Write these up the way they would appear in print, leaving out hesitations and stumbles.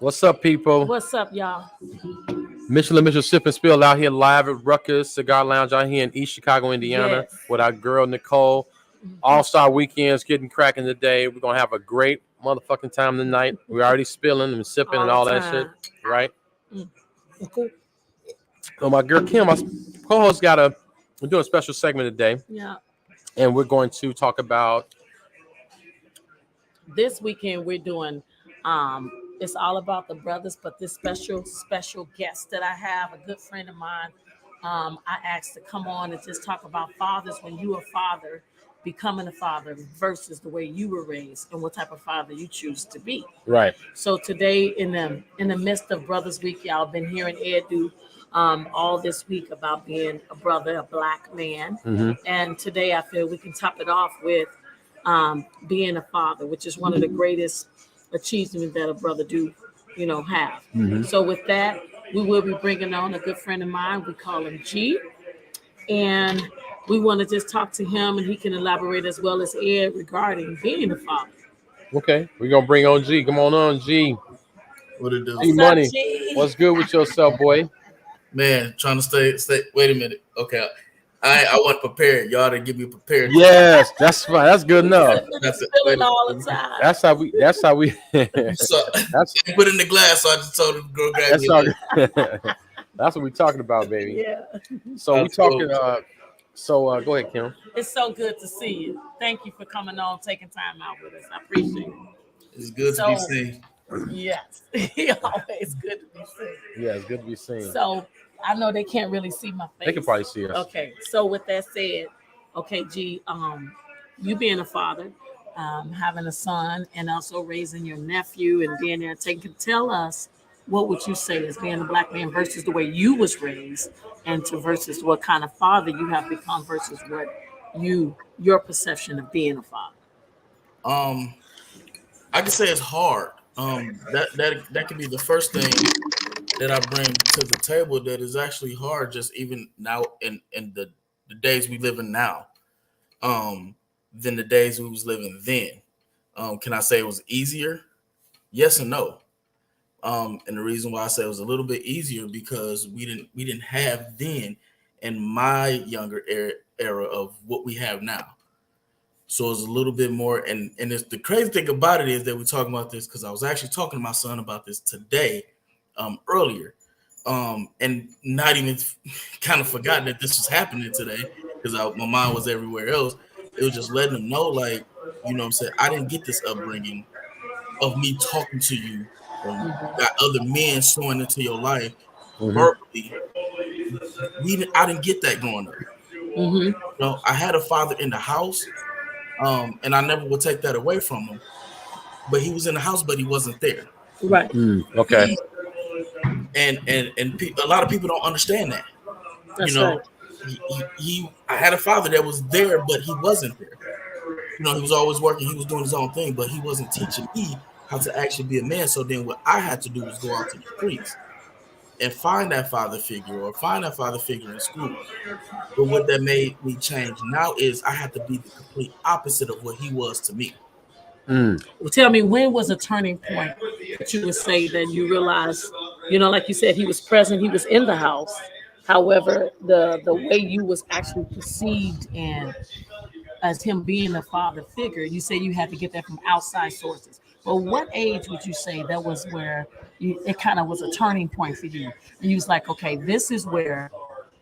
What's up, people? What's up, y'all? Mitchell&Mitchell Sip and Spill out here live at Ruckers Cigar Lounge out here in East Chicago, Indiana, Yes. with our girl Nicole. All-Star Weekends getting cracking today. We're gonna have a great motherfucking time tonight. We're already spilling and sipping and All all the that shit, time. right? Mm. Cool. So my girl Kim, my co-host, we're doing a special segment today, Yeah. and we're going to talk about. This weekend we're doing it's all about the brothers, but this special guest that I have, a good friend of mine, I asked to come on and just talk about fathers when you are a father, becoming a father versus the way you were raised and what type of father you choose to be. Right. So today, in the midst of Brothers Week, y'all been hearing Ed do all this week about being a brother, a black man, Mm-hmm. and today I feel we can top it off with being a father, which is one of the greatest achievements that a brother do, have. Mm-hmm. So with that, we will be bringing on a good friend of mine. We call him G, and we want to just talk to him, and he can elaborate as well as Ed regarding being a father. Okay, we're gonna bring on G. Come on, G. What it do? G What's up, Money. G? What's good with yourself, boy? Man, trying to stay. Wait a minute. Okay. I wasn't prepared. Y'all didn't give me prepared. Yes, that's fine. That's good enough. Sipping and That's it. spilling all the time. That's how we. That's how we. So that's I put it in the glass, so I just told him to go grab that's me a all. little. That's what we're talking about, baby. Yeah. So we That's cool. talking. So go ahead, Kim. It's so good to see you. Thank you for coming on, taking time out with us. I appreciate it. It's good to be So, seen. yes, always good to be seen. Yeah, it's good to be seen. So, I know they can't really see my face. They can probably see us. Okay, so with that said, okay, G, you being a father, having a son, and also raising your nephew, and being there, tell us what would you say as being a black man versus the way you was raised, and to versus what kind of father you have become versus what your perception of being a father. Um, I can say it's hard. That could be the first thing that I bring to the table that is actually hard, just even now in the days we live in now, than the days we was living then. Can I say it was easier? Yes and no. And the reason why I say it was a little bit easier because we didn't have then in my younger era of what we have now. So it's a little bit more, and it's, the crazy thing about it is that we're talking about this because I was actually talking to my son about this today, earlier, and not even kind of forgotten that this was happening today because my mind was everywhere else. It was just letting them know, like, what I'm saying, I didn't get this upbringing of me talking to you or got other men showing into your life Mm-hmm. verbally. I didn't get that growing up. Mm-hmm. I had a father in the house, and I never would take that away from him. But he was in the house, but he wasn't there. Right. Okay. A lot of people don't understand that. You That's right. know, I had a father that was there, but he wasn't there. He was always working. He was doing his own thing, but he wasn't teaching me how to actually be a man. So then what I had to do was go out to the streets and find that father figure or find that father figure in school. But what that made me change now is I had to be the complete opposite of what he was to me. Mm. Well, tell me, when was a turning point that you would say that you realized, like you said, he was present, he was in the house. However, the way you was actually perceived and as him being a father figure, you say you had to get that from outside sources. But what age would you say that was where it kind of was a turning point for you? And you was like, okay, this is where,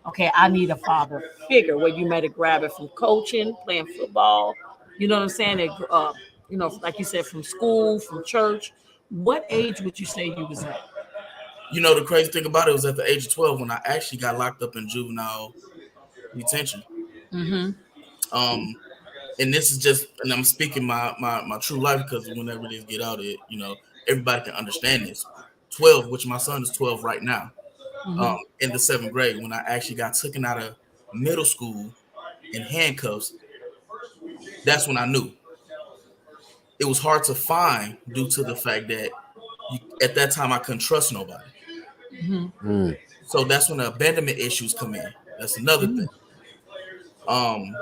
okay, I need a father figure, where you made a grab it from coaching, playing football, you know what I'm saying? Like you said, from school, from church. What age would you say you was at? The crazy thing about it was at the age of 12 when I actually got locked up in juvenile detention. Mm-hmm. Um, and this is just, and I'm speaking my true life because whenever this get out, everybody can understand this. 12, which my son is 12 right now, Mm-hmm. in the 7th grade, when I actually got taken out of middle school in handcuffs, that's when I knew it was hard to find due to the fact that at that time I couldn't trust nobody. Mm-hmm. Mm. So that's when the abandonment issues come in. That's another thing. Um,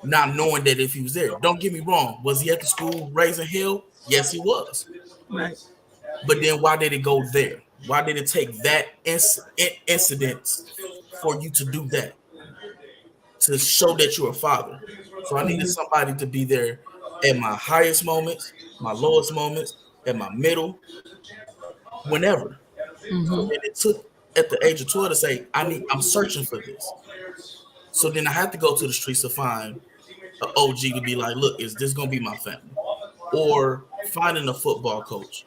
Not knowing that if he was there. Don't get me wrong. Was he at the school raising hell? Yes, he was. Right. But then why did it go there? Why did it take that incident for you to do that? To show that you're a father. So I needed somebody to be there at my highest moments, my lowest moments, at my middle, whenever. So then it took at the age of 12 to say, I'm searching for this. So then I had to go to the streets to find an OG to be like, look, is this gonna be my family? Or finding a football coach,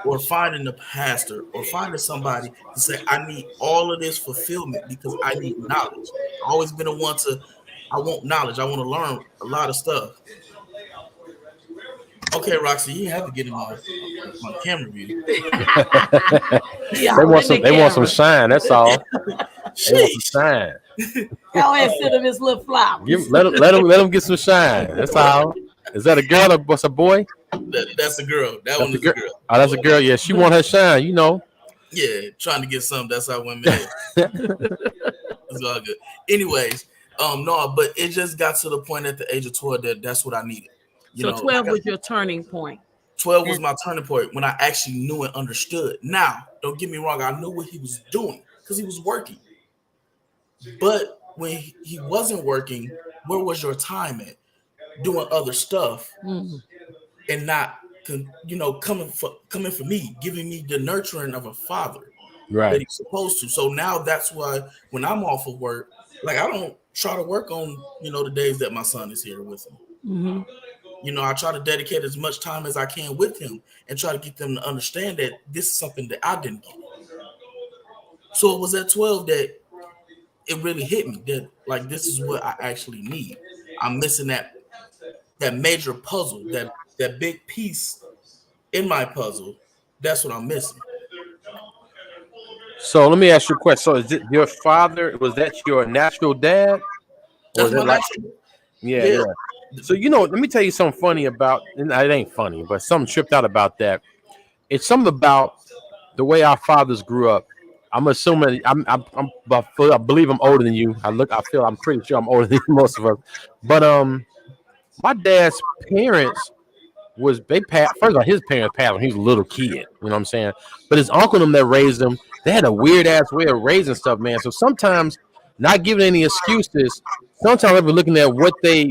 or finding a pastor, or finding somebody to say, I need all of this fulfillment because I need knowledge. I've always been I want knowledge. I want to learn a lot of stuff. Okay, Roxy, you have to get in my camera view. They want some shine. That's all. They want some shine. Go ahead, send him his little flowers. Let him get some shine. That's all. Is that a girl or what's a boy? That's a girl. That one is a girl. Oh, that's a girl. Yeah, she want her shine. You know. Yeah, trying to get some. That's how women is. It's all good. Anyways, no, but it just got to the point at the age of 12 that's what I needed. So 12 was your turning point. 12 was my turning point when I actually knew and understood. Now, don't get me wrong, I knew what he was doing because he was working. But when he wasn't working, where was your time at? Doing other stuff and not, coming for me, giving me the nurturing of a father that he's supposed to. So now that's why when I'm off of work, like I don't try to work on, the days that my son is here with me. I try to dedicate as much time as I can with him and try to get them to understand that this is something that I didn't get. So it was at 12 that it really hit me that like this is what I actually need. I'm missing that major puzzle, that big piece in my puzzle. That's what I'm missing. So let me ask you a question. So is it your father? Was that your natural dad? That's my natural. Yeah. So let me tell you something funny about. And it ain't funny, but something tripped out about that. It's something about the way our fathers grew up. I'm assuming I believe I'm older than you. I'm pretty sure I'm older than most of us. But my dad's parents first of all, his parents passed when he was a little kid. You know what I'm saying? But his uncle and them that raised him, they had a weird ass way of raising stuff, man. So sometimes, not giving any excuses, sometimes I've been looking at what they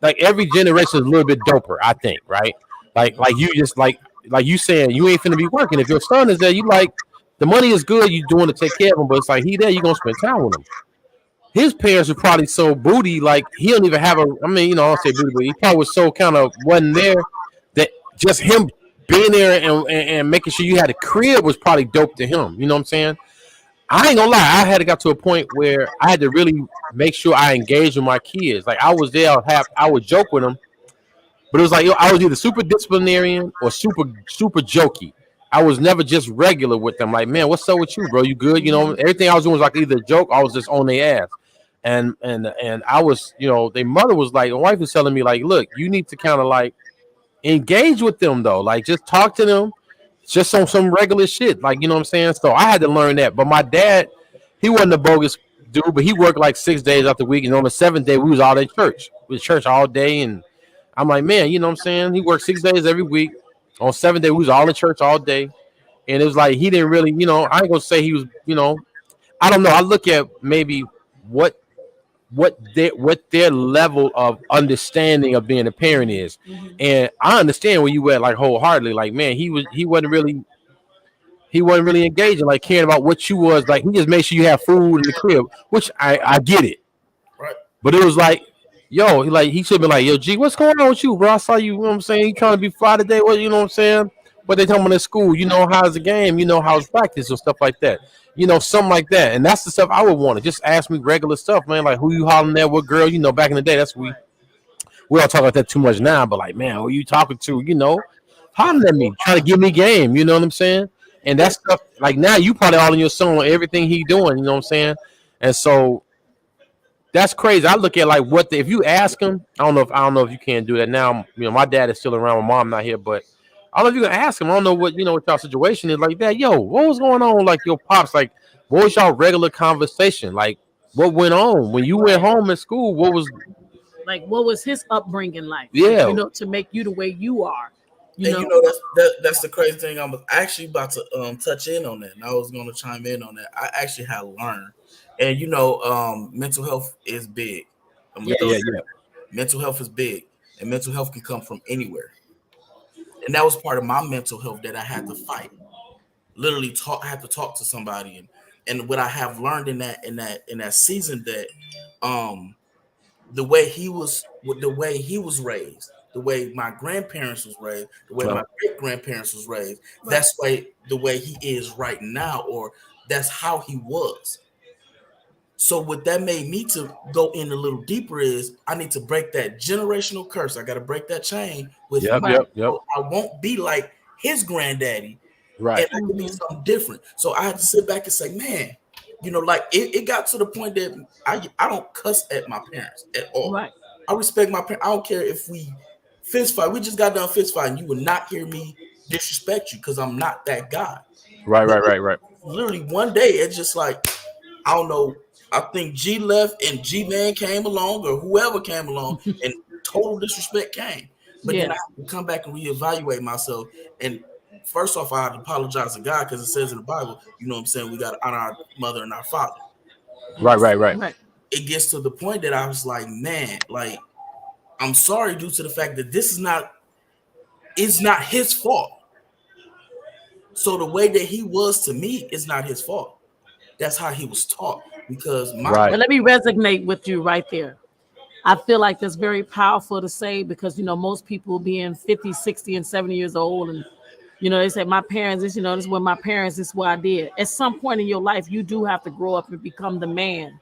like. Every generation is a little bit doper, I think, right? Like you just like you saying you ain't finna be working. If your son is there, you like the money is good, you doing to take care of him, but it's like he there, you gonna spend time with him. His parents were probably so booty, like he don't even have I don't say booty, but he probably was so kind of wasn't there that just him being there and making sure you had a crib was probably dope to him. You know what I'm saying? I ain't gonna lie, I had to got to a point where I had to really make sure I engaged with my kids. Like I was there, I would joke with them, but it was like I was either super disciplinarian or super jokey. I was never just regular with them. Like, man, what's up with you, bro? You good? Everything I was doing was like either a joke, or I was just on their ass. And I was, their mother was like, the wife was telling me, like, look, you need to kind of like engage with them though. Like just talk to them just on some regular shit. Like, you know what I'm saying? So I had to learn that. But my dad, he wasn't a bogus dude, but he worked like 6 days out the week. And on the 7th day, we was all at church. We was church all day. And I'm like, man, you know what I'm saying? He worked 6 days every week. On 7th day, we was all in church all day. And it was like he didn't really, I ain't gonna say he was, I don't know. I look at maybe what their level of understanding of being a parent is. And I understand where you went like wholeheartedly. Like, man, he wasn't really engaging, like caring about what you was like. He just made sure you have food in the crib, which I get it. Right. But it was like, yo, he should be like, yo, G, what's going on with you, bro? I saw you, you know what I'm saying? You trying to be fly today? What, you know what I'm saying? What they talking about in school? How's the game? How's practice and stuff like that? Something like that. And that's the stuff I would want to just ask me regular stuff, man. Like who you hollering at, what girl, back in the day, that's we don't talk about that too much now, but like, man, who you talking to, hollering at me, trying to give me game, you know what I'm saying? And that stuff, like now you probably all in your son on everything he doing, you know what I'm saying? And so that's crazy. I look at like if you ask him, I don't know if you can do that now. My dad is still around, my mom not here, but I don't know if you can ask him. I don't know what what y'all situation is like that. Yo, what was going on? Like your pops, like what was y'all regular conversation? Like what went on when you went home at school? What was his upbringing like? Yeah, to make you the way you are. You And you know. know that's the crazy thing. I'm actually about to touch in on that, and I was going to chime in on that. I actually have learned, and mental health is big. I'm gonna Yeah, throw yeah, that. yeah. Mental health is big, and mental health can come from anywhere. And that was part of my mental health that I had to fight. Literally talk, I had to talk to somebody, and what I have learned in that season that um the way he was raised, the way my grandparents was raised, the way Well, my great grandparents was raised, Right. that's why the way he is right now, or that's how he was. So what that made me to go in a little deeper is I need to break that generational curse. I got to break that chain with yep, my. Right. yep, yep. So I won't be like his granddaddy, and Right, I could be Hmm. something different. So I had to sit back and say, man, like it got to the point that I don't cuss at my parents at all. Right. I respect my parents. I don't care if we fist fight. We just got done fist fighting. You will not hear me disrespect you because I'm not that guy. right, But right, right, right. literally one day, it's just like I don't know. I think G left and G Man came along or whoever came along and total disrespect came. But then I Yeah. have to come back and reevaluate myself. And first off, I had to apologize to God because it says in the Bible, you know what I'm saying, we got to honor our mother and our father. Right, right, right. Right. It gets to the point that I was like, man, like, I'm sorry due to the fact that it's not his fault. So the way that he was to me is not his fault. That's how he was taught because my Right. But let me resonate with you right there. I feel like that's very powerful to say because most people being 50, 60, and 70 years old, and they say my parents, this is what my parents, this is what I did. At some point in your life, you do have to grow up and become the man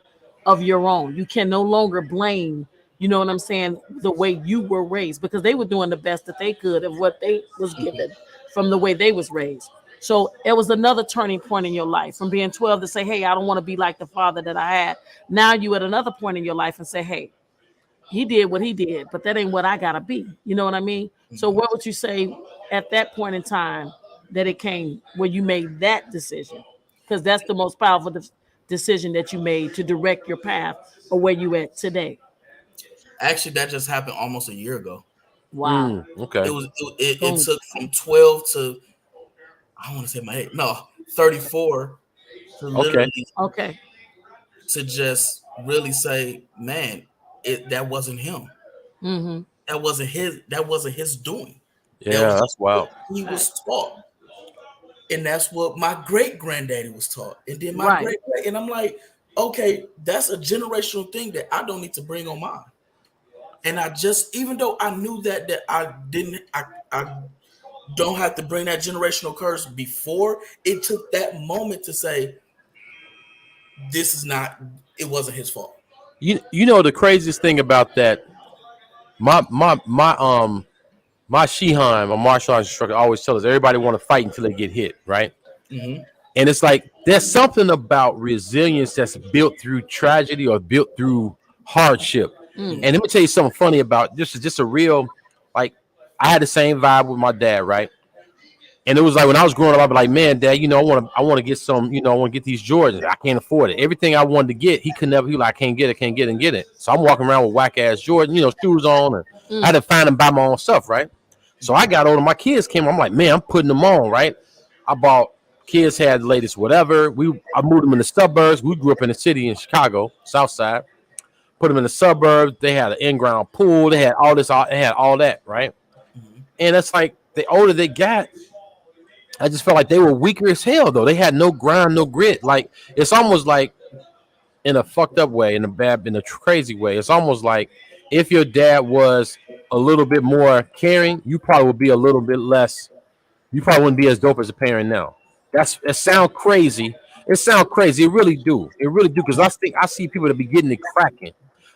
of your own. You can no longer blame, you know what I'm saying, the way you were raised because they were doing the best that they could of what they was given from the way they was raised. So it was another turning point in your life from being 12 to say, hey, I don't want to be like the father that I had. Now you at another point in your life and say, hey, he did what he did, but that ain't what I gotta be. You know what I mean? So what would you say at that point in time that it came where you made that decision? Because that's the most powerful decision that you made to direct your path or where you at today. actually that just happened almost a year ago. Wow. It Okay. was it Boom. took from 12 to I want to say my age, no 34 to Okay. literally Okay. to just really say, man, that wasn't him. Mm-hmm. That wasn't his doing. That was Yeah, just that's what wild. he Right. was taught. And that's what my great granddaddy was taught. And then my Right. great and I'm like, okay, that's a generational thing that I don't need to bring on mine. And I just even though I knew that I don't have to bring that generational curse before, it took that moment to say, this is not it wasn't his fault. You know the craziest thing about that, my Shihan, my martial arts instructor, always tells us everybody want to fight until they get hit, right? Hmm. And it's like there's something about resilience that's built through tragedy or built through hardship. Mm. And let me tell you something funny about this is just a real like I had the same vibe with my dad, right? And it was like when I was growing up, I'd be like, man, dad, I want to get some, I want to get these Jordans. I can't afford it. Everything I wanted to get, he could never, he like, I can't get it, can't get it, and get it. So I'm walking around with whack ass Jordan, shoes on, and I had Mm. to find and buy my own stuff, right? So I got older, my kids came, I'm like, man, I'm putting them on, right? I bought kids had the latest whatever. I moved them in the suburbs. We grew up in the city in Chicago, South Side. Put them in the suburbs. They had an in-ground pool. They had all this, they had all that, right? Hmm. And it's like the older they got, I just felt like they were weaker as hell though. They had no grind, no grit. Like it's almost like in a fucked up way, in a crazy way. It's almost like if your dad was a little bit more caring, you probably would be a little bit less. You probably wouldn't be as dope as a parent now. It sound crazy. It sound crazy. It really do. It really do. Because I see people that be getting it cracking.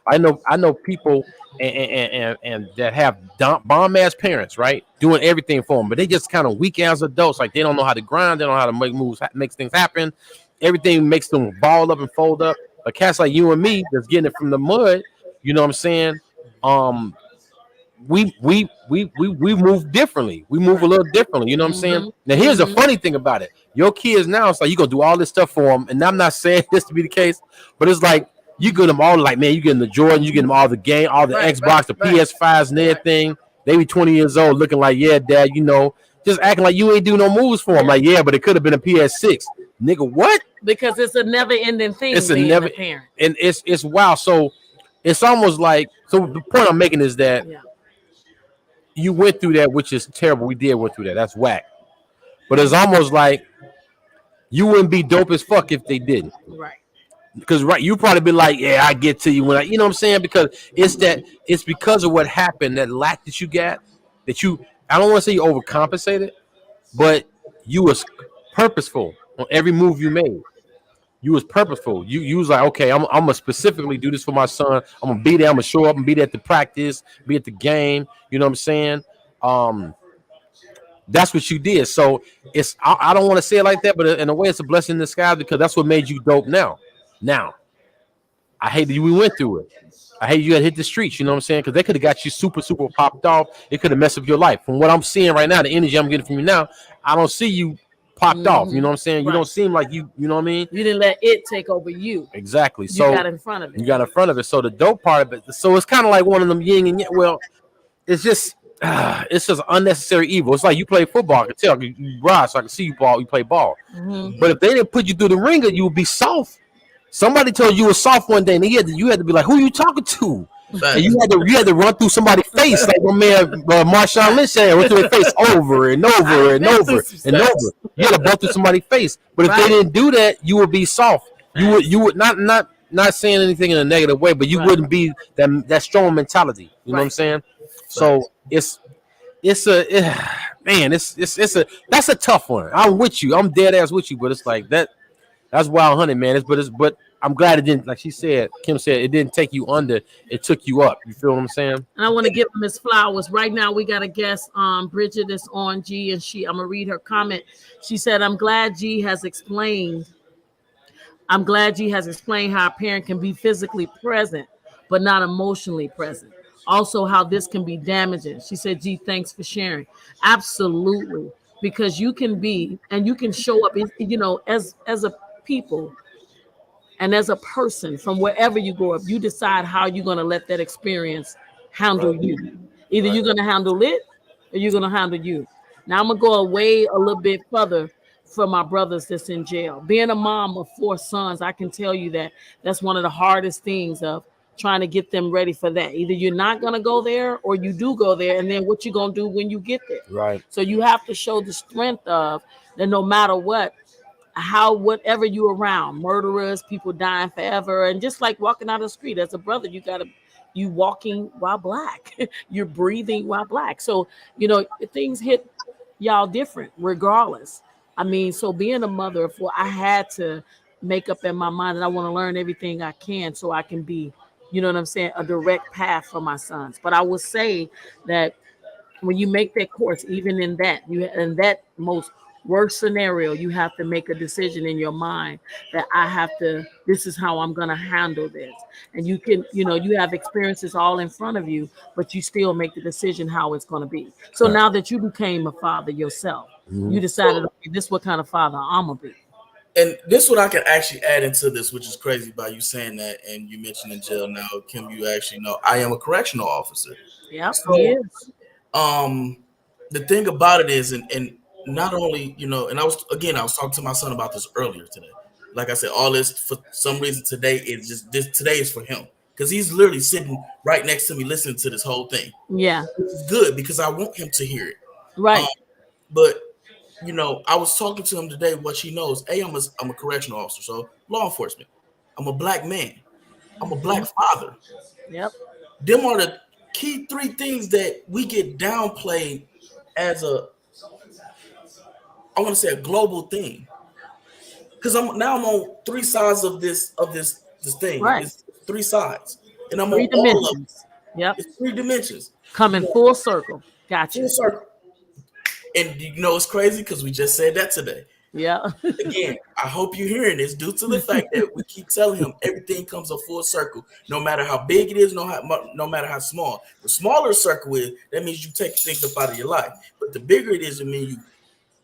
I know people and that have bomb ass parents, right? Doing everything for them, but they just kind of weak as adults. Like they don't know how to grind, they don't know how to make moves, makes things happen. Everything makes them ball up and fold up. But cats like you and me, that's getting it from the mud. You know what I'm saying? Um, we move differently. We move a Right. little differently. You know what I'm saying? Mm-hmm. Now here's the Mm-hmm. funny thing about it. Your kids now, it's like you gonna do all this stuff for them, and I'm not saying this to be the case, but it's like you get them all like, man, you getting the Jordan, you get them all the game, all the Right. Right. Xbox, the Right. PS5s and Right. everything. They be 20 years old, looking like, yeah, dad, just acting like you ain't do no moves for them. Like, yeah, but it could have been a PS6, nigga. What? Because it's a never-ending thing It's a being never, a parent. and it's wild. So it's almost like, so the point I'm making is that Yeah. you went through that, which is terrible. We did went through that. That's whack. But it's almost like you wouldn't be dope as fuck if they didn't. Right. Because you probably be like, yeah, I get to you when you know what I'm saying? Because it's because of what happened, that lack that you got, that you, I don't want to say you overcompensated, but you was purposeful on every move you made. You was purposeful. You was like, okay, I'm gonna specifically do this for my son. I'm gonna be there. I'm gonna show up and be there at the practice, be at the game. You know what I'm saying? That's what you did. So I don't want to say it like that, but in a way, it's a blessing in disguise because that's what made you dope now. Now, I hate that we went through it. I hate you had hit the streets, you know what I'm saying? Because they could have got you super, super popped off. It could have messed up your life. From what I'm seeing right now, the energy I'm getting from you now, I don't see you popped off. You know what I'm saying? You Right. don't seem like you know what I mean? You didn't let it take over you. Exactly. You So got in front of it. you got in front of it. So the dope part of it. So it's kind of like one of them yin and yang. Well, it's just unnecessary evil. It's like you play football. I can tell you rise, so I can see you ball. You play ball. But if they didn't put you through the ringer, you would be soft. Somebody told you were soft one day, and you had to be like, "Who are you talking to?" And you had to run through somebody's face, like my man Marshawn Lynch said, run through their face over and over and over and over. You had to bump through somebody's face. But if they didn't do that, you would be soft. You would not saying anything in a negative way, but you wouldn't be that strong mentality. You know what I'm saying? So it's that's a tough one. I'm with you. I'm dead ass with you, but it's like that. That's wild hunting, man. But I'm glad it didn't, like Kim said, it didn't take you under. It took you up. You feel what I'm saying? And I want to give him his flowers. Right now, we got a guest, Bridget is on G, and I'm going to read her comment. She said, I'm glad G has explained how a parent can be physically present, but not emotionally present. Also, how this can be damaging. She said, G, thanks for sharing. Absolutely. Because you can be, and you can show up, as a people, and as a person from wherever you grow up, you decide how you're going to let that experience handle you. Either you're going to handle it or you're going to handle you. Now, I'm going to go away a little bit further for my brothers that's in jail. Being a mom of 4 sons, I can tell you that's one of the hardest things of trying to get them ready for that. Either you're not going to go there or you do go there, and then what you going to do when you get there. Right. So you have to show the strength of that no matter what, whatever you around, murderers, people dying forever, and just like walking out the street as a brother, you walking while black, you're breathing while black. So things hit y'all different regardless. I mean, so being a mother of 4, I had to make up in my mind that I want to learn everything I can so I can be, you know what I'm saying, a direct path for my sons. But I would say that when you make that course, even in that most worst scenario, you have to make a decision in your mind that this is how I'm going to handle this. And you can, you have experiences all in front of you, but you still make the decision how it's going to be. So now that you became a father yourself, you decided, okay, this is what kind of father I'm going to be. And this is what I can actually add into this, which is crazy by you saying that. And you mentioned in jail now, Kim, you actually know I am a correctional officer. Yeah. So, the thing about it is, and not only, and I was talking to my son about this earlier today. Like I said, all this for some reason today is for him because he's literally sitting right next to me listening to this whole thing. Yeah. It's good because I want him to hear it. Right. But I was talking to him today. What he knows, I'm a correctional officer, so law enforcement. I'm a black man. I'm a black father. Yep. Them are the key 3 things that we get downplayed as a global thing. Because I'm on 3 sides of this thing. Right. It's 3 sides, and I'm 3 on all of them. Yep. It's 3 dimensions. Coming full circle. Gotcha. Full circle. And it's crazy because we just said that today. Yeah. Again, I hope you're hearing this due to the fact that we keep telling him everything comes a full circle, no matter how big it is, no matter how small. The smaller circle is, that means you take things up out of your life. But the bigger it is, it means you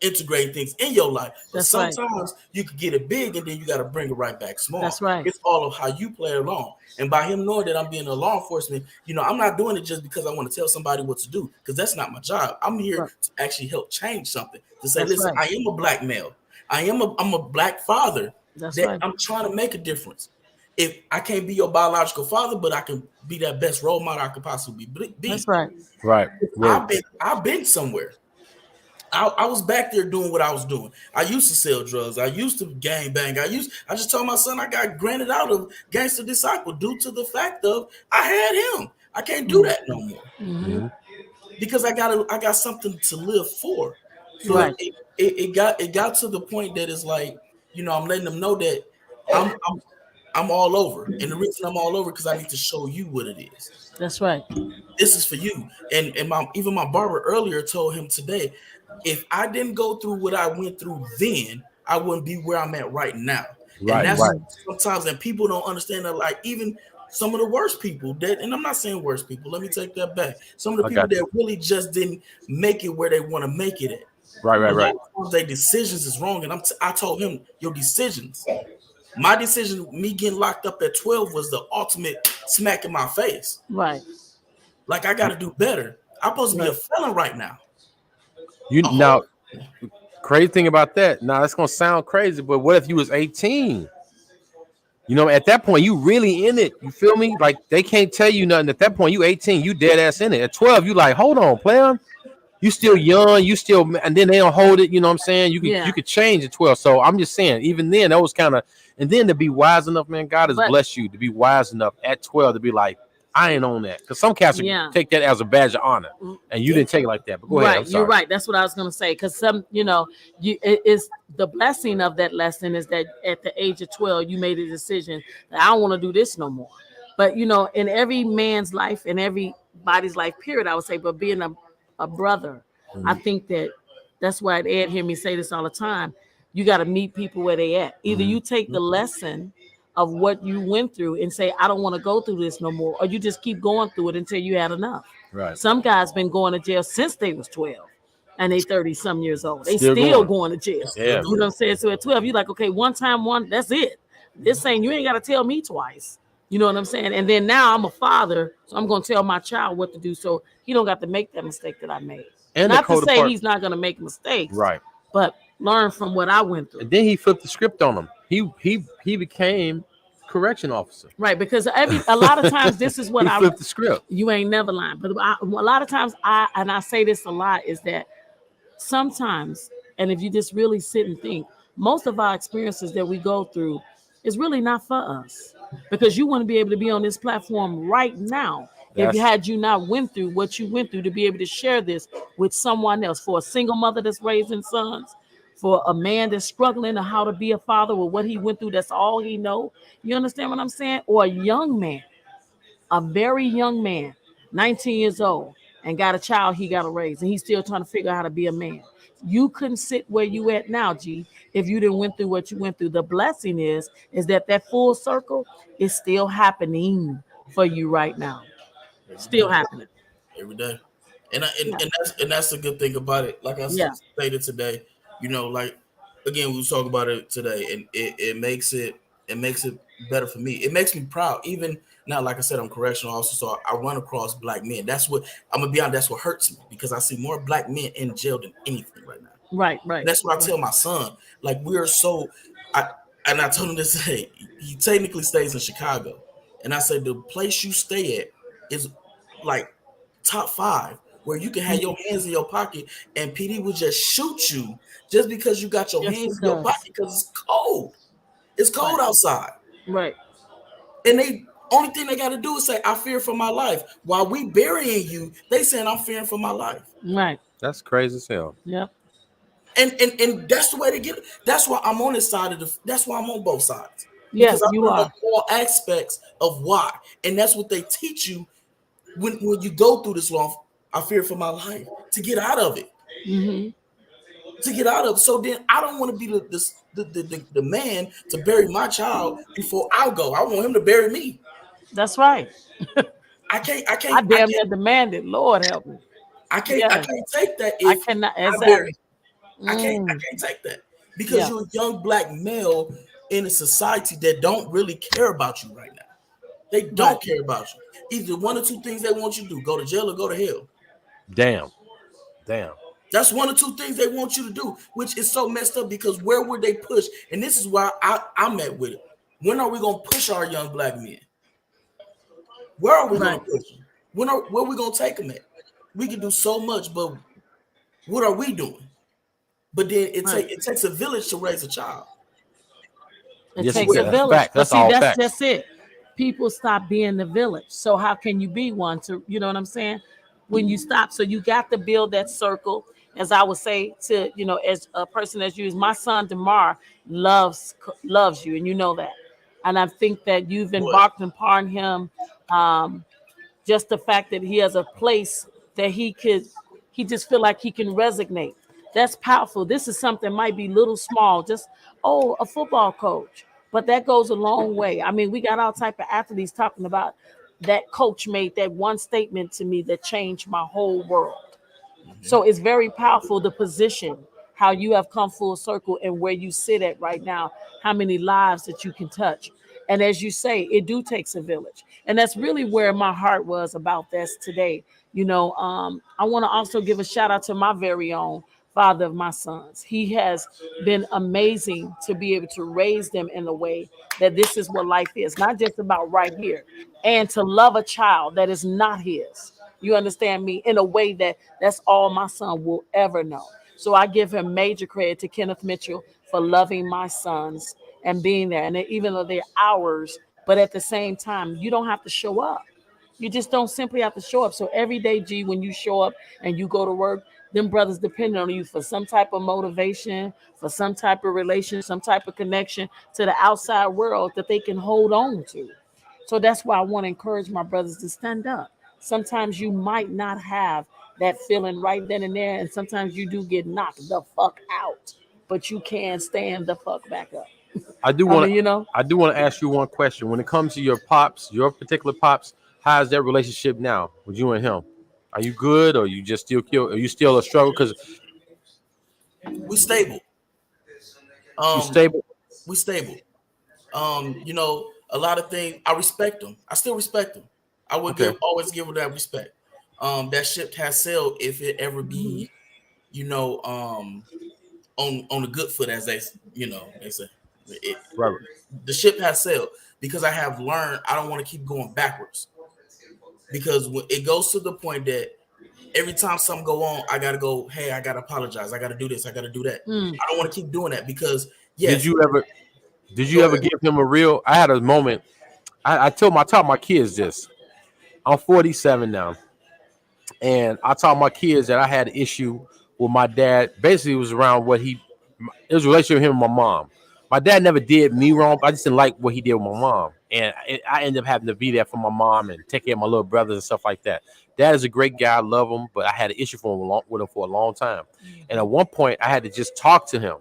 integrating things in your life. But That's right. sometimes you could get it big and then you got to bring it right back small. That's right. It's all of how you play along. And by him knowing that I'm being a law enforcement, I'm not doing it just because I want to tell somebody what to do, because that's not my job. I'm here Right. to actually help change something. To say, That's listen, right. I am a black male. I'm a black father. That's That right. I'm trying to make a difference. If I can't be your biological father, but I can be that best role model I could possibly That's be. right. Right. Well, I've been somewhere. I was back there doing what I was doing. I used to sell drugs. I used to gang bang. I just told my son I got granted out of Gangster Disciple due to the fact of I had him. I can't do that no more Mm-hmm. because I got something to live for. So Right. it got to the point that it's like, I'm letting them know that I'm I'm I'm all over. And the reason I'm all over because I need to show you what it is. That's right. This is for you. And my barber earlier told him today, if I didn't go through what I went through then, I wouldn't be where I'm at right now. And right, that's right. Mhm. sometimes, and people don't understand that, like even some of the worst people that, and I'm not saying worst people, let me take that back. Some of the I people got that you. really just didn't make it where they want to make it at. Right, A right, lot right. of times their decisions is wrong. And I told him, your decisions. My decision, me getting locked up at 12 was the ultimate smack in my face. Right. Like I gotta do better. I'm supposed to be a Right. felon right now. You A now whole crazy thing about that. Now that's gonna sound crazy, but what if you was 18? At that point, you really in it. You feel me? Like they can't tell you nothing. At that point, you 18, you dead ass in it. At 12, you like, hold on, player. You still young, you still, and then they don't hold it. You know what I'm saying? You Yeah. could change at 12. So I'm just saying, even then, that was kind of, and then to be wise enough, man, God has But blessed you to be wise enough at 12 to be like, I ain't on that. Because some cats would yeah. take that as a badge of honor, Mm, and you yeah. didn't take it like that. But go ahead. I'm right. You're sorry. right. That's what I was gonna say. Because it is the blessing of that lesson is that at the age of 12, you made a decision that I don't want to do this no more. But in every man's life, in everybody's life, period, I would say, but being a brother, I Mhm. think that's why Ed hear me say this all the time. You got to meet people where they at. Either Mhm. you take the lesson of what you went through and say, I don't want to go through this no more, or you just keep going through it until you had enough. Right. Some guys been going to jail since they was 12 and they 30 some years old. They Still still going. going to jail. It's still Yeah. You know what going. I'm saying? So at 12, you're like, okay, one time, that's it. This ain't, you ain't got to tell me twice. You know what I'm saying? And then now I'm a father, so I'm going to tell my child what to do so he don't got to make that mistake that I made. And the Not to coda say part. he's not going to make mistakes, Right. but learn from what I went through. And then he flipped the script on him. He became correction officer. Right, because a lot of times this is what He flipped the script. you ain't never lying, but a lot of times I say this a lot is that sometimes, and if you just really sit and think, most of our experiences that we go through is really not for us, because you wouldn't be able to be on this platform right now if you That's had you not went through what you went through to be able to share this with someone else. For a single mother that's raising sons, for a man that's struggling to how to be a father with what he went through, that's all he know. You understand what I'm saying? Or a young man, a very young man, 19 years old, and got a child he got to raise, and he's still trying to figure out how to be a man. You couldn't sit where you at now, G, if you didn't went through what you went through. The blessing is that full circle is still happening for you right now. Every Still day. happening. Every day. And Yeah. that's the good thing about it. Like I Yeah. stated today, like again, we was talking about it today, and it makes it better for me. It makes me proud. Even now, like I said, I'm correctional officer, so I run across black men. That's what I'm gonna be honest, that's what hurts me, because I see more black men in jail than anything right now. Right. And Right. that's what I Right. tell my son. Like we are so I and I told him this, hey, he technically stays in Chicago. And I said the place you stay at is like top 5 where you can have your hands in your pocket and PD will just shoot you just because you got your Just hands in your because. pocket because it's cold. It's Right. cold outside. Right. And they only thing they gotta do is say, I fear for my life. While we burying you, they saying I'm fearing for my life. Right. that's crazy as hell. Yep. And that's the way to get it. That's why I'm on this side of that's why I'm on both sides. Yeah, Because I you want to know are. all aspects of why. And that's what they teach you when you go through this long. I fear for my life to get out of it. Hmm. To get out of it. So then I don't want to be the man to bury my child before I go. I want him to bury me. That's right. I can't I I can't I damn can't near demanded. Lord help me. I can't I Yes. can't take that I if cannot I bury exactly. Mm, can't take that because yeah, you're a young black male in a society that don't really care about you right now. They right, don't care about you. Either one or two things they want you to do: go to jail or go to hell. Damn, damn. That's one or two things they want you to do, which is so messed up because where would they push? And this is why I'm at with it. When are we gonna push our young black men? Where are we gonna right. push them? Where are we gonna take them at? We can do so much, but what are we doing? But then Right. it takes a village to raise a child. It Yes, To takes where a that's village. facts. But That's see, all that's facts. just it. People stop being the village. So how can you be one to, you know what I'm saying? When you stop. So you got to build that circle. As I would say to, as a person as you is, my son Demar loves you, and you know that. And I think that you've what? embarked upon him, um, just the fact that he has a place that he just feel like he can resonate. That's powerful. This is something might be little small, just a football coach, but that goes a long way. I mean, we got all type of athletes talking about that coach made that one statement to me that changed my whole world. Mm-hmm. So it's very powerful, the position, how you have come full circle and where you sit at right now, how many lives that you can touch. And as you say, it do takes a village. And that's really where my heart was about this today. I want to also give a shout out to my very own father of my sons. He has been amazing to be able to raise them in a way that this is what life is, not just about right here, and to love a child that is not his. You understand me? In a way that's all my son will ever know. So I give him major credit to Kenneth Mitchell for loving my sons and being there. And even though they're ours, but at the same time, you don't have to show up. You just don't simply have to show up. So every day, G, when you show up and you go to work, them brothers depend on you for some type of motivation, for some type of relation, some type of connection to the outside world that they can hold on to. So that's why I want to encourage my brothers to stand up. Sometimes you might not have that feeling right then and there, and sometimes you do get knocked the fuck out, but you can stand the fuck back up. I do I want mean, to. I do want to ask you one question. When it comes to your pops, your particular pops, how's their relationship now with you and him? Are you good, or you just still kill? Are you still a struggle? Because We stable. you Um, stable. we stable. A lot of things I respect them. I still respect them. I would Okay, give always give them that respect. That ship has sailed if it ever be, you know, on a good foot, as they say. It, right. the ship has sailed because I have learned I don't want to keep going backwards because when it goes to the point that every time something go on, I gotta go. Hey, I gotta apologize. I gotta do this. I gotta do that. mm, I don't want to keep doing that because Did yes, you ever? Did you go ever ahead. give him a real? I had a moment. I taught my kids this. I'm 47 now, and I taught my kids that I had an issue with my dad. Basically, it was around what he. It was a relationship with him and my mom. My dad never did me wrong, but I just didn't like what he did with my mom, and I ended up having to be there for my mom and take care of my little brothers and stuff like that. Dad is a great guy, I love him, but I had an issue with him for a long time. And at one point, I had to just talk to him,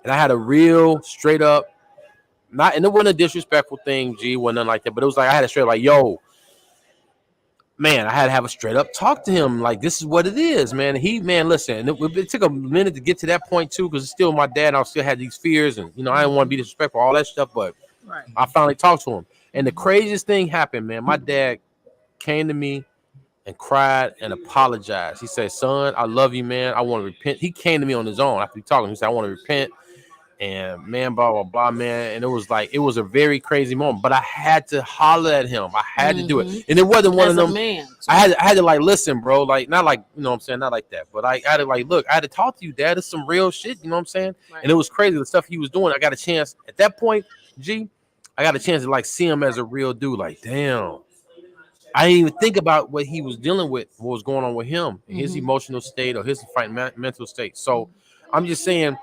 and I had a real straight up, not, and it wasn't a disrespectful thing, G, wasn't nothing like that, but it was like I had a straight like, yo, man, I had to have a straight up talk to him. Like, this is what it is, man. Man, listen, and it took a minute to get to that point too, because it's still my dad. And I still had these fears, and I didn't want to be disrespectful, all that stuff. But right. I finally talked to him, and the craziest thing happened, man. My dad came to me and cried and apologized. He said, "Son, I love you, man. I want to repent." He came to me on his own after we talked. He said, "I want to repent." And man, blah blah blah, man. And it was a very crazy moment. But I had to holler at him. I had to do it, Hmm. and it wasn't one of As a them. man, too. I had to like listen, bro. Like, not like, what I'm saying, not like that. But I had to like, look, I had to talk to you, Dad. It's some real shit. You know what I'm saying? Right. And it was crazy the stuff he was doing. I got a chance at that point, G. I got a chance to like see him as a real dude. Like, damn. I didn't even think about what he was dealing with, what was going on with him, his Hmm. emotional state or his mental state. So I'm just saying,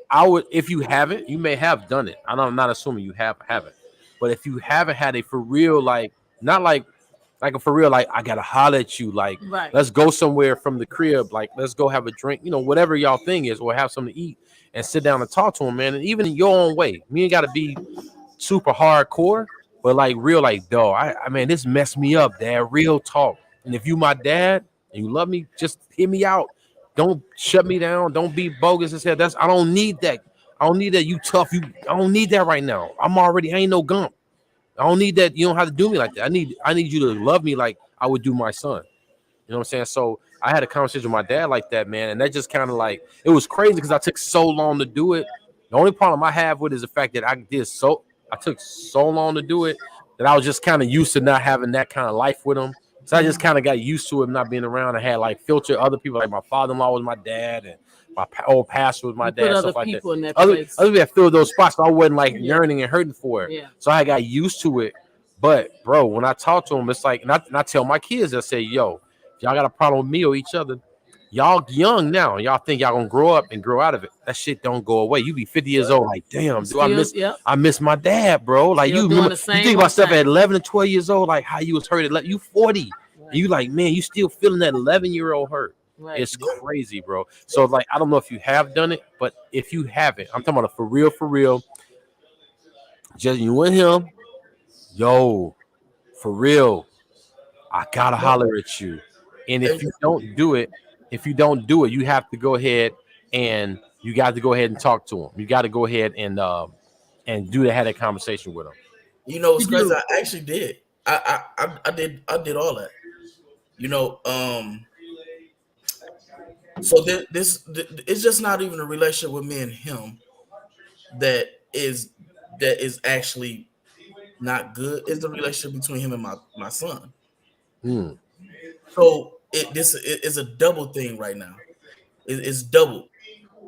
I would, if you haven't, you may have done it. I'm not assuming you haven't, but if you haven't had a for real, like, not like a for real, like, I gotta holler at you, like, Right. let's go somewhere from the crib, like, let's go have a drink, whatever y'all thing is, or have something to eat and sit down and talk to him, man. And even in your own way, you ain't gotta be super hardcore, but like real, like, dog, I mean, this messed me up, Dad. Real talk. And if you my dad and you love me, just hear me out. Don't shut me down. Don't be bogus and say that's. I don't need that. I don't need that. You tough. I don't need that right now. I ain't no gump. I don't need that. You don't have to do me like that. I need you to love me like I would do my son. You know what I'm saying? So I had a conversation with my dad like that, man, and that just kind of like it was crazy because I took so long to do it. The only problem I have with it is the fact that I took so long to do it that I was just kind of used to not having that kind of life with him. So I just kind of got used to him not being around. I had like filter other people, like my father-in-law was my dad, and my old pastor was my You put dad, other stuff like that. people in that Other place. people that filled those spots, so I wasn't like Yeah. yearning and hurting for it. Yeah. So I got used to it. But bro, when I talk to him, it's like, and I tell my kids, I say, yo, if y'all got a problem with me or each other, y'all young now. Y'all think y'all gonna grow up and grow out of it. That shit don't go away. You be 50 years old, like, damn, do I Still, miss yep. I miss my dad, bro. Like Still you doing remember the you same think about old stuff thing. at 11 and 12 years old, like how you was hurt at you 40. And you like, man, you still feeling that 11-year-old hurt. Right. It's crazy, bro. So like I don't know if you have done it, but if you haven't, I'm talking about for real, just you and him, yo, for real. I gotta No, holler at you. And and if you don't do it, you have to go ahead and you got to go ahead and talk to him. You got to go ahead and have that conversation with him. you know, it's You crazy. do. I actually did. I did all that. You know, so it's just not even a relationship with me and him that is that is actually not good. It's the relationship between him and my son. Hmm. So it is a double thing right now. It's double.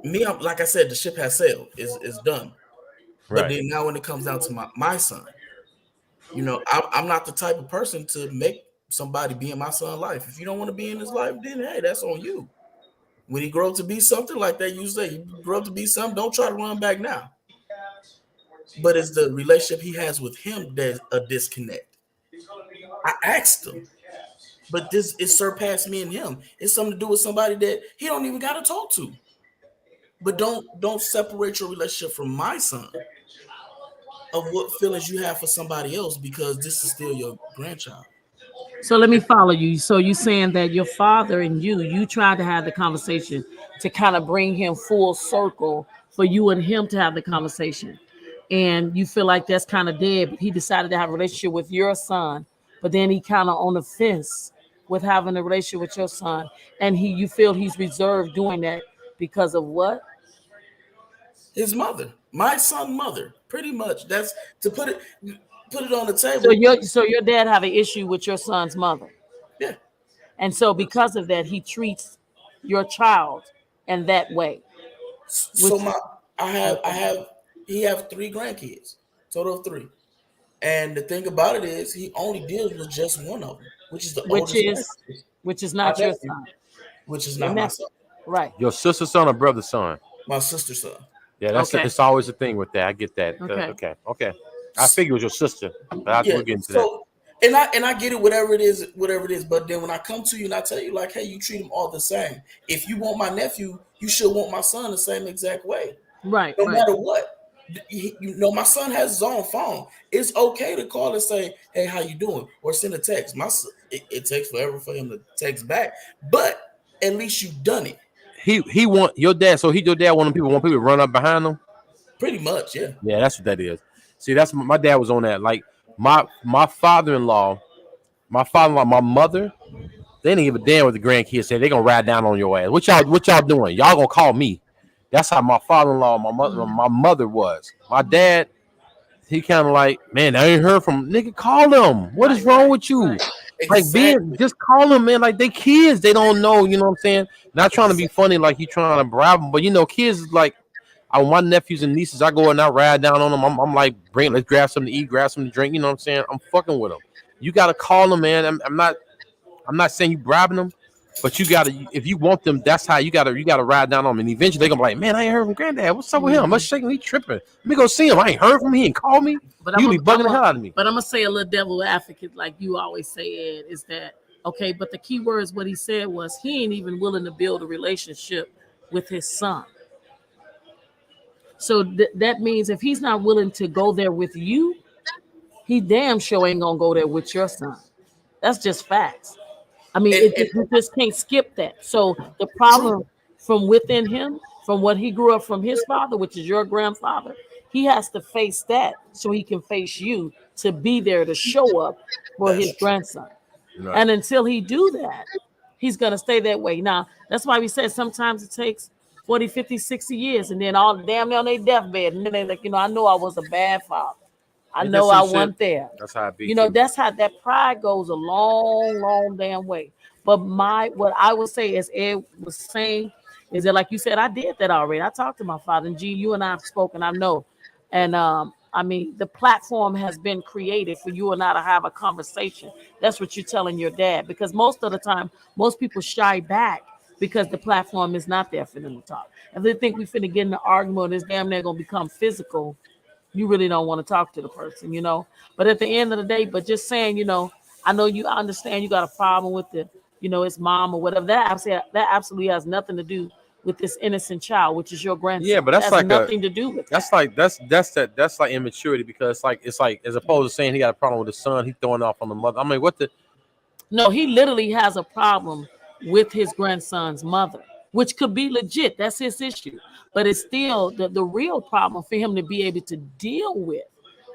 Like I said, the ship has sailed. Is done. But Right. then now when it comes down to my son, you know, I'm not the type of person to make somebody be in my son's life. If you don't want to be in his life, then hey, that's on you. When he grow up to be something like that, you say you grow up to be something. Don't try to run back now. But it's the relationship he has with him that's a disconnect. I asked him, but this it surpassed me and him. It's something to do with somebody that he don't even got to talk to. But don't separate your relationship from my son of what feelings you have for somebody else because this is still your grandchild. So let me follow you. So you saying that your father and you tried to have the conversation to kind of bring him full circle for you and him to have the conversation. And you feel like that's kind of dead, but he decided to have a relationship with your son, but then he kind of on the fence with having a relationship with your son. And you feel he's reserved doing that because of what? His mother, my son mother, pretty much. That's to put it on the So table. your dad have an issue with your son's mother. Yeah. And so because of that, he treats your child in that way. So Which my I okay. have he have three grandkids, total of three. And the thing about it is he only deals with just one of them, which is the which oldest is grandkid, which is my not your nephew, son. which is Your not my nephew. son, Right. Your sister son or brother son. my sister's son. Yeah, Okay. it's always a thing with that. I get that. Okay. Okay. I figured it was your sister, but Yeah. we'll get into that. So and I get it, whatever it is. But then when I come to you and I tell you like, hey, you treat them all the same. If you want my nephew, you should want my son the same exact way, Right, no right. matter what. You know, my son has his own phone. It's okay to call and say, "Hey, how you doing?" or send a text. It takes forever for him to text back, but at least you've done it. He want your dad. So your dad want people to run up behind him. Pretty much, yeah. Yeah, that's what that is. See, that's my dad was on that. Like my father-in-law, my mother, they didn't give a damn what the grandkids said. They gonna ride down on your ass. What y'all doing? Y'all gonna call me. That's how my father-in-law, my mother was. My dad, he kind of like, man, I ain't heard from nigga. Call them. What is Right, wrong right, with you? right. Like being Exactly. just call them, man. Like they kids, they don't know. You know what I'm saying? Not trying to be Exactly. funny, like you trying to bribe them, but kids is like my nephews and nieces, I go and I ride down on them. I'm like, let's grab something to eat, grab something to drink. You know what I'm saying? I'm fucking with them. You gotta call them, man. I'm not saying you bribing them, but you gotta if you want them, that's how you gotta ride down on them. And eventually they gonna be like, man, I ain't heard from Granddad. What's up with him? Let's Hmm. shake him. He tripping. Let me go see him. I ain't heard from him. He ain't called me. But You be bugging the hell out of me. I'm gonna say a little devil advocate, like you always say, Ed, is that okay? But the key words, what he said was he ain't even willing to build a relationship with his son. So that means if he's not willing to go there with you, he damn sure ain't gonna go there with your son. That's just facts. I mean, And you just can't skip that. So the true. problem from within him, from what he grew up from his father, which is your grandfather. He has to face that so he can face you to be there to show up for his That's true. grandson. Right. And until he do that, he's going to stay that way. Now, that's why we said sometimes it takes 40, 50, 60 years, and then all damn near on their deathbed. And then they're like, I know I was a bad father. I Ain't that know I some shit? wasn't there. That's how it be too. That's how that pride goes a long, long damn way. But what I would say, as Ed was saying, is that like you said, I did that already. I talked to my father, and G, you and I have spoken. I know, and I mean, the platform has been created for you and I to have a conversation. That's what you're telling your dad, because most of the time, most people shy back because the platform is not there for them to talk. If they think we finna get in an argument, it's damn near gonna become physical. You really don't want to talk to the person. But at the end of the day, but just saying, I know I understand you got a problem with his mom or whatever. That absolutely has nothing to do with this innocent child, which is your grandson. Yeah, but that's like nothing to do with that's that. like that's like immaturity, because it's like as opposed to saying he got a problem with his son, he's throwing off on the mother. I mean, what the No, he literally has a problem with his grandson's mother, which could be legit. That's his issue. But it's still the real problem for him to be able to deal with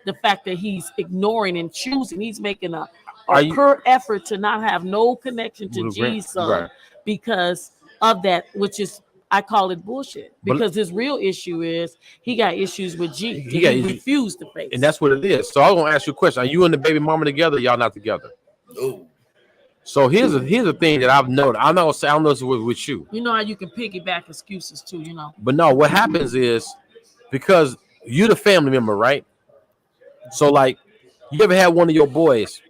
the fact that he's ignoring and choosing. He's making a are you pure effort to not have no connection to G's son right? because of that, which is, I call it bullshit. But Because his real issue is he got issues with G. he got He issues, refused to face. and that's what it is. So I was gonna ask you a question: are you and the baby mama together? Or y'all not together? Oh, So here's a thing that I've noticed. I'm not gonna say I don't know if it's with you, You know how you can piggyback excuses too. but no. What happens is because you're the family member, right? So like, you ever had one of your boys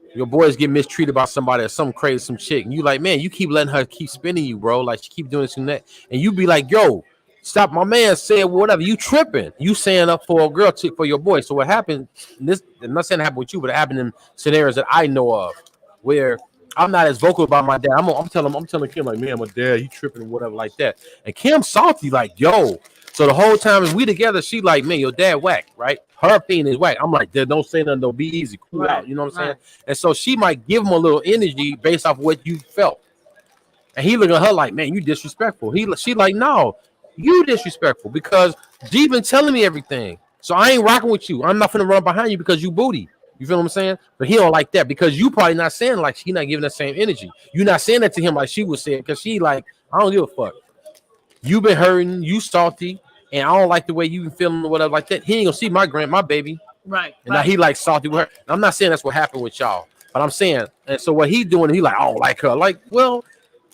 get mistreated by somebody or some crazy some chick, and you like, man, you keep letting her keep spinning you, bro. Like she keep doing this and that, and you be like, yo, stop. My man said whatever. You tripping? You saying up for a girl for your boy. So what happened? I'm not saying it happened with you, but it happened in scenarios that I know of where I'm not as vocal about my dad. I'm telling Kim like, man, my dad, he tripping or whatever like that. And Kim salty like, yo. So the whole time as we together, she like, man, your dad whack, right? Her opinion is whack. I'm like, don't say nothing, don't be easy, cool out. You know what I'm saying? And so she might give him a little energy based off what you felt. And he look at her like, man, you disrespectful. She like, no, you disrespectful because G been telling me everything. So I ain't rocking with you. I'm not finna run behind you because you booty. You feel what I'm saying? But he don't like that because you probably not saying like she not giving that same energy. You not saying that to him like she was saying because she like, I don't give a fuck. You been hurting, you salty, and I don't like the way you been feeling or whatever like that. He ain't gonna see my baby. Right. And now he like salty with her. And I'm not saying that's what happened with y'all, but I'm saying, and so what he doing, he like, I don't like her. Like, well,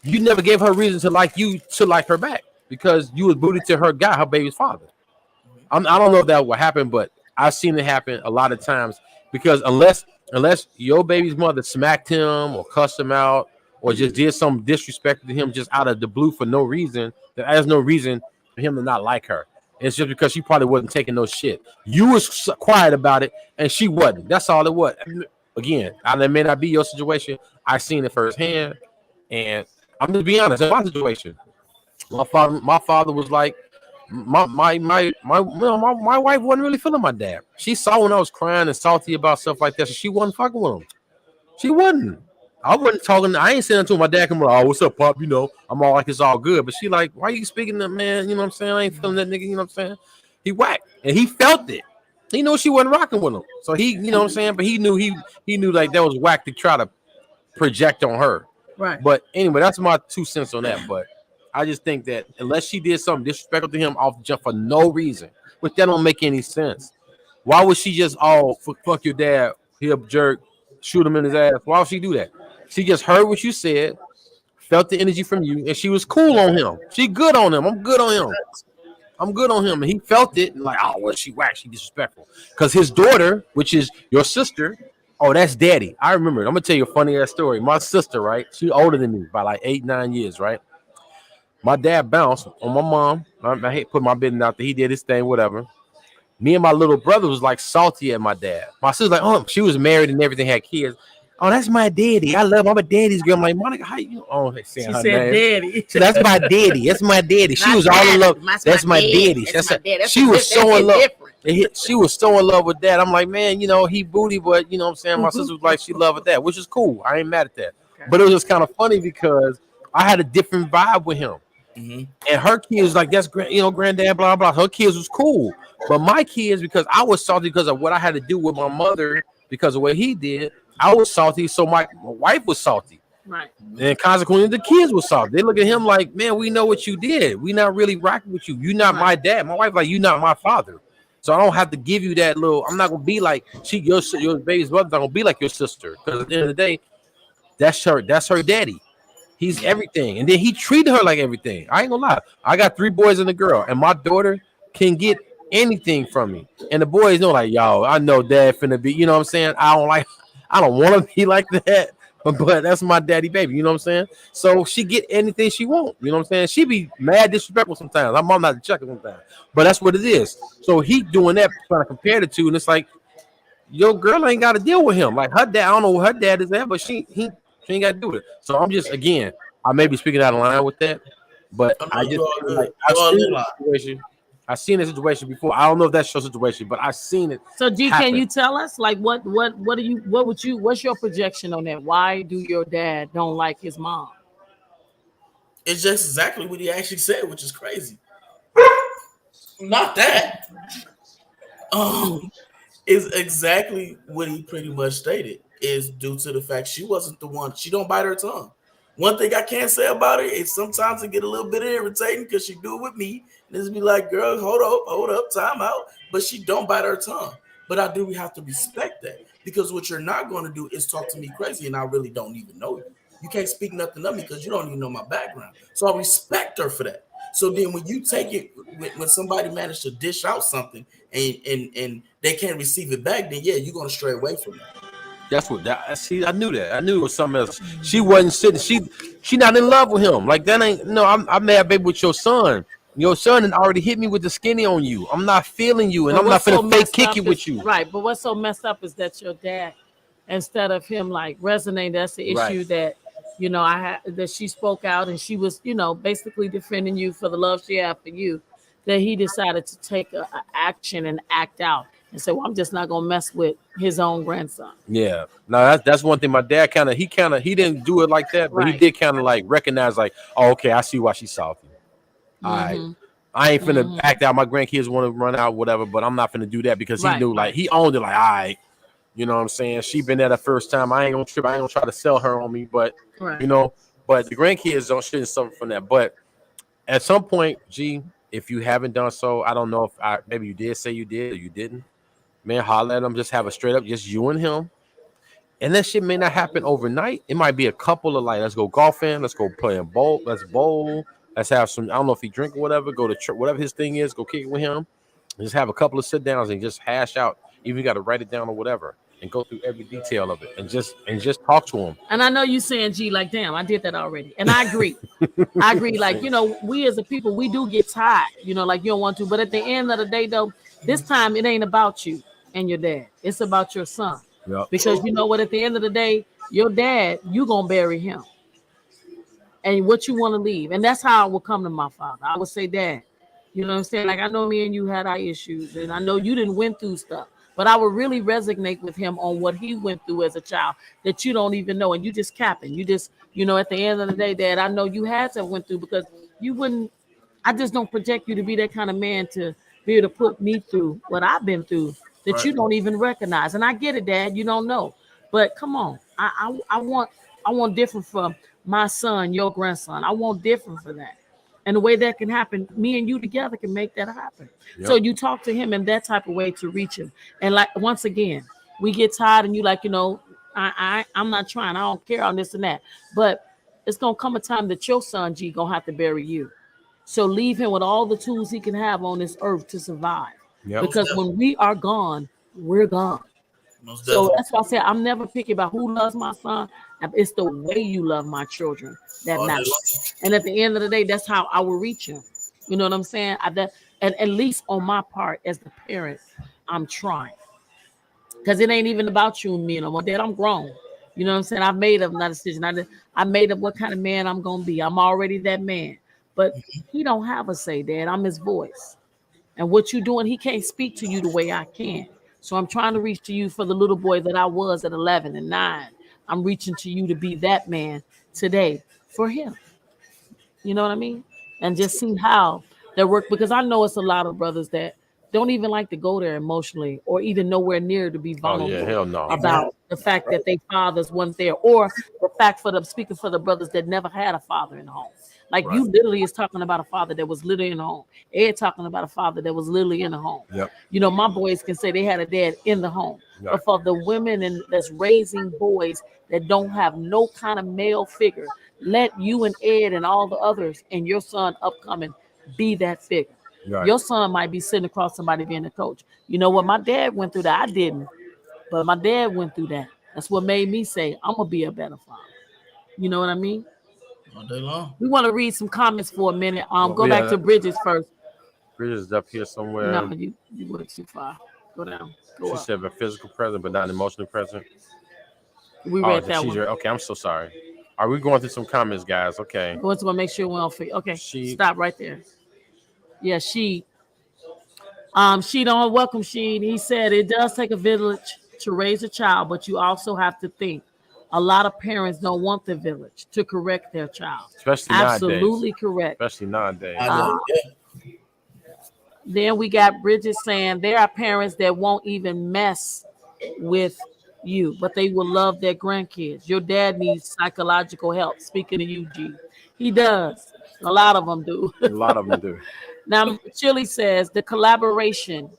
you never gave her reason to like you to like her back because you was booted to her guy, her baby's father. I don't know if that would happen, but I've seen it happen a lot of times because unless your baby's mother smacked him or cussed him out or just did some disrespect to him just out of the blue for no reason, there's no reason for him to not like her. It's just because she probably wasn't taking no shit. You was quiet about it and she wasn't. That's all it was. Again, it may not be your situation. I seen it firsthand, and I'm just being honest. In my situation, my father was like, my wife wasn't really feeling my dad. She saw when I was crying and salty about stuff like that, so she wasn't fucking with him. She wasn't. I wasn't talking. I ain't saying to my dad, "Come on, oh, what's up, pop?" I'm all like, it's all good. But she like, why are you speaking to man? You know what I'm saying? I ain't feeling that nigga. You know what I'm saying? He whacked, and he felt it. He knew she wasn't rocking with him, so he, you know what I'm saying. But he knew like that was whack to try to project on her. Right. But anyway, that's my 2 cents on that. But I just think that unless she did something disrespectful to him off the jump for no reason, which that don't make any sense. Why would she just fuck your dad? He a jerk, shoot him in his ass. Why would she do that? She just heard what you said, felt the energy from you, and she was cool on him. She good on him. I'm good on him. And he felt it and like, oh, well, she whacked, she disrespectful. Because his daughter, which is your sister, oh, that's daddy. I remember. I'm gonna tell you a funny ass story. My sister, right? She's older than me by like 8-9 years, right? My dad bounced on my mom. I hate put my business out there. He did his thing, whatever. Me and my little brother was like salty at my dad. My sister like, oh, she was married and everything, had kids. Oh, that's my daddy. I'm a daddy's girl. I'm like, Monica, how you? Oh, they saying She her said name. daddy. So that's my daddy. That's my daddy. She was all in love. That's my daddy. She was so in love. She was so in love with that. I'm like, man, he booty, but you know what I'm saying? My sister was like, she loved that, which is cool. I ain't mad at that. But it was just kind of funny because I had a different vibe with him. And her kids like that's granddad, blah blah. Her kids was cool, but my kids, because I was salty because of what I had to do with my mother because of what he did, I was salty. So my wife was salty. Right. And consequently, the kids were soft. They look at him like, man, we know what you did. We not really rocking with you. You not my dad. My wife like, you not my father. So I don't have to give you that little. I'm not gonna be like your baby's mother's not gonna be like your sister. Because at the end of the day, that's her daddy. He's everything. And then he treated her like everything. I ain't gonna lie. I got 3 boys and a girl, and my daughter can get anything from me. And the boys know, like, yo, I know dad finna be, you know what I'm saying? I don't want to be like that. But that's my daddy baby, you know what I'm saying? So she get anything she want, you know what I'm saying? She be mad disrespectful sometimes. My mom not to check her sometimes, but that's what it is. So he doing that, trying to compare the two, and it's like your girl ain't got to deal with him. Like her dad, I don't know what her dad is at, but she ain't got to do it. So I'm just again, I may be speaking out of line with that, but I just like I've seen this situation before. I don't know if that's your situation, but I've seen it. So G, happen. can you tell us like what's your projection on that? Why do your dad don't like his mom? It's just exactly what he actually said, which is crazy. Not that. Is exactly what he pretty much stated. Is due to the fact she wasn't the one. She don't bite her tongue. One thing I can't say about her is sometimes it get a little bit irritating because she do it with me. And just be like, girl, hold up, time out. But she don't bite her tongue. But I do have to respect that. Because what you're not going to do is talk to me crazy and I really don't even know you. You can't speak nothing of me because you don't even know my background. So I respect her for that. So then when you take it, when somebody managed to dish out something and they can't receive it back, then yeah, you're going to stray away from it. That's what that. See, I knew that. I knew it was something else. She wasn't sitting. She not in love with him. Like that ain't. No, I'm mad, baby, with your son. Your son had already hit me with the skinny on you. I'm not feeling you, and I'm not finna fake kick you with you. Right, but what's so messed up is that your dad, instead of him like resonating, that's the issue that I had, that she spoke out and she was basically defending you for the love she had for you. That he decided to take a action and act out and say, well, I'm just not gonna mess with his own grandson. Yeah, no, that's one thing. My dad he didn't do it like that, but he did kind of like recognize, like, oh, okay, I see why she's salty. All right, I ain't finna act out. My grandkids want to run out, whatever, but I'm not finna do that because he knew, like, he owned it. Like, all right, you know what I'm saying? She been there the first time. I ain't gonna trip. I ain't gonna try to sell her on me, but but the grandkids shouldn't suffer from that. But at some point, G, if you haven't done so, I don't know if maybe you did say you did or you didn't. Man, holler at him. Just have a straight up, just you and him. And that shit may not happen overnight. It might be a couple of like, let's go golfing, let's go play bowl, let's bowl, let's have some. I don't know if he drink or whatever. Go to church, whatever his thing is. Go kick it with him. Just have a couple of sit downs and just hash out. Even you got to write it down or whatever, and go through every detail of it, and just talk to him. And I know you saying, G, like, damn, I did that already, and I agree. I agree. Like, we as a people, we do get tired. Like you don't want to, but at the end of the day, though, this time it ain't about you and your dad. It's about your son. Yep. Because you know what? At the end of the day, your dad, you gonna bury him, and what you want to leave, and that's how I would come to my father. I would say, Dad, you know what I'm saying? Like, I know me and you had our issues, and I know you didn't went through stuff, but I would really resonate with him on what he went through as a child that you don't even know, and you just capping. You just, at the end of the day, Dad, I know you had to went through because you wouldn't. I just don't project you to be that kind of man to be able to put me through what I've been through. That you don't even recognize. And I get it, Dad, you don't know. But come on. I want different for my son, your grandson. I want different for that. And the way that can happen, me and you together can make that happen. Yep. So you talk to him in that type of way to reach him. And like, once again, we get tired and you like, I'm not trying. I don't care on this and that. But it's going to come a time that your son, G, going to have to bury you. So leave him with all the tools he can have on this earth to survive. Yep. Because when we are gone, we're gone. So that's why I said I'm never picky about who loves my son. It's the way you love my children that matters. And at the end of the day, that's how I will reach him. You know what I'm saying? And at least on my part as the parent, I'm trying. Because it ain't even about you and me no more. Dad, I'm grown. You know what I'm saying? I've made up my decision. I made up what kind of man I'm going to be. I'm already that man. But he don't have a say, Dad. I'm his voice. And what you're doing, he can't speak to you the way I can. So I'm trying to reach to you for the little boy that I was at 11 and 9. I'm reaching to you to be that man today for him. You know what I mean? and just see how they work. Because I know it's a lot of brothers that don't even like to go there emotionally or even nowhere near to be Oh yeah, vulnerable hell no. about the fact that their fathers weren't there, or the fact for them speaking for the brothers that never had a father in the home. Like Right. you literally is talking about a father that was literally in the home. Ed talking about a father that was literally in the home. Yep. You know, my boys can say they had a dad in the home. Right. But for the women and that's raising boys that don't have no kind of male figure, let you and Ed and all the others and your son upcoming be that figure. Right. Your son might be sitting across somebody being a coach. You know what? My dad went through that. I didn't, but my dad went through that. That's what made me say, I'm going to be a better father. You know what I mean? All day long. We want to read some comments for a minute. Well, Go back to Bridges first. Bridges is up here No, somewhere. you went too far. Go down. Go She up. said, "But physical present, but not emotionally present." We Oh, read that she's one. right. Okay, I'm so sorry. Are we going through some comments, guys? Okay. I want to make sure we don't forget. Okay, She. stop right there. Yeah, she don't welcome she. He said it does take a village to raise a child, but you also have to think. A lot of parents don't want the village to correct their child. Especially nowadays. Absolutely correct. Especially nowadays. I Uh, yeah. then we got Bridget saying there are parents that won't even mess with you, but they will love their grandkids. Your dad needs psychological help. Speaking of you, G, he does. A lot of them do. A lot of them do. Now, Chili says the collaboration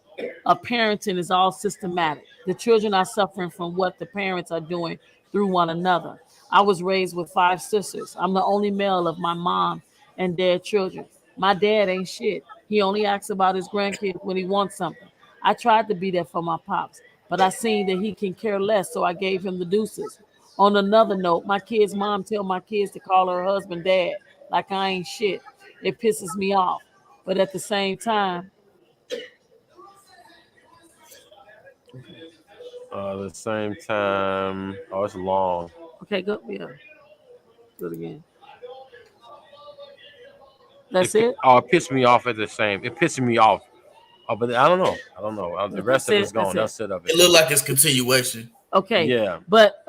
of parenting is all systematic. The children are suffering from what the parents are doing through one another. I was raised with five sisters. I'm the only male of my mom and dad children. My dad ain't shit. He only asks about his grandkids when he wants something. I tried to be there for my pops, but I seen that he can care less, so I gave him the deuces. On another note, my kid's mom tell my kids to call her husband dad, like I ain't shit. It pisses me off. But at the same time, At the same time, oh, it's long. okay, go yeah, do it again. It That's it. it pissed me off at the same. It pissed me off. Oh, but I don't know. I don't know. The rest That's of it's it. gone. That's it. That's it of it. It looked like it's continuation. Okay, Yeah. but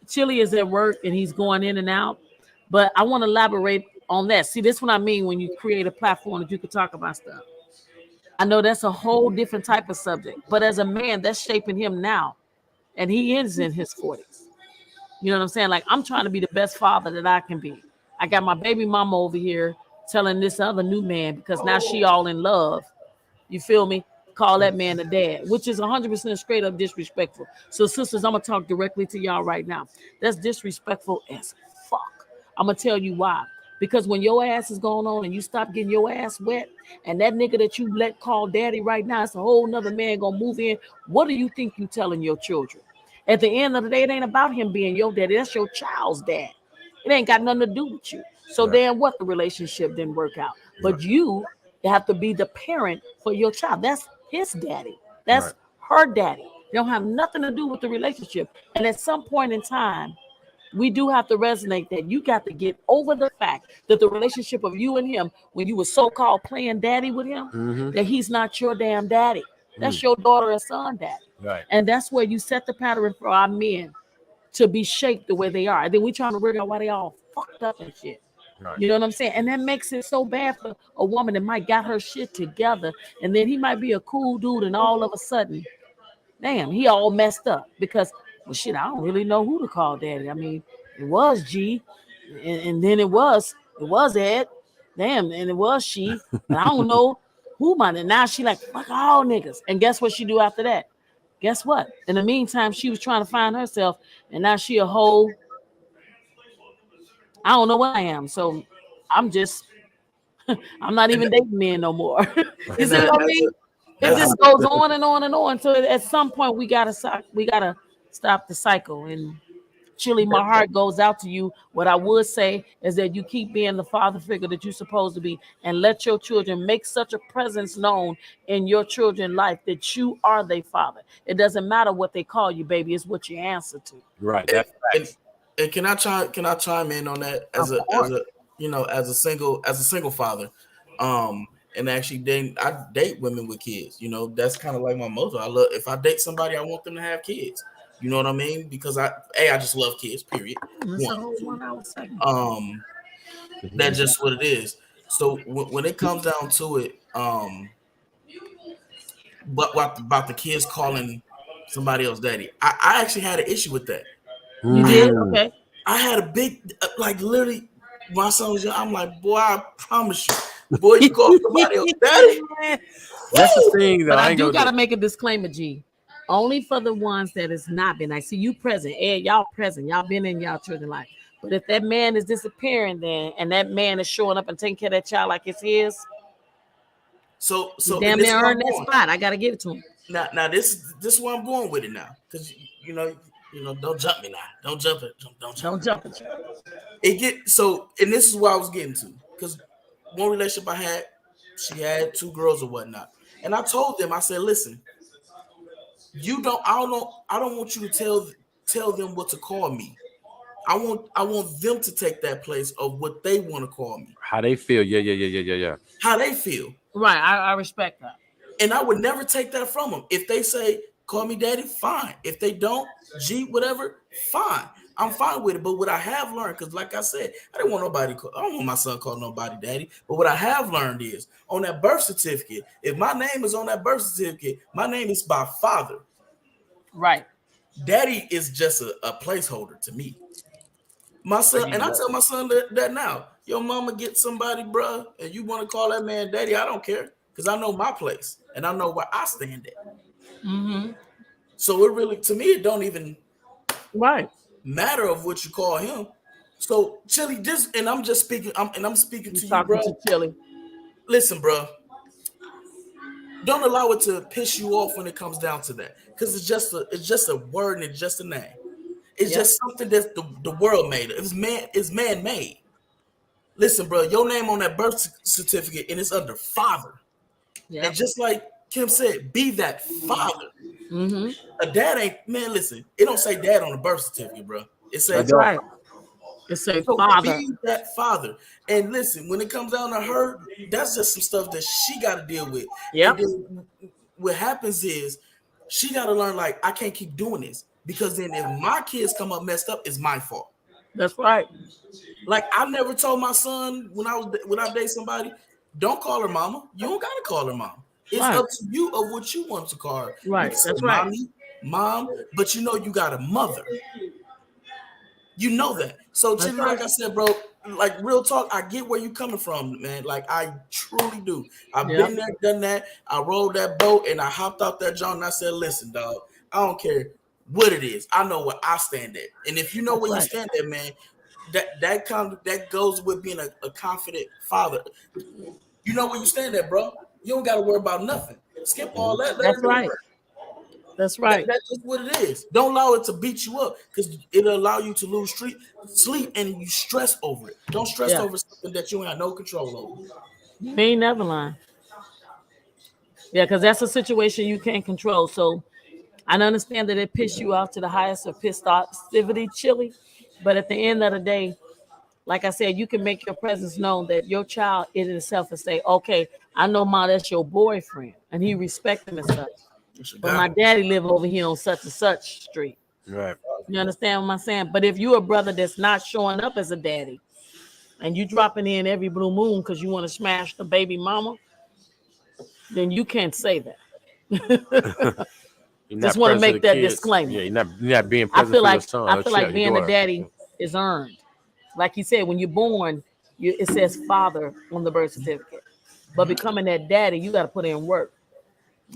Chili is at work and he's going in and out. But I want to elaborate on that. See, this is what I mean when you create a platform that you could talk about stuff. I know that's a whole different type of subject, but as a man, that's shaping him now, and he is in his 40s. You know what I'm saying? Like I'm trying to be the best father that I can be. I got my baby mama over here telling this other new man because now she all in love. You feel me? Call that man a dad, which is 100% straight up disrespectful. So, sisters, I'm gonna talk directly to y'all right now. That's disrespectful as fuck. I'm gonna tell you why. Because when your ass is going on and you stop getting your ass wet, and that nigga that you let call daddy right now, it's a whole nother man gonna move in. What do you think you telling your children? At the end of the day, it ain't about him being your daddy. That's your child's dad. It ain't got nothing to do with you. So Right. then what the relationship didn't work out. Right. But you have to be the parent for your child. That's his daddy. Right. That's her daddy. They don't have nothing to do with the relationship. And at some point in time, we do have to resonate that you got to get over the fact that the relationship of you and him, when you were so-called playing daddy with him, Mm-hmm. that he's not your damn daddy. That's Mm. your daughter and son daddy. Right. And that's where you set the pattern for our men to be shaped the way they are. And then we trying to work out why they all fucked up and shit. Right. You know what I'm saying? And that makes it so bad for a woman that might got her shit together, and then he might be a cool dude, and all of a sudden, damn, he all messed up because, well, shit, I don't really know who to call daddy. I mean, it was G, and then it was Ed, damn, and it was she, but I don't know who might. And now she like fuck all niggas, and guess what she do after that? Guess what? In the meantime, she was trying to find herself, and now she a whole. I don't know what I am, so I'm just I'm not And even dating men no more. You and see that, what I mean? It that's just goes on and on and on. So at some point we gotta stop the cycle. And Chili, my heart goes out to you. What I would say is that you keep being the father figure that you're supposed to be, and let your children make such a presence known in your children's life that you are their father. It doesn't matter what they call you, baby. It's what you answer to. Right. and, That's and, facts. and can I chime in on that Of as course. a as a single father, and actually I date women with kids. That's kind of like my motto. I love if I date somebody, I want them to have kids. You know what I mean? Because I just love kids. Period. It's a One, whole 1 hour segment. that's just what it is. So when it comes down to it, but what about the kids calling somebody else daddy? I actually had an issue with that. You I had did? Mm. Okay. I had a big like literally my son was young. I'm like, boy, I promise you, boy, you call somebody else daddy. That's the Woo! thing that But I I ain't do gonna gotta do. make a disclaimer, G. Only for the ones that has not been. I see you present. Ed, y'all present. Y'all been in y'all children's life. But if that man is disappearing then and that man is showing up and taking care of that child like it's his, he So and damn this is near where I'm earned that going. spot. I gotta give it to him. Now this is where I'm going with it now. Because don't jump me now. Don't jump it. Don't jump Don't me. jump it. It get so and this is where I was getting to. Because one relationship I had, she had two girls or whatnot. And I told them, I said, listen, I don't want you to tell them what to call me. I want them to take that place of what they want to call me, How they feel? Yeah, yeah, yeah, yeah, yeah, yeah. how they feel. Right. I respect that. And I would never take that from them. If they say, call me daddy, fine. If they don't, G, whatever, fine. I'm fine with it. But what I have learned, because like I said, I don't want my son call nobody daddy. But what I have learned is on that birth certificate, if my name is on that birth certificate, my name is by father. Right. Daddy is just a placeholder to me. My I son, give and you I that. tell my son that now. Your mama get somebody, bruh, and you want to call that man daddy, I don't care. Because I know my place and I know where I stand at. Mm-hmm. So it really, to me, it don't even Right. matter of what you call him. So Chili, just and I'm just speaking, I'm speaking You to you, talking bro. to Chili. Listen, bro, don't allow it to piss you off when it comes down to that, because it's just a word and it's just a name. It's Yep. just something that the world made. It's man made. Listen, bro, your name on that birth certificate and it's under father. And Yep. just like Kim said, be that father. Mm-hmm. A dad ain't man. Listen, it don't say dad on the birth certificate, bro. It I say That's don't. right. It's a so father. be that father. And listen, when it comes down to her, that's just some stuff that she got to deal with. And Yep. then what happens is she got to learn like I can't keep doing this because then if my kids come up messed up, it's my fault. That's right. Like I never told my son when I date somebody, don't call her mama. You don't gotta call her mom. It's Right. up to you of what you want to call her. You Right. can say That's right. mommy, mom, but you know you got a mother. You know that. So That's Chili, right. like I said, bro, like real talk, I get where you coming from, man. Like I truly do. I've Yep. been there, done that. I rolled that boat and I hopped out that joint and I said, listen, dog, I don't care what it is. I know where I stand at. And if you know That's where you right. stand at, man, that goes with being a confident father. You know where you stand at, bro. You don't gotta worry about nothing. Skip all that, let her That's do the right. work. That's right. That's just what it is. Don't allow it to beat you up because it'll allow you to lose sleep and you stress over it. Don't stress Yeah. over something that you have no control over. You ain't never lying. Yeah, because that's a situation you can't control. So I understand that it pissed you off to the highest of pissivity, Chili. But at the end of the day, like I said, you can make your presence known that your child in itself and say, okay, I know ma, that's your boyfriend. And he respect him as such. It's your But my guy. daddy live over here on such and such street. Right. You understand what I'm saying? But if you a brother that's not showing up as a daddy and you dropping in every blue moon because you want to smash the baby mama, then you can't say that. You're Just not want to present to make the that kids. disclaimer. Yeah, you're not being present for your son I or feel like your being a daughter. daddy is earned. Like you said, when you're born, it says father on the birth certificate. But becoming that daddy, you got to put in work.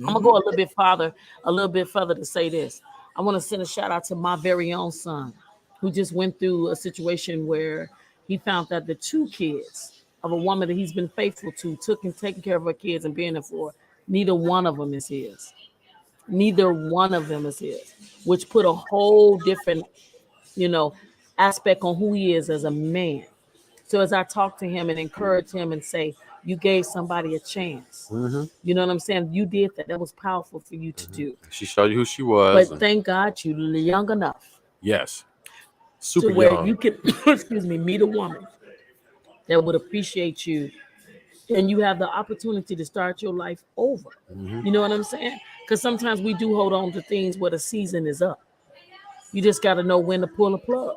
I'm gonna Mm-hmm. go a little bit further to say this. I want to send a shout out to my very own son, who just went through a situation where he found that the two kids of a woman that he's been faithful to took and taking care of her kids and being there for, neither one of them is his. Neither one of them is his, which put a whole different, you know, aspect on who he is as a man. So as I talk to him and encourage him and say, you gave somebody a chance. Mm-hmm. You know what I'm saying? You did that. That was powerful for you to Mm-hmm. do. She showed you who she was, But and thank God you young enough yes, to super where young. you can, excuse me, meet a woman that would appreciate you and you have the opportunity to start your life over. Mm-hmm. You know what I'm saying? Because sometimes we do hold on to things where the season is up. You just got to know when to pull a plug.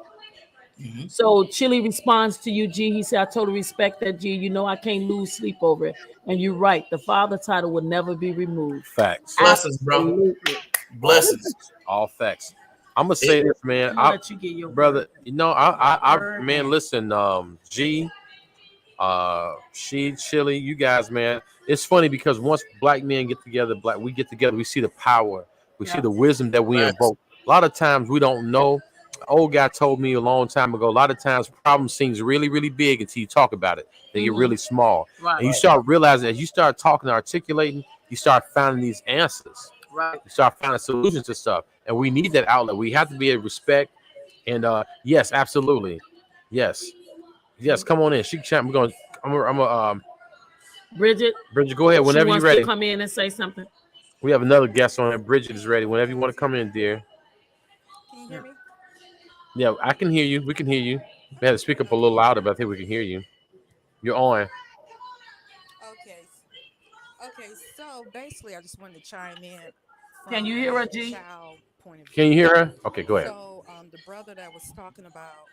Mm-hmm. So Chili responds to you, G. He said, I totally respect that, G. You know I can't lose sleep over it. And you're right. The father title will never be removed. Facts. Blessings, bro. Absolutely. All Blessings. all facts. I'm gonna It, say this, man. I'm gonna let you get your Brother, word. man, listen, G, she, Chili, you guys, man. It's funny because once black men get together, we get together, we see the power, we see Yeah. the wisdom that we facts. invoke. A lot of times we don't know. Old guy told me a long time ago. A lot of times, problem seems really, really big until you talk about it. They get Mm-hmm. really small, Right. and you start realizing as you start talking, articulating, you start finding these answers. Right. You start finding solutions to stuff, and we need that outlet. We have to be able to respect. And yes, absolutely, yes, yes. Come on in, she chat. We're going. I'm Bridget, Bridget, go ahead she whenever you're wants to ready. come in and say something. We have another guest on here. Bridget is ready. Whenever you want to come in, dear. Can you hear me? Yeah, I can hear you. We can hear you. We had to speak up a little louder, but I think we can hear you. You're on. Okay. Okay. So basically, I just wanted to chime in Can from you hear her, a G? child point of Can you view. hear her? Okay, go ahead. So, the brother that was talking about,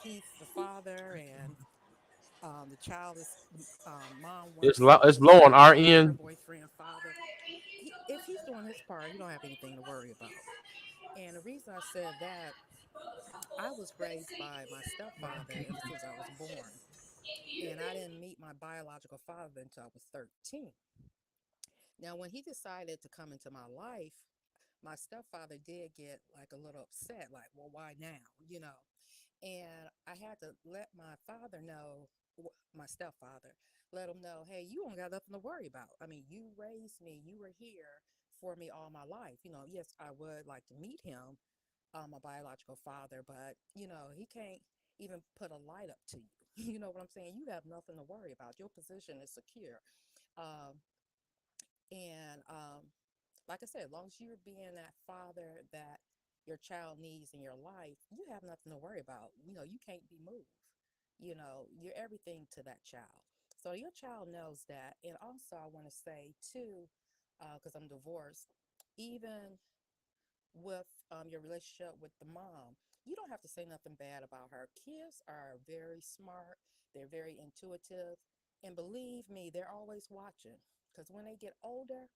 he's the father, and the child is, mom wants It's him low to on our be her end. boyfriend, father. If he's doing his part, you don't have anything to worry about. And the reason I said that, I was raised by my stepfather ever since I was born, and I didn't meet my biological father until I was 13. Now, when he decided to come into my life, my stepfather did get like a little upset, like, well, why now? And I had to let my father know, my stepfather, let him know, hey, you don't got nothing to worry about. I mean, you raised me, you were here for me all my life. Yes, I would like to meet him, my biological father, but, he can't even put a light up to you. You know what I'm saying? You have nothing to worry about. Your position is secure. Um, and like I said, as long as you're being that father that your child needs in your life, you have nothing to worry about. You can't be moved. You're everything to that child. So your child knows that. And also, I want to say too, because I'm divorced, even with your relationship with the mom, you don't have to say nothing bad about her. Kids are very smart, they're very intuitive, and believe me, they're always watching. Because when they get older,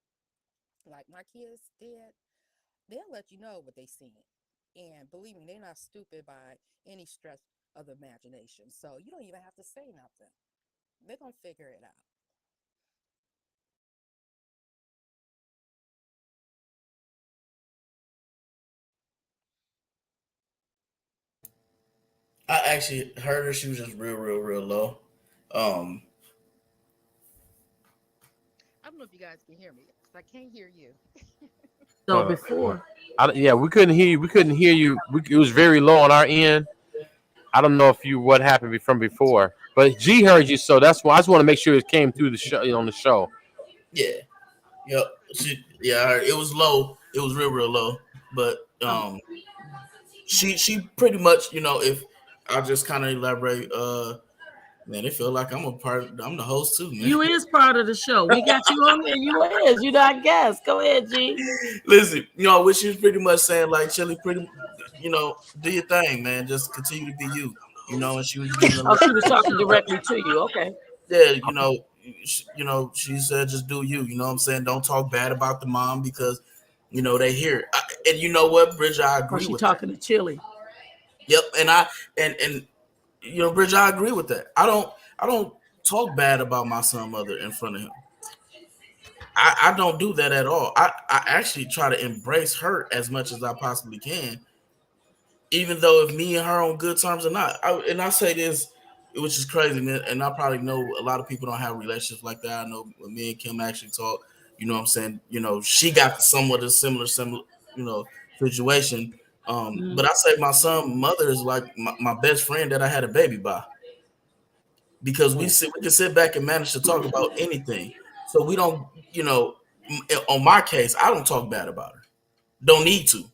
like my kids did, they'll let you know what they seen. And believe me, they're not stupid by any stretch of the imagination. So you don't even have to say nothing. They're gonna figure it out. I actually heard her. She was just real, real, real low. Um, I don't know if you guys can hear me because I can't hear you. No, Uh, before. yeah, we couldn't hear you. We couldn't hear you. It was very low on our end. I don't know if you what happened from before, but G heard you, so that's why I just want to make sure it came through the show on the show. yeah, yep. Yeah, it was low. It was real, real low. But Um, she pretty much, if I just kind of elaborate, man, it feel like I'm the host too, man. you is part of the show. We got you on there. You is. You not guest. Go ahead, G. Listen, what she was pretty much saying, like, Chili, do your thing, man. Just continue to be you, and she was giving a Oh, little, she was talking directly to you. Okay. yeah, she said, just do you, what I'm saying? Don't talk bad about the mom because, they hear it. And you know what, Bridge, I Oh, agree she with that. talking to Chili. Yep, and Bridge, I agree with that. I don't talk bad about my son mother in front of him. I don't do that at all. I actually try to embrace her as much as I possibly can, even though if me and her on good terms or not. And I say this, which is crazy, man, and I probably know a lot of people don't have relationships like that. I know when me and Kim actually talk, what I'm saying, she got somewhat a similar, situation. But Mm. I say my son mother is like my best friend that I had a baby by, because we can sit back and manage to talk about anything. So we don't, on my case, I don't talk bad about her. Don't need to.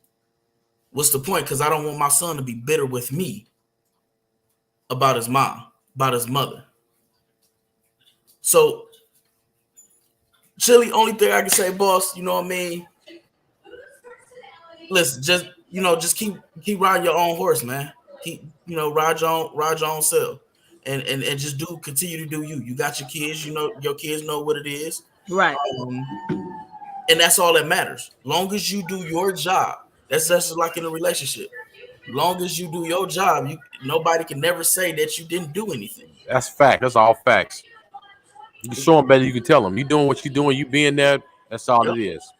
What's the point? Because I don't want my son to be bitter with me about his mom, about his mother. So, Chili, only thing I can say, boss, you know what I mean? Listen, just keep riding your own horse, man. keep ride your own self, and just continue to do you. You got your kids, your kids know what it is, Right. um, and that's all that matters. Long as you do your job, that's just like in a relationship. Long as you do your job, nobody can never say that you didn't do anything. That's fact. That's all facts. You can show them better. You can tell them you doing what you doing. You being there. That's all Yep. it is.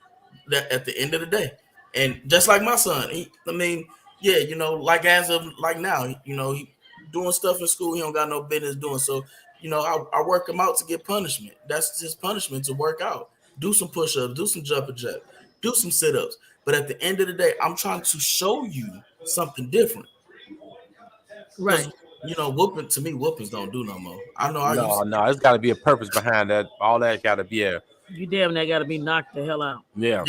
That at the end of the day, and just like my son, I mean, yeah, like as of like now, he doing stuff in school he don't got no business doing. So, I work him out to get punishment. That's his punishment, to work out, do some push-ups, do some jumping jack, do some sit-ups. But at the end of the day, I'm trying to show you something different. Right. Because whoopings don't do no more. I know I used No, to. no, it's got to be a purpose behind that. All that got to be a You damn near got to be knocked the hell out. yeah.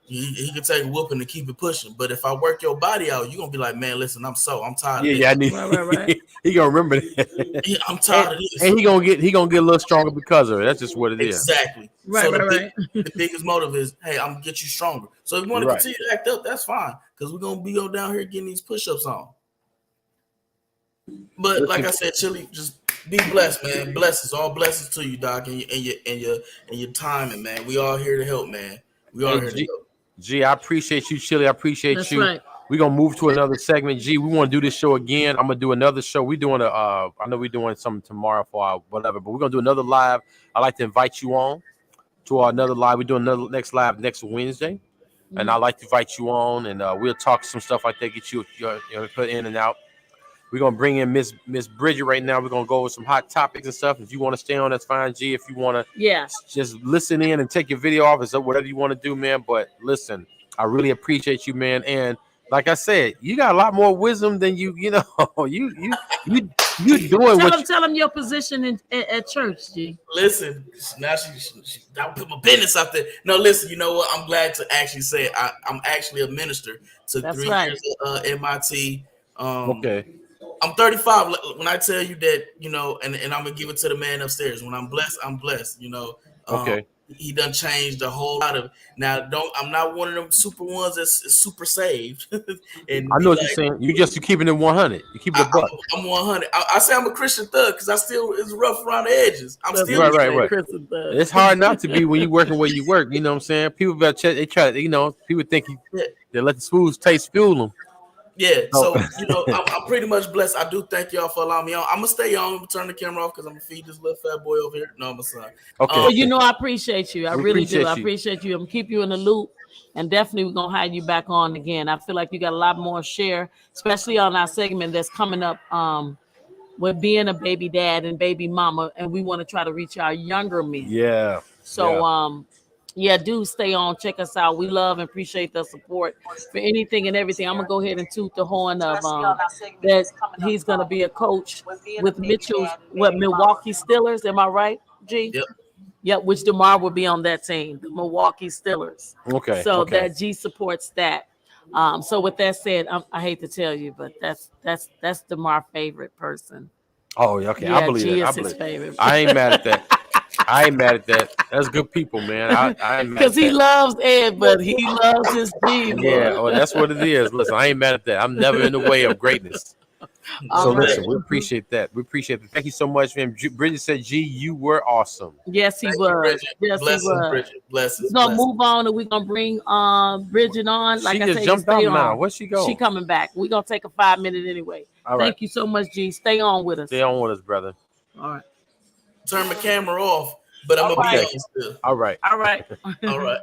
Yeah, he can take a whooping to keep it pushing. But if I work your body out, you're gonna be like, man, listen, I'm tired of Yeah, this. yeah. I need. Right, right, right. He gonna remember that, Yeah, I'm and, tired of this. and he gonna get a little stronger because of it. That's just what it is. Exactly. Right, So right, right. the biggest motive is, hey, I'm gonna get you stronger. So if you want to Right. continue to act up, that's fine, because we're gonna be down here getting these push-ups on. But like I said, Chili, just be blessed, man. Blessings, all blessings to you, Doc, and your timing, man. We all here to help, man. We all Hey, here to help. G, I appreciate you, Chili. I appreciate That's you. right. We're gonna move to another segment. G, we want to do this show again. I'm gonna do another show. We doing I know we're doing something tomorrow for our whatever, but we're gonna do another live. I'd like to invite you on to our another live. We're doing another next live next Wednesday. And I'd like to invite you on, and we'll talk some stuff like that, get your put in and out. We're gonna bring in Miss Bridget right now. We're gonna go over some hot topics and stuff. If you want to stay on, that's fine, G. If you want to Yeah. just listen in and take your video off, it's whatever you want to do, man. But listen, I really appreciate you, man. And like I said, you got a lot more wisdom than you know. You doing what you, Tell them your position at church, G. Listen, now she don't put my business out there. No, listen, you know what? I'm glad to actually say it. I'm actually a minister. Took That's 3 right. years at MIT. okay. I'm 35. When I tell you that, and I'm gonna give it to the man upstairs. When I'm blessed, I'm blessed. Okay. He done changed a whole lot of. Now, I'm not one of them super ones that's super saved, and I be know what you're like, saying. You keeping it 100. You keep it a buck. I'm 100. I say I'm a Christian thug because it's rough around the edges. I'm That's still what Right, you say, right. Chris and Doug. It's hard not to be when you working where you work. You know what I'm saying? People about they try to, people think yeah. they let the smooth taste fuel them. Yeah, So, so I'm pretty much blessed. I do thank y'all for allowing me on. I'm gonna stay on. I'm gonna turn the camera off because I'm gonna feed this little fat boy over here. No, my son. okay. Well, I appreciate you. I We really do. appreciate I you. appreciate you. I'm gonna keep you in the loop, and definitely we're gonna have you back on again. I feel like you got a lot more to share, especially on our segment that's coming up. With being a baby dad and baby mama, and we want to try to reach our younger men. Yeah. So, Yeah. yeah, do stay on. Check us out. We love and appreciate the support for anything and everything. I'm gonna go ahead and toot the horn of that he's gonna be a coach with Milwaukee Steelers. Am I right, G? Yep. Yep. Which Demar will be on that team, the Milwaukee Steelers. Okay. So Okay. that G supports that. So with that said, I hate to tell you, but that's Demar's favorite person. Oh, yeah. Okay. I Yeah, believe G it. I is his believe. favorite. I ain't mad at that. I ain't mad at that. That's good people, man. I ain't mad Because at he that. loves Ed, but he loves his G, Yeah. boy. Oh, that's what it is. Listen, I ain't mad at that. I'm never in the way of greatness. So All listen, right. we appreciate that. We appreciate it. Thank you so much, man. Bridget said, "G, you were awesome." Yes, he Thank you, was. Bridget. Yes, he Blessings, was. Bridget. We're Blessings, gonna blessings. move on and we're gonna bring Bridget on. She Like I just say, jumped out stay now. on. Where'd she go? She coming back. We're gonna take a 5 minute anyway. All right. Thank you so much, G. Stay on with us. Stay on with us, brother. All right. Turn my camera off, but I'm gonna be Okay. on still. All right. All right. All right.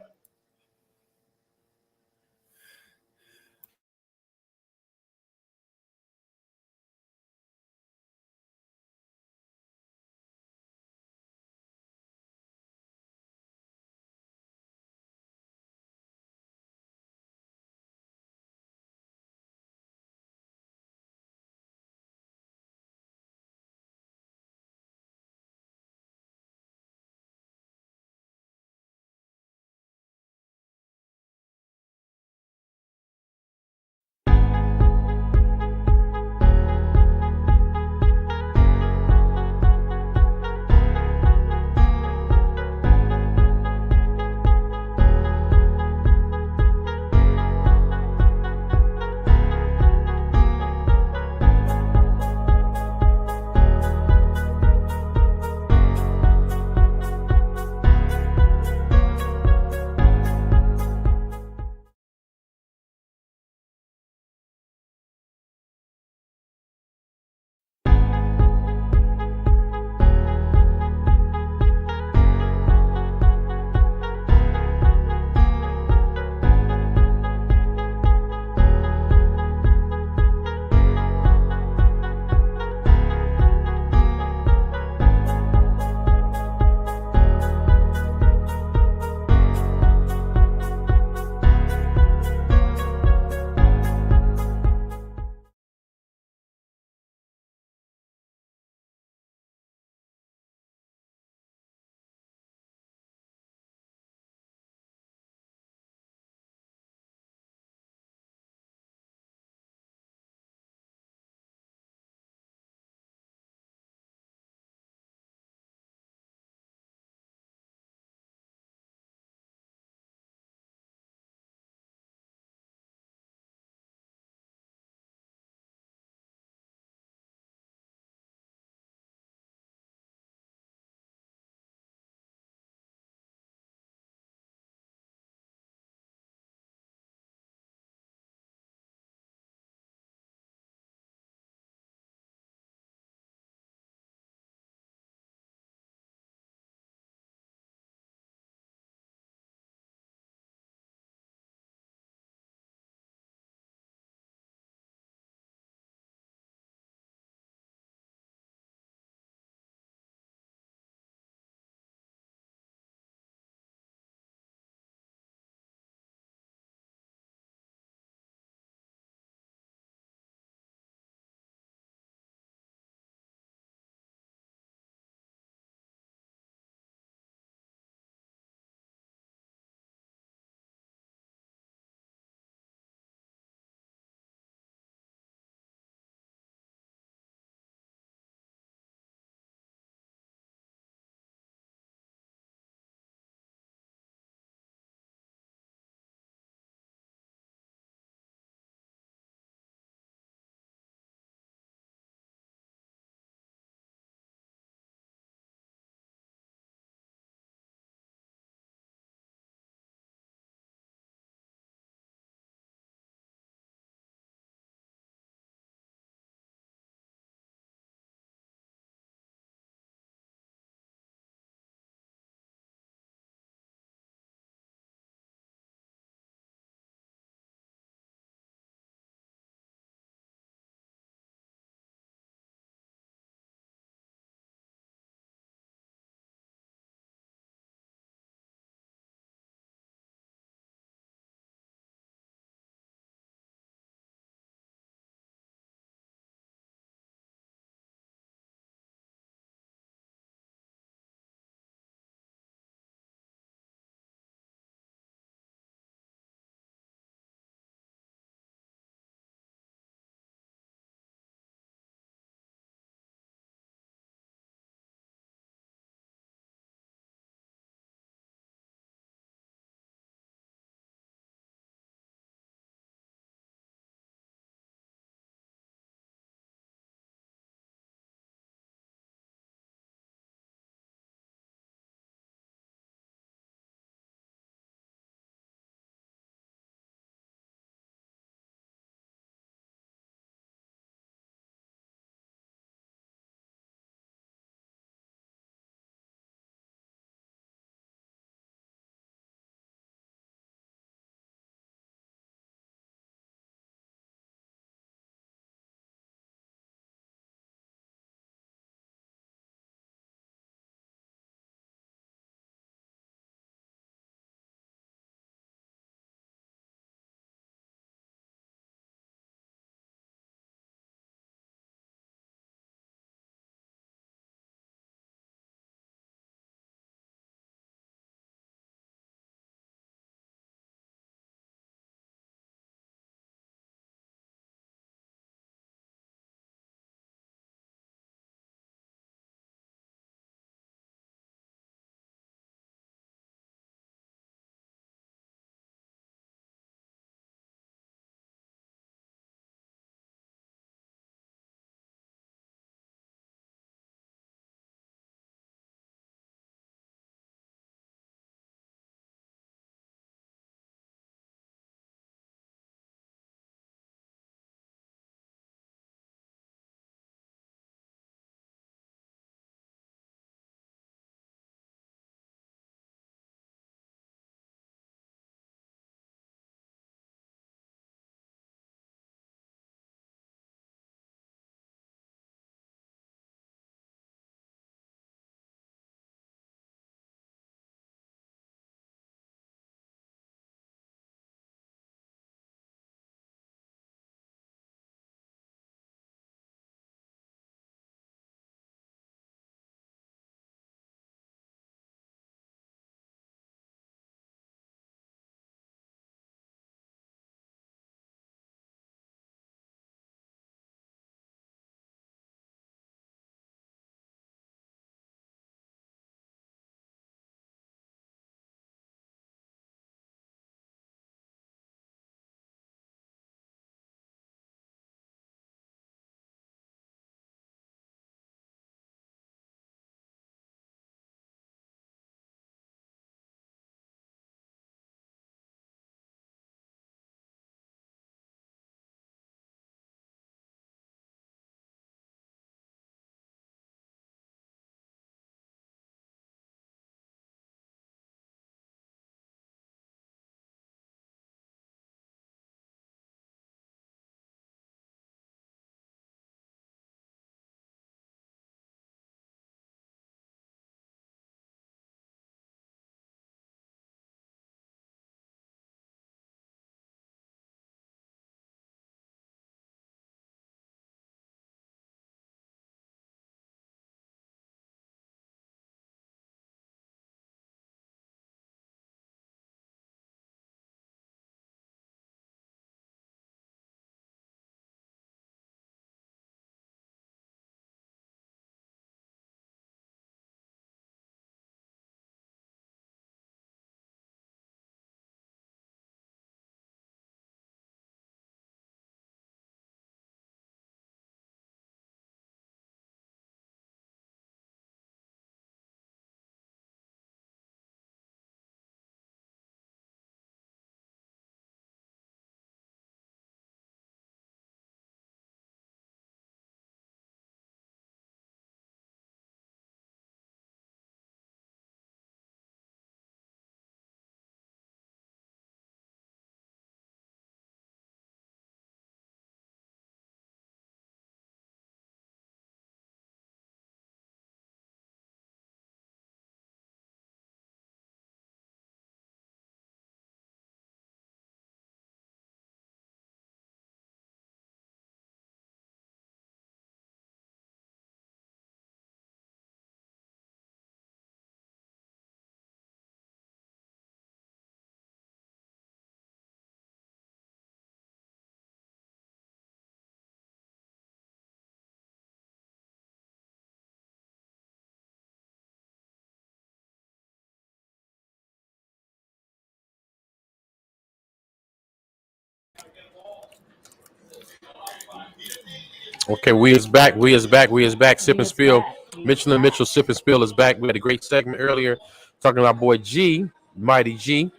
Okay, we is back. We is back. We is back. Sip He and is spill. back. He is Mitchell and back. Mitchell Sip and Spill is back. We had a great segment earlier talking about boy G, Mighty G.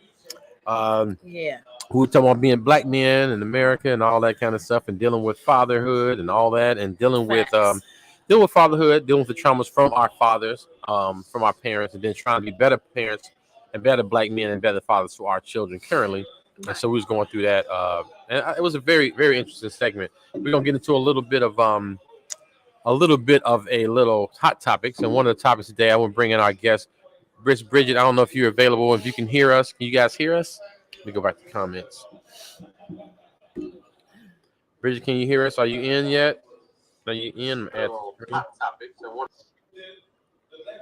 Um, Yeah. who were talking about being black men in America and all that kind of stuff, and dealing with fatherhood and all that, and Facts. dealing with fatherhood, dealing with the traumas from our fathers, from our parents, and then trying to be better parents and better black men and better fathers to our children currently. And Right. so we was going through that, it was a very very interesting segment. We're gonna get into a little hot topics, and one of the topics today I want to bring in our guest, Bridget. I don't know if you're available, if you can hear us. Can you guys hear us? Let me go back to comments. Bridget, can you hear us? Are you in yet? Are you in?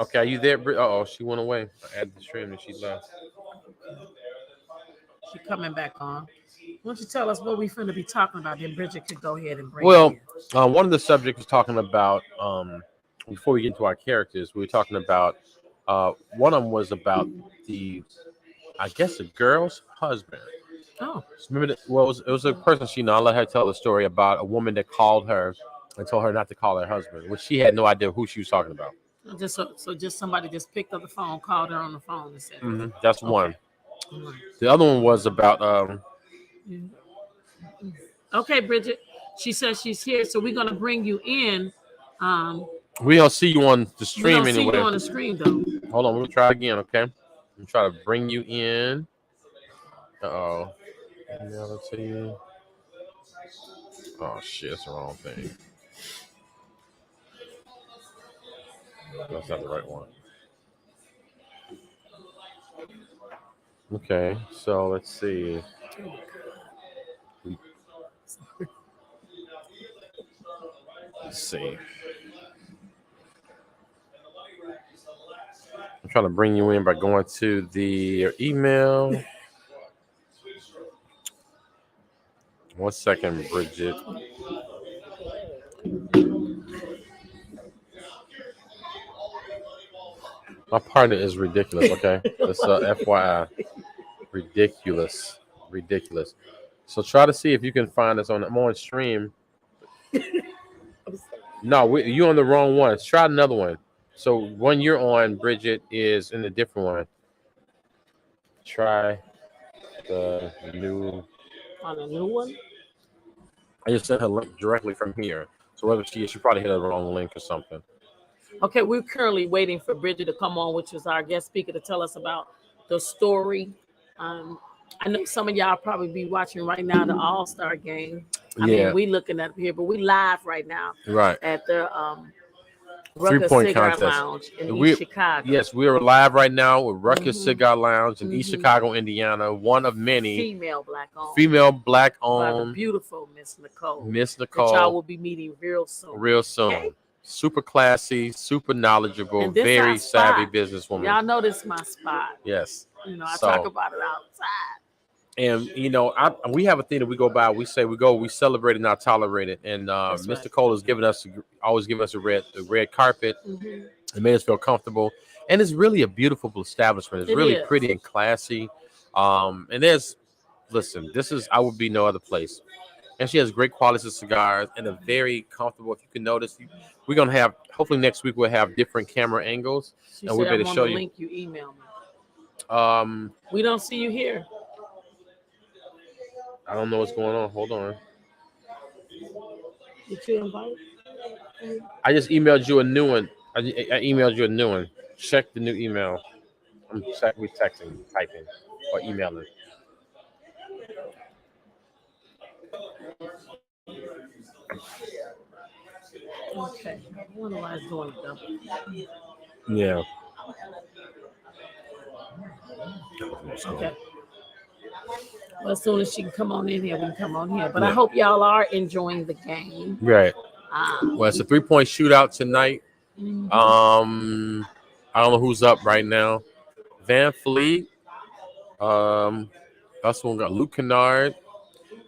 Okay, are you there? Oh, she went away. I added the stream and she left. She coming back on. Why don't you tell us what we finna be talking about? Then Bridget could go ahead and bring Well, it one of the subjects was talking about, before we get into our characters, we were talking about, one of them was about I guess, the girl's husband. in. Oh, Remember, it was a person she know. I'll let her tell the story about a woman that called her and told her not to call her husband, which she had no idea who she was talking about. just somebody just picked up the phone, called her on the phone, and said, That's "Okay, one. The other one was about okay, Bridget." She says she's here, so we're gonna bring you in. Um, we don't see you on the we stream don't see you anyway. on the screen though. Hold on, we'll try again, okay? I'm try to bring you in. Uh-oh. Email it to you. Oh shit, it's the wrong thing. That's not the right one. Okay, so let's see. Let's see. I'm trying to bring you in by going to your email. 1 second, Bridget. My partner is ridiculous, okay? That's FYI. Ridiculous. Ridiculous. So try to see if you can find us I'm on stream. No, you on the wrong one. Try another one. So one you're on, Bridget, is in a different one. Try the new. On a new one. I just sent her link directly from here. So whether she probably hit the wrong link or something. Okay, we're currently waiting for Bridget to come on, which is our guest speaker, to tell us about the story. Um, I know some of y'all probably be watching right now the All-Star game. I mean, we looking at it here, but we live right now Right. at the 3 Ruckers point Cigar contest. Lounge in East Chicago. Yes, we are live right now with Ruckers Cigar Lounge in East Chicago, Indiana. One of many female black owned by the owned beautiful Miss Nicole. Miss That y'all Nicole. will be meeting real soon. Real soon. Okay? Super classy, super knowledgeable, And this very our savvy spot. businesswoman. Y'all know this is my spot. Yes. You know, I talk about it outside. And we have a thing that we go by. We say we celebrate and not tolerate it. And Mr. Cole has always given us a red carpet. It made us feel comfortable, and it's really a beautiful establishment. It's really pretty and classy. And I would be no other place. And she has great quality of cigars and a very comfortable. If you can notice, we're gonna have hopefully next week we'll have different camera angles, and we'll be able to show you. Link you email me. We don't see you here. I don't know what's going on. Hold on. Did you invite? I just emailed you a new one. I emailed you a new one. Check the new email. We texting, typing, or emailing. Okay. I wonder why it's doing it though. Yeah. Okay. Well, as soon as she can come on in here, we can come on here. But I hope y'all are enjoying the game. Right. Well, it's a 3-point shootout tonight. I don't know who's up right now. Van Fleet. That's one got Luke Kennard.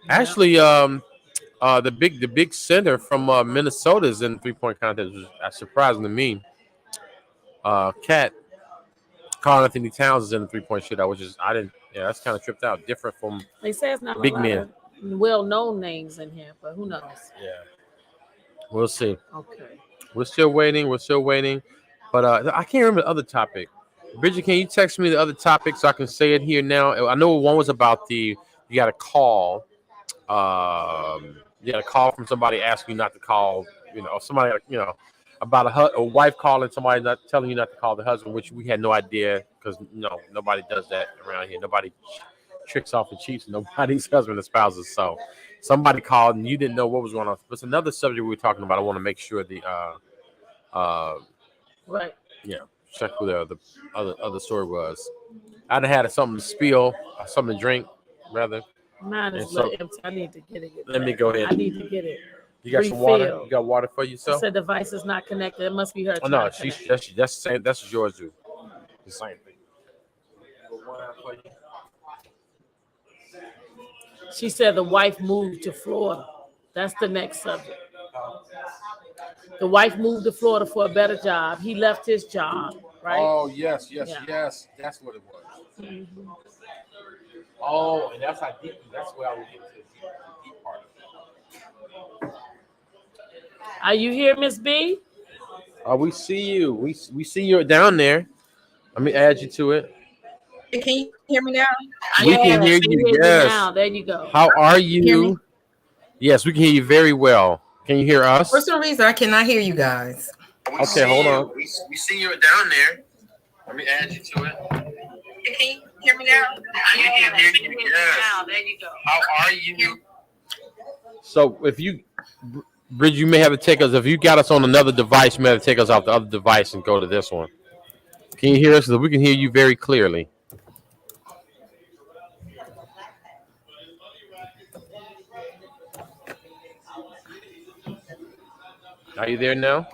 Actually, the big center from Minnesota is in the 3-point contest, which is surprising to me. Carl Anthony Towns is in the 3-point shootout, which is that's kind of tripped out. Different from they say it's not big a lot men. Of well-known names in here, but who knows? Yeah. We'll see. Okay. We're still waiting. We're still waiting. But I can't remember the other topic. Bridget, can you text me the other topic so I can say it here now? I know one was about you got a call. You got a call from somebody asking you not to call. Somebody about a wife calling somebody not telling you not to call the husband, which we had no idea because nobody does that around here. Nobody tricks off and cheats nobody's husband or spouses. So somebody called and you didn't know what was going on. But it's another subject we were talking about. I want to make sure the Right. check who the other story was. I'd have had something to spill, something to drink, rather. Mine is And so- empty. I need to get it. Let me go ahead. I need to get it. You got some water? Refilled. You got water for It yourself? said device is not connected. It must be her. Oh no, trying to she's connect. that's the same. That's yours too. The same thing. She said the wife moved to Florida. That's the next subject. The wife moved to Florida for a better job. He left his job, right? Oh yes, Yeah. yes. That's what it was. Oh, and that's how deep. That's where I was getting to the deep part of it. Are you here, Miss B? We see you. We see you down there. Let me add you to it. Can you hear me now? We can hear we you. hear Yes. now. There you go. How are Hear me? you? Yes, we can hear you very well. Can you hear us? For some reason, I cannot hear you guys. Okay, hold on. We see you down there. Let me add you to it. Can you hear me now? We can hear you. Yes. Now, there you go. How are you? So if you, Bridge, you may have to take us. If you got us on another device, you may have to take us off the other device and go to this one. Can you hear us? So we can hear you very clearly. Are you there now?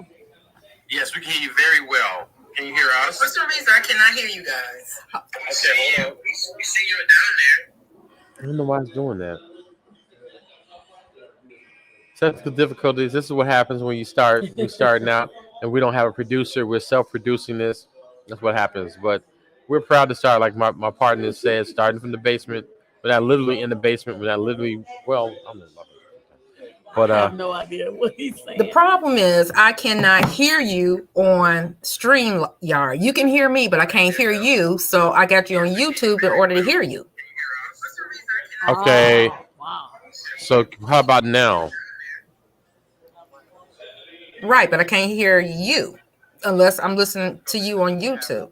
Yes, we can hear you very well. Can you hear us? For some reason, I cannot hear you guys. Okay, hold on. We see you down there. I don't know why it's doing that. Technical difficulties. This is what happens when you start. We start now, and we don't have a producer. We're self-producing this. That's what happens. But we're proud to start, like my partner said, starting from the basement. We're not literally in the basement. We're not literally. Well, I'm in love. But I have no idea what he's saying. The problem is I cannot hear you on StreamYard. You can hear me, but I can't hear you. So I got you on YouTube in order to hear you. Okay. Oh, wow. So how about now? Right, but I can't hear you unless I'm listening to you on YouTube.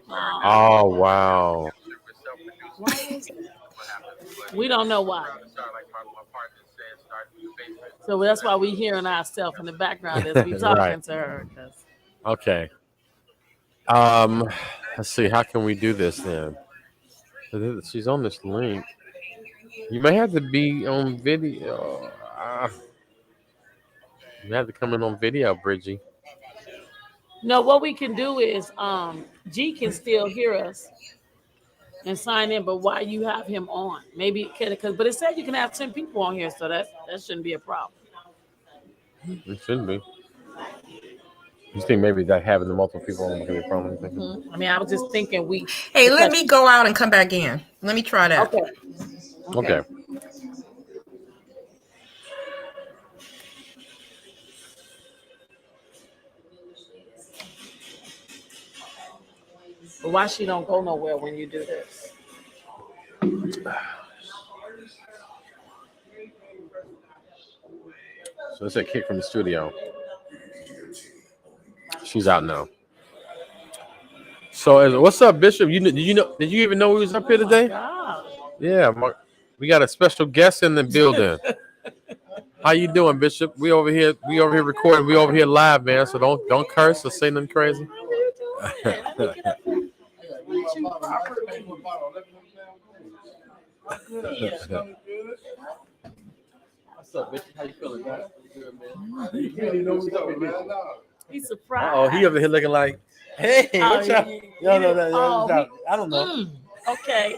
Wow. Oh wow. Why is it? We don't know why. So that's why we hearing ourselves in the background as we talking Right. to her. 'Cause Okay. Let's see. How can we do this then? She's on this link. You may have to be on video. You have to come in on video, Bridgie. No, what we can do is G can still hear us and sign in, but why you have him on? Maybe but it said you can have 10 people on here, so that shouldn't be a problem. It should be. You think maybe that having the multiple people on can be a problem? I mean, I was just thinking Hey, let me go out and come back in. Let me try that. Okay. Okay. But why she don't go nowhere when you do this? So it's a kick from the studio. She's out now. So what's up, Bishop? Did you even know we was up here today? God. Yeah, we got a special guest in the building. How you doing, Bishop? We over here recording. We over here live, man. So don't curse or say nothing crazy. What's up, Bishop? How you feeling, man? Good, man. He's surprised. Oh, he over here looking like, hey, what's up? Oh, I don't know. Okay.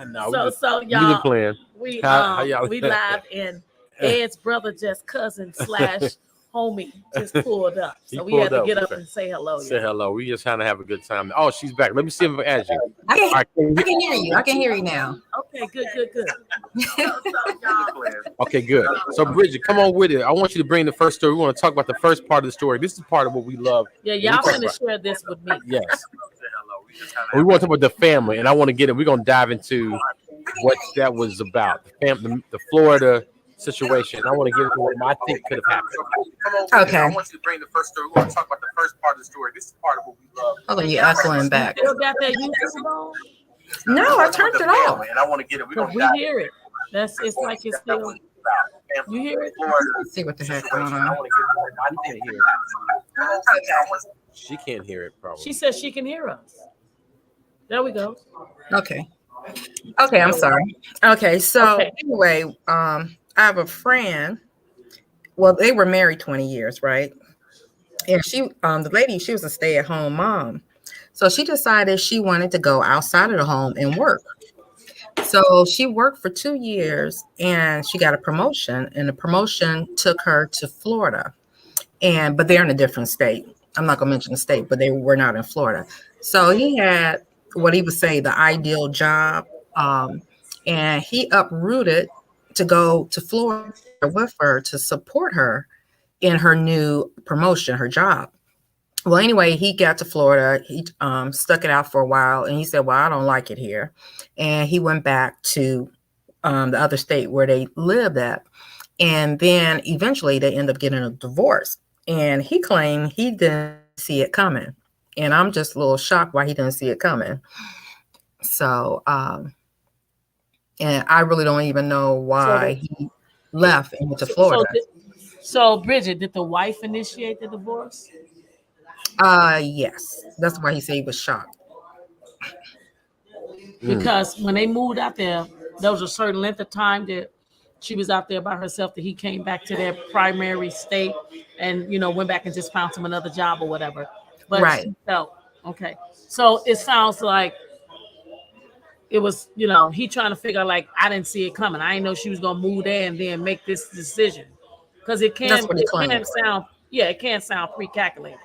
No, So we y'all, just playing. we How y'all- we live and Ed's brother, just cousin / homie, just pulled up. He So we had pulled to up. get up and say hello. Say hello. We just trying to have a good time. Oh, she's back. Let me see if I add you. I All right. can hear you. I can hear you now. Okay, good. Okay, good. So Bridget, come on with it. I want you to bring the first story. We want to talk about the first part of the story. This is part of what we love. Yeah, when we y'all talk finna about- share this with me. Yes. We want to talk about the family, and I want to get it. We're gonna dive into what that was about. The Florida situation. I want to get into what I think could have happened. Okay. I want you to bring the first story. We want to talk about the first part of the story. This is part of what we love. Hold on, you echoing back. Still got that YouTube on? No, I turned it off. And I want to get it. Cause we hear it. It's like it's still. You hear it? Let's see what the heck going on. I can't hear it. She can't hear it probably. She says she can hear us. There we go. Okay. Okay, I'm sorry. Okay, so Okay. anyway, I have a friend. Well, they were married 20 years, right? And she, the lady, she was a stay-at-home mom. So she decided she wanted to go outside of the home and work. So she worked for 2 years and she got a promotion, and the promotion took her to Florida. But they're in a different state. I'm not gonna mention the state, but they were not in Florida. So he had what he would say the ideal job. And he uprooted to go to Florida with her to support her in her new promotion, her job. Well, anyway, he got to Florida. He stuck it out for a while, and he said, "Well, I don't like it here," and he went back to the other state where they lived at. And then eventually, they end up getting a divorce. And he claimed he didn't see it coming, and I'm just a little shocked why he didn't see it coming. So, and I really don't even know why he left and went to Florida. So Bridget, did the wife initiate the divorce? Yes, that's why he said he was shocked. Because when they moved out there was a certain length of time that she was out there by herself, that he came back to their primary state and, went back and just found him another job or whatever. But Right. she felt, okay. So it sounds like it was, he trying to figure out, like, I didn't see it coming. I didn't know she was going to move there and then make this decision. Because it can sound pre-calculated.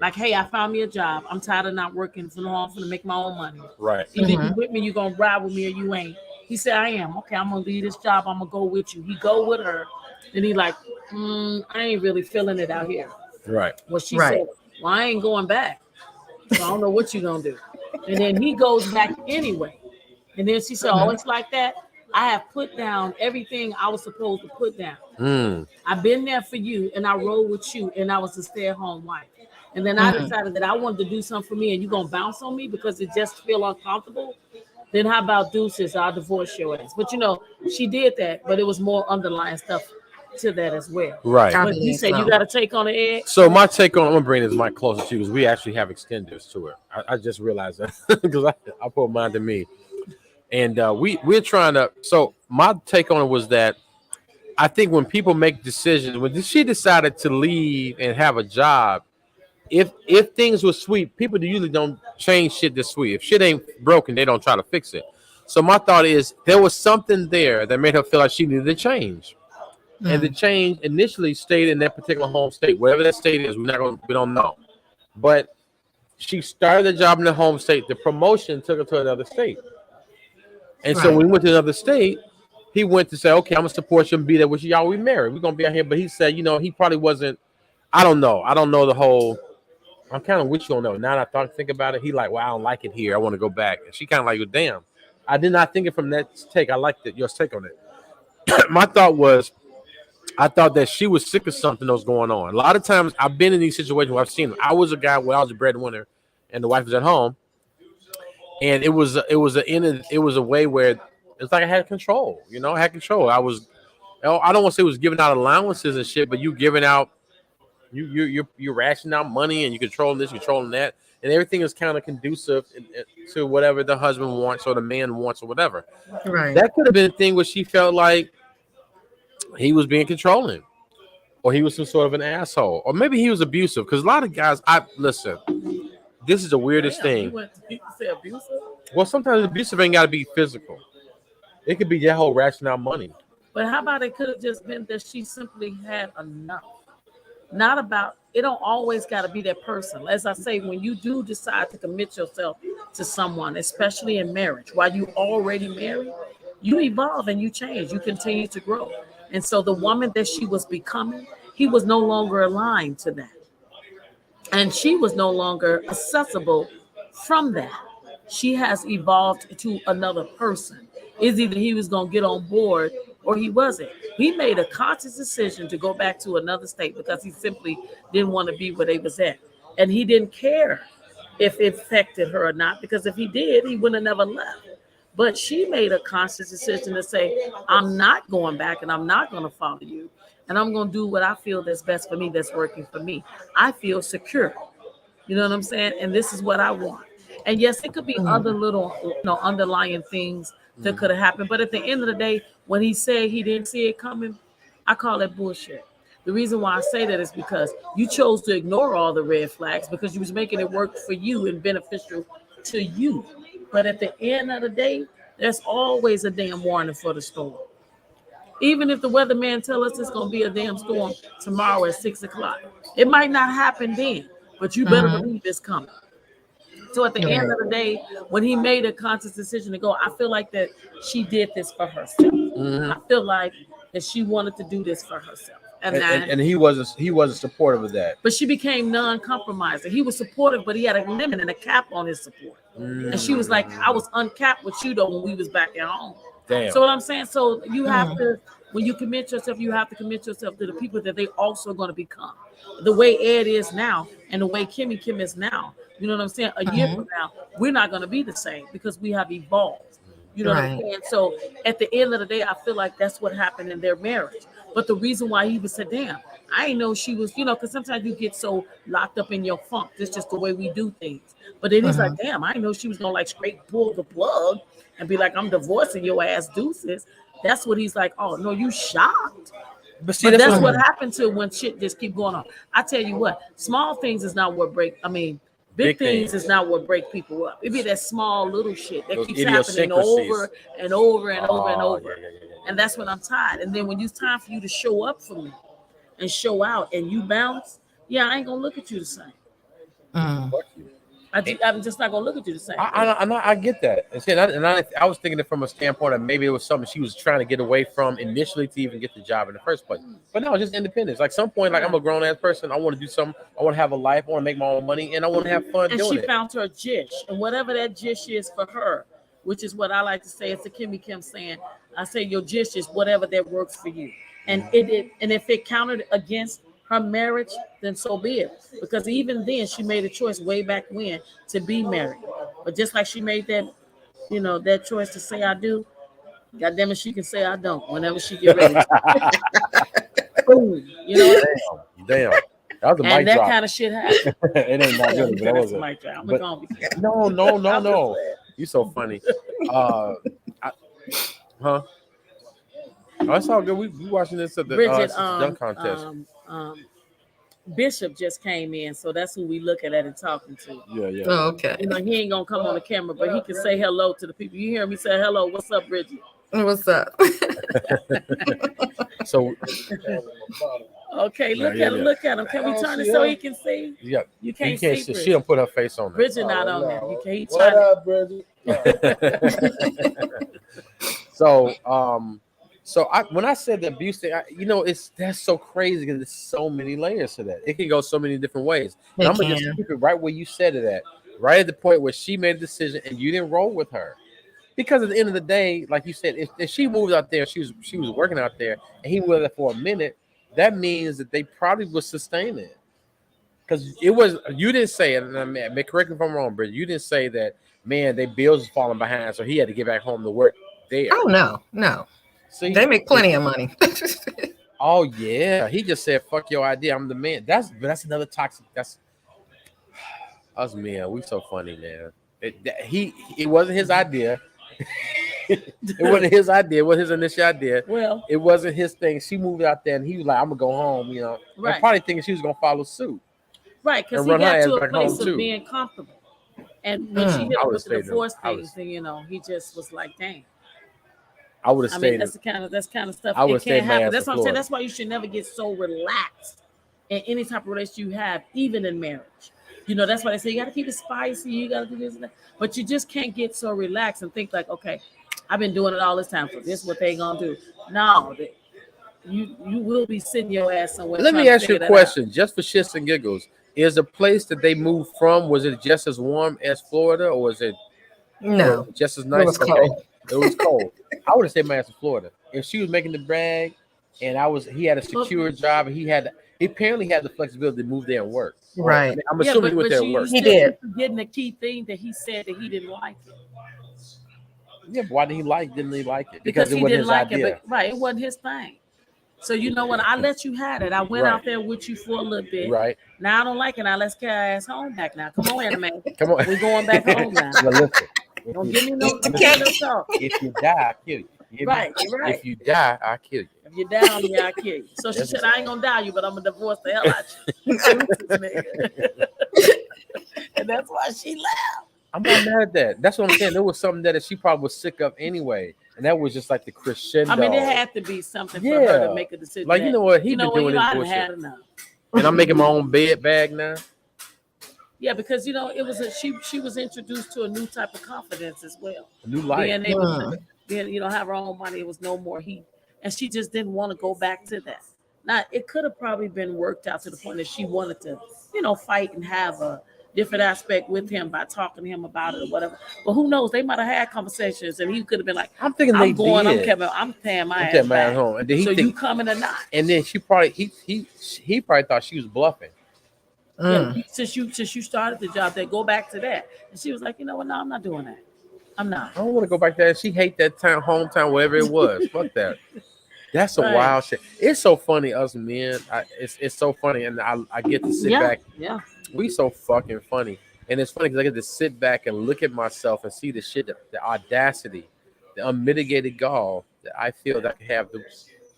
Like, hey, I found me a job. I'm tired of not working for long. I'm going to make my own money. Right. Either you with me, you're going to ride with me, or you ain't. He said, I am. Okay, I'm going to leave this job. I'm going to go with you. He go with her. And he like, I ain't really feeling it out here. Right. Well, she said, well, I ain't going back. So I don't know what you're going to do. And then he goes back anyway. And then she said, oh, it's like that? I have put down everything I was supposed to put down. I've been there for you, and I rode with you, and I was a stay-at-home wife. And then I decided that I wanted to do something for me, and you're going to bounce on me because it just feel uncomfortable. Then how about deuces? I'll divorce your ass. But, she did that, but it was more underlying stuff to that as well. Right. But you said you got to take on the edge. So my take on, I'm going to bring this mic closer to you, because we actually have extenders to it. I just realized that because I put mine to me. And we're trying to, so my take on it was that I think when people make decisions, when she decided to leave and have a job, if things were sweet, people usually don't change shit this sweet. If shit ain't broken, they don't try to fix it. So my thought is there was something there that made her feel like she needed a change. And the change initially stayed in that particular home state, wherever that state is. We don't know. But she started the job in the home state. The promotion took her to another state. And so when we went to another state, he went to say, okay, I'm going to support you and be there with you. Y'all, we married. We're going to be out here. But he said, he probably wasn't, I don't know. I don't know the whole, I'm kind of with you on that. Now that I think about it, he like, well, I don't like it here. I want to go back. And she kind of like, well, damn. I did not think it from that take. I liked your take on it. My thought was, I thought that she was sick of something that was going on. A lot of times I've been in these situations where I've seen them. I was a guy where I was a breadwinner and the wife was at home. And it was a way where it's like I had control, I had control. I don't want to say it was giving out allowances and shit, but you giving out, you're rationing out money and you controlling this, controlling that, and everything is kind of conducive to whatever the husband wants or the man wants or whatever. Right. That could have been a thing where she felt like he was being controlling, or he was some sort of an asshole, or maybe he was abusive. Because a lot of guys, listen. This is the weirdest thing. You say abusive? Well, sometimes abusive ain't got to be physical. It could be that whole rationale money. But how about it could have just been that she simply had enough? Not about, it don't always got to be that person. As I say, when you do decide to commit yourself to someone, especially in marriage, while you already married, you evolve and you change. You continue to grow. And so the woman that she was becoming, he was no longer aligned to that. And she was no longer accessible from that. She has evolved to another person. Is either he was going to get on board or he wasn't. He made a conscious decision to go back to another state because he simply didn't want to be where they was at. And he didn't care if it affected her or not, because if he did, he would have never left. But she made a conscious decision to say, I'm not going back and I'm not going to follow you. And I'm going to do what I feel that's best for me, that's working for me. I feel secure. You know what I'm saying? And this is what I want. And yes, it could be other little, underlying things that could have happened. But at the end of the day, when he said he didn't see it coming, I call that bullshit. The reason why I say that is because you chose to ignore all the red flags because you was making it work for you and beneficial to you. But at the end of the day, there's always a damn warning for the storm. Even if the weatherman tell us it's gonna be a damn storm tomorrow at 6 o'clock, it might not happen then, but you better Mhm. believe it's coming. So at the end Right. of the day, when he made a conscious decision to go, I feel like that she did this for herself. I feel like that she wanted to do this for herself, And he wasn't supportive of that. but she became non-compromising. He was supportive, but he had a limit and a cap on his support. And she was like, I was uncapped with you though when we was back at home. Damn. So what I'm saying, so you have Mhm. to, when you commit yourself, you have to commit yourself to the people that they also going to become. The way Ed is now and the way Kim is now, you know what I'm saying? A year Mhm. from now, we're not going to be the same because we have evolved. You know what I'm Right. saying? So at the end of the day, I feel like that's what happened in their marriage. But the reason why he was said, damn, I didn't know she was, because sometimes you get so locked up in your funk. That's just the way we do things. But then he's like, Mhm. damn, I didn't know she was gonna like straight pull the plug and be like, I'm divorcing your ass deuces. That's what he's like, oh no, you shocked. But see, But that's that's what what Mhm. happened to when shit just keep going on. I tell you what, small things is not what break. I mean, big big things things, is not what break people up. It be that small little shit that those keeps happening idiosyncrasies. over and over and over and Oh, yeah, over. yeah, yeah, yeah, And yeah, that's when I'm tired. And then when it's time for you to show up for me and show out and you bounce, yeah, I ain't gonna look at you the same. Mhm. fuck you. I'm just not gonna look at you the same. I get that. And, see, I was thinking it from a standpoint of maybe it was something she was trying to get away from initially to even get the job in the first place. But no, just independence. Like some point, like I'm a grown ass person. I want to do something. I want to have a life. I want to make my own money, and I want to have fun And doing she it. found her jish, and whatever that jish is for her, which is what I like to say. It's a Kimmy Kim saying. I say your jish is whatever that works for you, and and if it counted against her marriage, then so be it. Because even then, she made a choice way back when to be married. But just like she made that, that choice to say I do, God damn it, she can say I don't whenever she get ready to. Boom, you know what I mean? Damn, that was a And mic that drop. kind of shit happens. It ain't not Yeah, really, he but said that that's was a a. mic drop. I'm But gonna be quiet. no, no, no, I'm just no. playing. You so funny. I, huh? Oh, it's all good. We watching this at the Bridget, it's a dunk contest. Bishop just came in, so that's who we looking at and talking to. Yeah, yeah, Oh, yeah. okay. He ain't gonna come on the camera, but he can say hello to the people. You hear me say hello? What's up, Bridget? What's up? So Okay, yeah, look yeah, at him. yeah. Look at him. Can we turn it so he can see? Yeah, You you can't can't see see. She Bridget. don't put her face on there. Bridget not on there. You can't. He What trying. up, Bridget? So when I said the abuse thing, that's so crazy because there's so many layers to that. It can go so many different ways. And It I'm gonna just can. keep it right where you said it at, right at the point where she made a decision and you didn't roll with her. Because at the end of the day, like you said, if she moved out there, she was working out there, and he was there for a minute, that means that they probably would sustain it. Because it was you didn't say it, and I mean, correct me if I'm wrong, Bridget. You didn't say that, man, their bills was falling behind, so he had to get back home to work there. Oh no, no. See, They make plenty of money. oh yeah, he just said, "Fuck your idea, I'm the man." That's another toxic. That's us men. We so funny, man. It wasn't his idea. It wasn't his idea. It wasn't his initial idea. Well, It wasn't his thing. She moved out there, and he was like, "I'm gonna go home," and right, probably thinking she was gonna follow suit right, because and he run her got ass to a back home place of too. being comfortable. And when she Mm. hit I him would have with the stayed. divorce I would. things, then he just was like, "Dang." I would have I mean, stayed. that's kind of stuff. I would It have can't stayed my happen. ass in That's what I'm saying. Florida. That's why you should never get so relaxed in any type of relationship you have, even in marriage. That's why they say you got to keep it spicy. You got to do this and that. But you just can't get so relaxed and think like, okay, I've been doing it all this time, so this is what they gonna do. No, you will be sitting your ass somewhere Let trying me to ask you figure a that out. question, just for shits and giggles. Is the place that they moved from, was it just as warm as Florida, or was it No, just as it was nice? Okay, cold. it was cold. I would have said my ass in Florida. If she was making the brag, and he had a But secure job, and he apparently had the flexibility to move there and work. Or I Right. mean, I'm yeah, assuming he went but there you and you worked. He still did. keep forgetting the key thing that he said that he didn't like it Yeah, but didn't he like it? Because because it he wasn't didn't his like it, idea. but right, it wasn't his thing. So you know what? I let you have it. I went Right, out there with you for a little bit. right. Now I don't like it. Now let's carry our ass home back. Now come on, anime. Come on. We going back home now. Well, listen. Don't give me no. You Don't give me can't. no talk. If you die, I kill you. You hear me? Right, you're right. If you die, I kill you. If you're down me, I'll kill you. So she That's said, what- I ain't gonna die you, but I'm gonna divorce the hell out you. Deuces, nigga. And that's why she left. I'm not mad at that. That's what I'm saying. There was something that she probably was sick of anyway, and that was just like the crescendo. I mean, it had to be something for her Yeah. to make a decision. Like, you know what? He been doing this I done bullshit. had enough. And I'm making my own bed bag now. Yeah, because it was she was introduced to a new type of confidence as well. A new life. Being able to have her own money, it was no more heat. And she just didn't want to go back to that. Now it could have probably been worked out to the point that she wanted to, fight and have a different aspect with him by talking to him about it or whatever. But who knows? They might have had conversations and he could have been like, I'm thinking I'm they going, did. I'm paying my I'm ass taking my ass back. home. And then So you coming or not? And then she probably he probably thought she was bluffing. Yeah, since you started the job, they go back to that. And she was like, you know what? No, I'm not doing that. I'm not. I don't want to go back there. She hate that town, hometown, wherever it was. Fuck that. That's some Right. wild shit. It's so funny, us men. It's so funny, and I get to sit back. Yeah. We so fucking funny, and it's funny because I get to sit back and look at myself and see the shit, the audacity, the unmitigated gall that I feel that I can have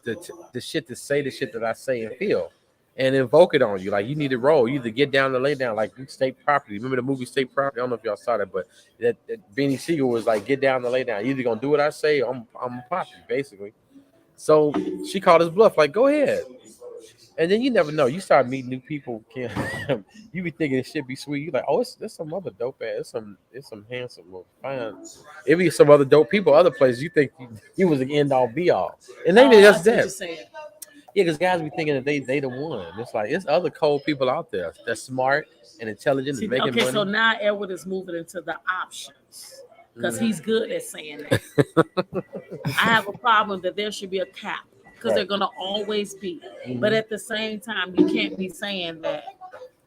the shit to say the shit that I say and feel, and invoke it on you. Like, you need to roll. You either get down or lay down. Like State Property. Remember the movie State Property? I don't know if y'all saw that, but that Beanie Siegel was like, get down or lay down. You either gonna do what I say, or I'm pop you, basically. So she called his bluff. Like, go ahead. And then you never know. You start meeting new people. You be thinking it should be sweet. You like, oh, there's some other dope ass. It's some handsome, or fine. It be some other dope people, other places. You think you was the end all be all, and maybe just that. Yeah, because guys be thinking that they the one. It's like, it's other cold people out there that's smart and intelligent and making money. So now Edward is moving into the options because he's good at saying that. I have a problem that there should be a cap because they're going to always be. But at the same time, you can't be saying that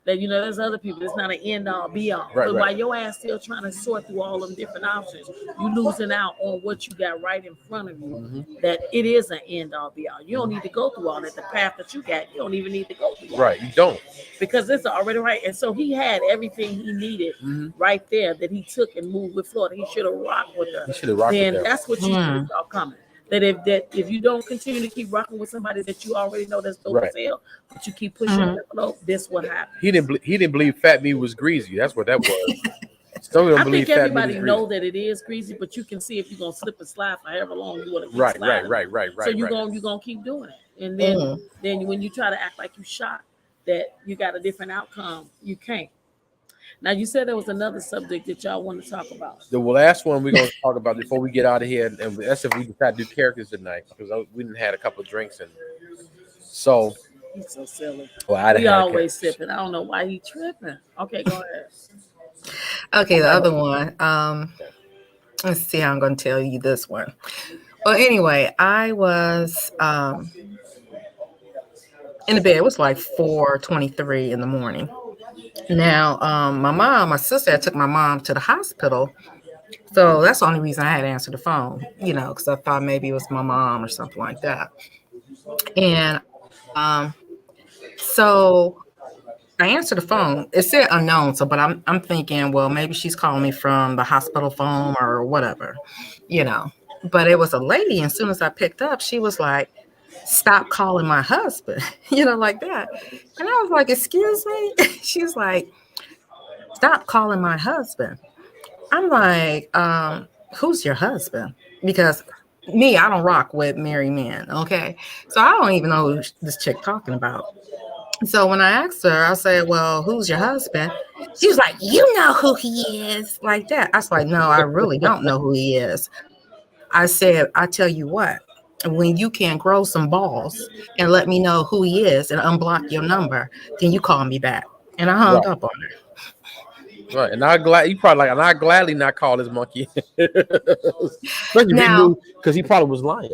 there's other people. It's not an end all be all. But while your ass still trying to sort through all them different options, you losing out on what you got right in front of you. That it is an end all be all. You don't need to go through all that. The path that you got, you don't even need to go through. Right, you don't. Because it's already right. And so he had everything he needed right there that he took and moved with Florida. He should have rocked with her. He should have rocked with her. That's what you saw coming. That if you don't continue to keep rocking with somebody that you already know that's dope as hell, but you keep pushing the envelope, this what happened. He didn't believe fat meat was greasy. That's what that was. Some don't I believe think fat everybody meat is know that it is greasy, but you can see if you're gonna slip and slide for however long you want to keep Right. sliding. So you're gonna keep doing it, and then when you try to act like you shocked that you got a different outcome, you can't. Now, you said there was another subject that y'all want to talk about. The last one we're going to talk about before we get out of here, and that's if we decide to do characters tonight, because we didn't had a couple of drinks, and so he's so silly. Well, we always sipping. I don't know why he tripping. Okay, go ahead. Okay, the other one. Let's see how I'm going to tell you this one. Well, anyway, I was in the bed. It was like 4:23 in the morning. Now, my sister took my mom to the hospital. So that's the only reason I had to answer the phone, because I thought maybe it was my mom or something like that. And so I answered the phone. It said unknown, but I'm thinking, well, maybe she's calling me from the hospital phone or whatever, But it was a lady, and as soon as I picked up, she was like, "Stop calling my husband," like that. And I was like, "Excuse me?" She's like, "Stop calling my husband." I'm like, who's your husband? Because me, I don't rock with married men, okay? So I don't even know who this chick talking about. So when I asked her, I said, well, who's your husband? She was like, you know who he is, like that. I was like, no, I really don't know who he is. I said, I tell you what, when you can grow some balls and let me know who he is and unblock your number, then you call me back. And I hung Right. up on her. Right. And I glad you probably like, and I gladly not call this monkey, especially if he Now, knew because he probably was lying.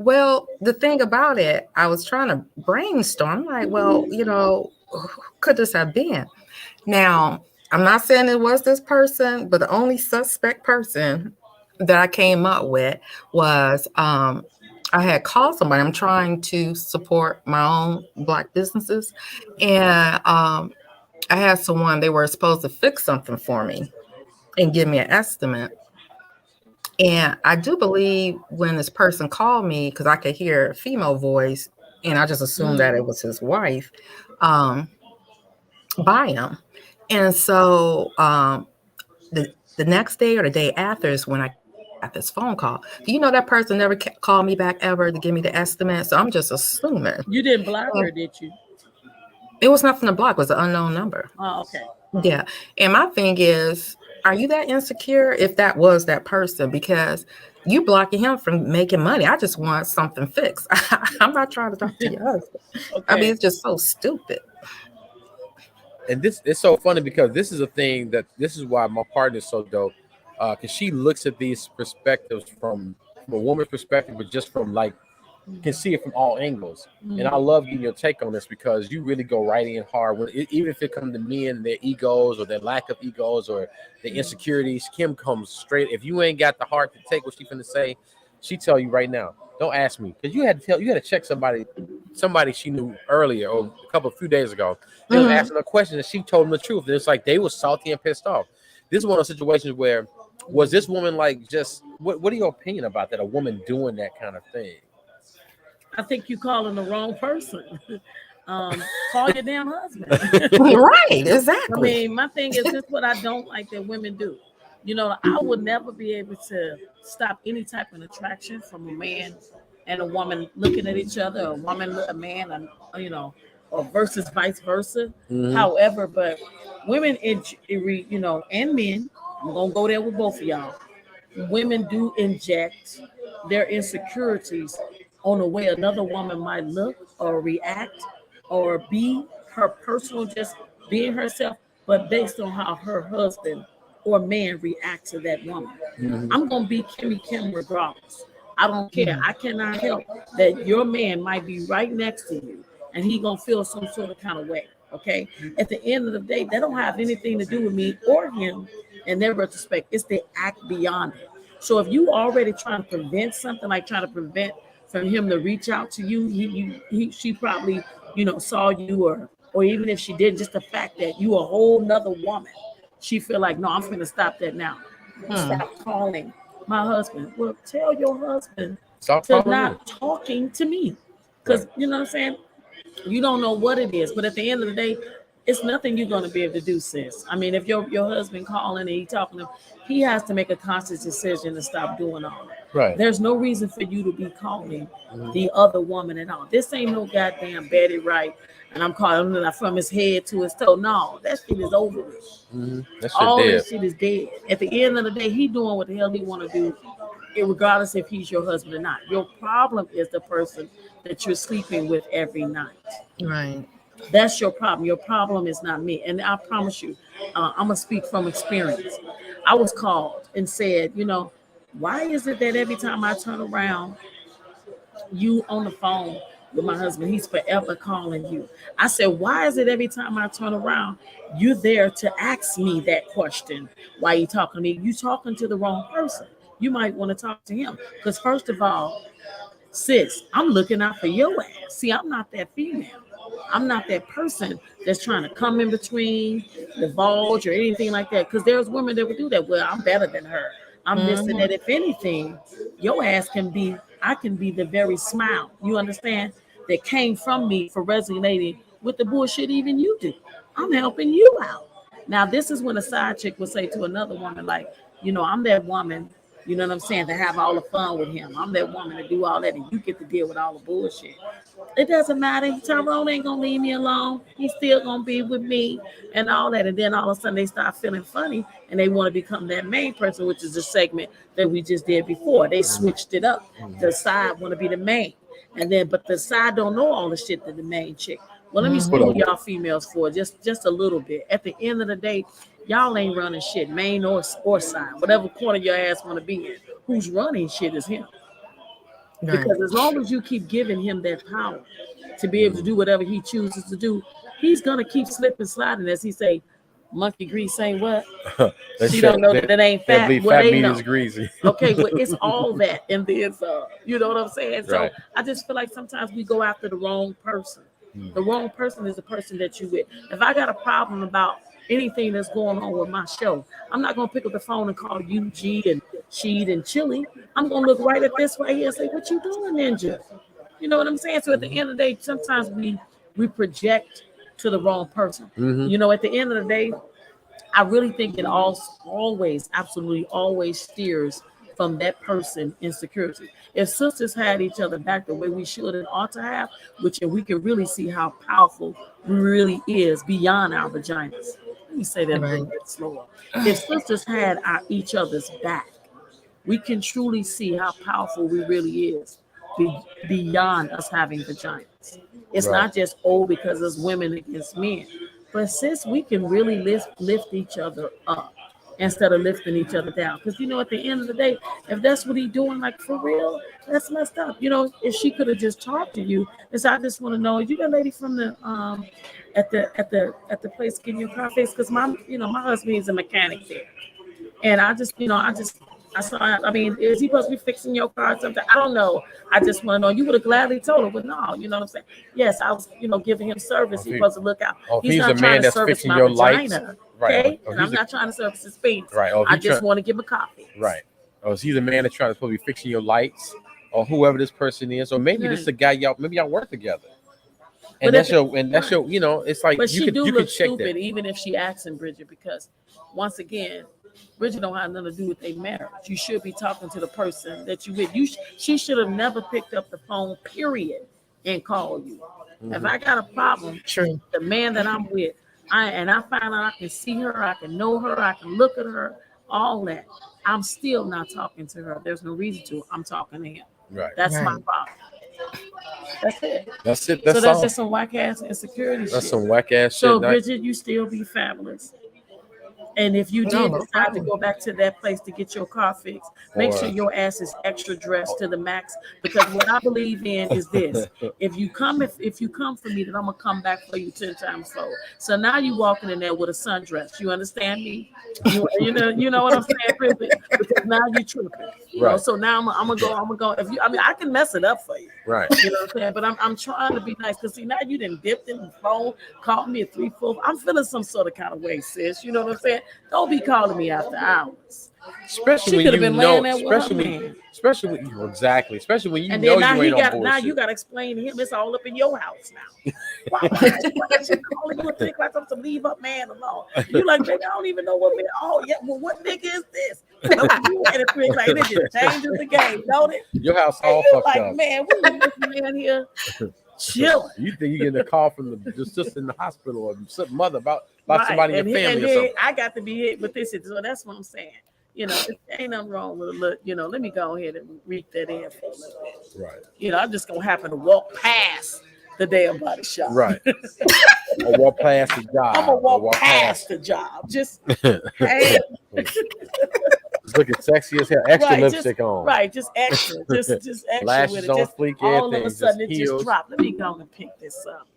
well, the thing about it, I was trying to brainstorm, like, well, who could this have been? Now, I'm not saying it was this person, but the only suspect person that I came up with was I had called somebody. I'm trying to support my own Black businesses. And I had someone, they were supposed to fix something for me and give me an estimate. And I do believe when this person called me, because I could hear a female voice, and I just assumed that it was his wife, um, by him. And so the next day or the day after is when I got this phone call. Do you know that person never called me back ever to give me the estimate? So I'm just assuming. You didn't block her, did you? It was nothing to block, it was an unknown number. Oh, okay. Yeah. And my thing is, are you that insecure if that was that person? Because you blocking him from making money. I just want something fixed. I'm not trying to talk to your husband. Okay. I mean, it's just so stupid. And this it's so funny because this is a thing that this is why my partner is so dope. Because she looks at these perspectives from a woman's perspective, but just from like can see it from all angles. And I love getting your take on this because you really go right in hard when even if it comes to men, their egos or their lack of egos or their insecurities. Kim comes straight. If you ain't got the heart to take what she's finna say, she tell you right now. Don't ask me because you had to check somebody she knew earlier or a few days ago. They was asking a question and she told them the truth. And it's like they was salty and pissed off. This is one of those situations where was this woman like just what are your opinion about that? A woman doing that kind of thing? I think you calling the wrong person. Call your damn husband. Right, I exactly. mean, my thing is this: what I don't like that women do. I would never be able to stop any type of attraction from a man and a woman looking at each other, a woman, a man, and or versus vice versa. However, but women, and men, I'm gonna go there with both of y'all. Women do inject their insecurities on the way another woman might look or react or be her personal just being herself, but based on how her husband or man react to that woman. I'm gonna be Kimmy Kim regardless. I don't care. I cannot help that your man might be right next to you and he gonna feel some sort of kind of way. Okay. At the end of the day, that don't have anything to do with me or him in their retrospect. It's the act beyond it. So if you already trying to prevent something, like trying to prevent from him to reach out to you, she probably, saw you or even if she didn't, just the fact that you a whole nother woman, she feel like, no, I'm gonna stop that now. Stop calling my husband. Well, tell your husband Stop to calling me. not talking to me. Because you know what I'm saying? You don't know what it is, but at the end of the day, it's nothing you're going to be able to do, sis. I mean, if your husband calling and he talking to him, he has to make a conscious decision to stop doing all that. Right. There's no reason for you to be calling the other woman at all. This ain't no goddamn Betty Wright, and I'm calling him from his head to his toe. No, that shit is over with. That shit All dead. this shit is dead. At the end of the day, he doing what the hell he want to do, regardless if he's your husband or not. Your problem is the person that you're sleeping with every night. Right. That's your problem. Your problem is not me. And I promise you, I'm going to speak from experience. I was called and said, why is it that every time I turn around, you on the phone with my husband, he's forever calling you? I said, why is it every time I turn around, you there to ask me that question? Why you talking to me? You talking to the wrong person. You might want to talk to him. Because first of all, sis, I'm looking out for your ass. See, I'm not that female. I'm not that person that's trying to come in between, divulge, or anything like that. Because there's women that would do that. Well, I'm better than her. I'm this and that. If anything, your ass I can be the very smile, you understand, that came from me for resonating with the bullshit even you do. I'm helping you out. Now, this is when a side chick would say to another woman, like, I'm that woman You know what I'm saying? To have all the fun with him. I'm that woman to do all that, and you get to deal with all the bullshit. It doesn't matter. Tyrone ain't gonna leave me alone. He's still gonna be with me and all that. And then all of a sudden they start feeling funny and they want to become that main person, which is the segment that we just did before. They switched it up. The side want to be the main. And then but the side don't know all the shit that the main chick. Well, let me school y'all females for just a little bit. At the end of the day, y'all ain't running shit, main or side. Whatever corner your ass want to be in. Who's running shit is him. Because as long as you keep giving him that power to be able to do whatever he chooses to do, he's gonna keep slipping, sliding. As he say, monkey grease ain't what? She don't know that ain't fat. Well, fat they meat know. is greasy. Okay, well, it's all that and then some. You know what I'm saying? So Right. I just feel like sometimes we go after the wrong person. The wrong person is the person that you with. If I got a problem about anything that's going on with my show, I'm not gonna pick up the phone and call you G and Sheed and Chili. I'm gonna look right at this right here and say, "What you doing, Ninja?" You know what I'm saying? So at the end of the day, sometimes we project to the wrong person. You know, at the end of the day, I really think it always, absolutely always steers from that person insecurity. If sisters had each other back the way we should and ought to have, which we can really see how powerful we really is beyond our vaginas. Let me say that a little bit slower. If sisters had each other's back, we can truly see how powerful we really is beyond us having vaginas. It's not just because it's women against men, but sis, we can really lift each other up instead of lifting each other down. Because you know, at the end of the day, if that's what he's doing, like for real, that's messed up. You know, if she could have just talked to you, and so I just want to know, you that lady from the at the place getting your car fixed? Because my husband is a mechanic there. And I saw, I mean, is he supposed to be fixing your car or something? I don't know. I just want to know. You would have gladly told her, but no, you know what I'm saying? Yes, I was, giving him service. He's supposed to look out. He's not the trying man to that's service fixing my your vagina, lights. Right. okay? And I'm not trying to service his feelings. Right. I just want to give him a coffee. Right. Oh, is he the man that's trying to supposed to be fixing your lights, or whoever this person is, or maybe this is a guy y'all work together, and that's your, it's like but you she could do you look could check stupid that. even if she asking Bridget, because once again, Bridget don't have nothing to do with their marriage. You should be talking to the person that you with. She should have never picked up the phone, period, and called you. If I got a problem, the man that I'm with, I find out I can see her, I can know her, I can look at her, all that. I'm still not talking to her. There's no reason to. I'm talking to him. Right. That's my problem. That's it. That's it. So That's that's all. just some whack ass insecurity shit. That's some whack ass shit. So Bridget, you still be fabulous. And if you did decide to go back to that place to get your car fixed, make sure your ass is extra dressed to the max. Because what I believe in is this: if you come for me, then I'm gonna come back for you 10 times fold. So now you walking in there with a sundress. You understand me? You know what I'm saying, Bridget? Because now you tripping. Right. So now I'm gonna go. I can mess it up for you. Right. You know what I'm saying? But I'm trying to be nice, because see, now you done dipped in the phone, called me at 3-4. I'm feeling some sort of kind of way, sis. You know what I'm saying? Don't be calling me after hours. Especially she when could have been laying there especially with her man. Especially when you And know then you ain't on now bullshit. you gotta explain to him it's all up in your house now. Why you calling you a dick like I'm some leave up man alone? You like, baby, I don't even know what man. Oh yeah, well, what nigga is this? And it's like this just changes the game, don't it? Your house all fucked like, up. Man, we was this man here chilling. You think you getting a call from the just in the hospital or some mother about Right. somebody in your family or something. I got to be hit with this. So that's what I'm saying. It ain't nothing wrong with a look. Let me go ahead and read that in for a little bit. Right. I'm just gonna happen to walk past the damn body shop. Right. Or walk past the job. I'm gonna walk past the job. Just hey. Just looking sexy as hell. Extra lipstick on. Right, just extra. Just extra Lashes with it. on Just fleek, all everything. of a sudden it heels. just dropped. Let me go and pick this up.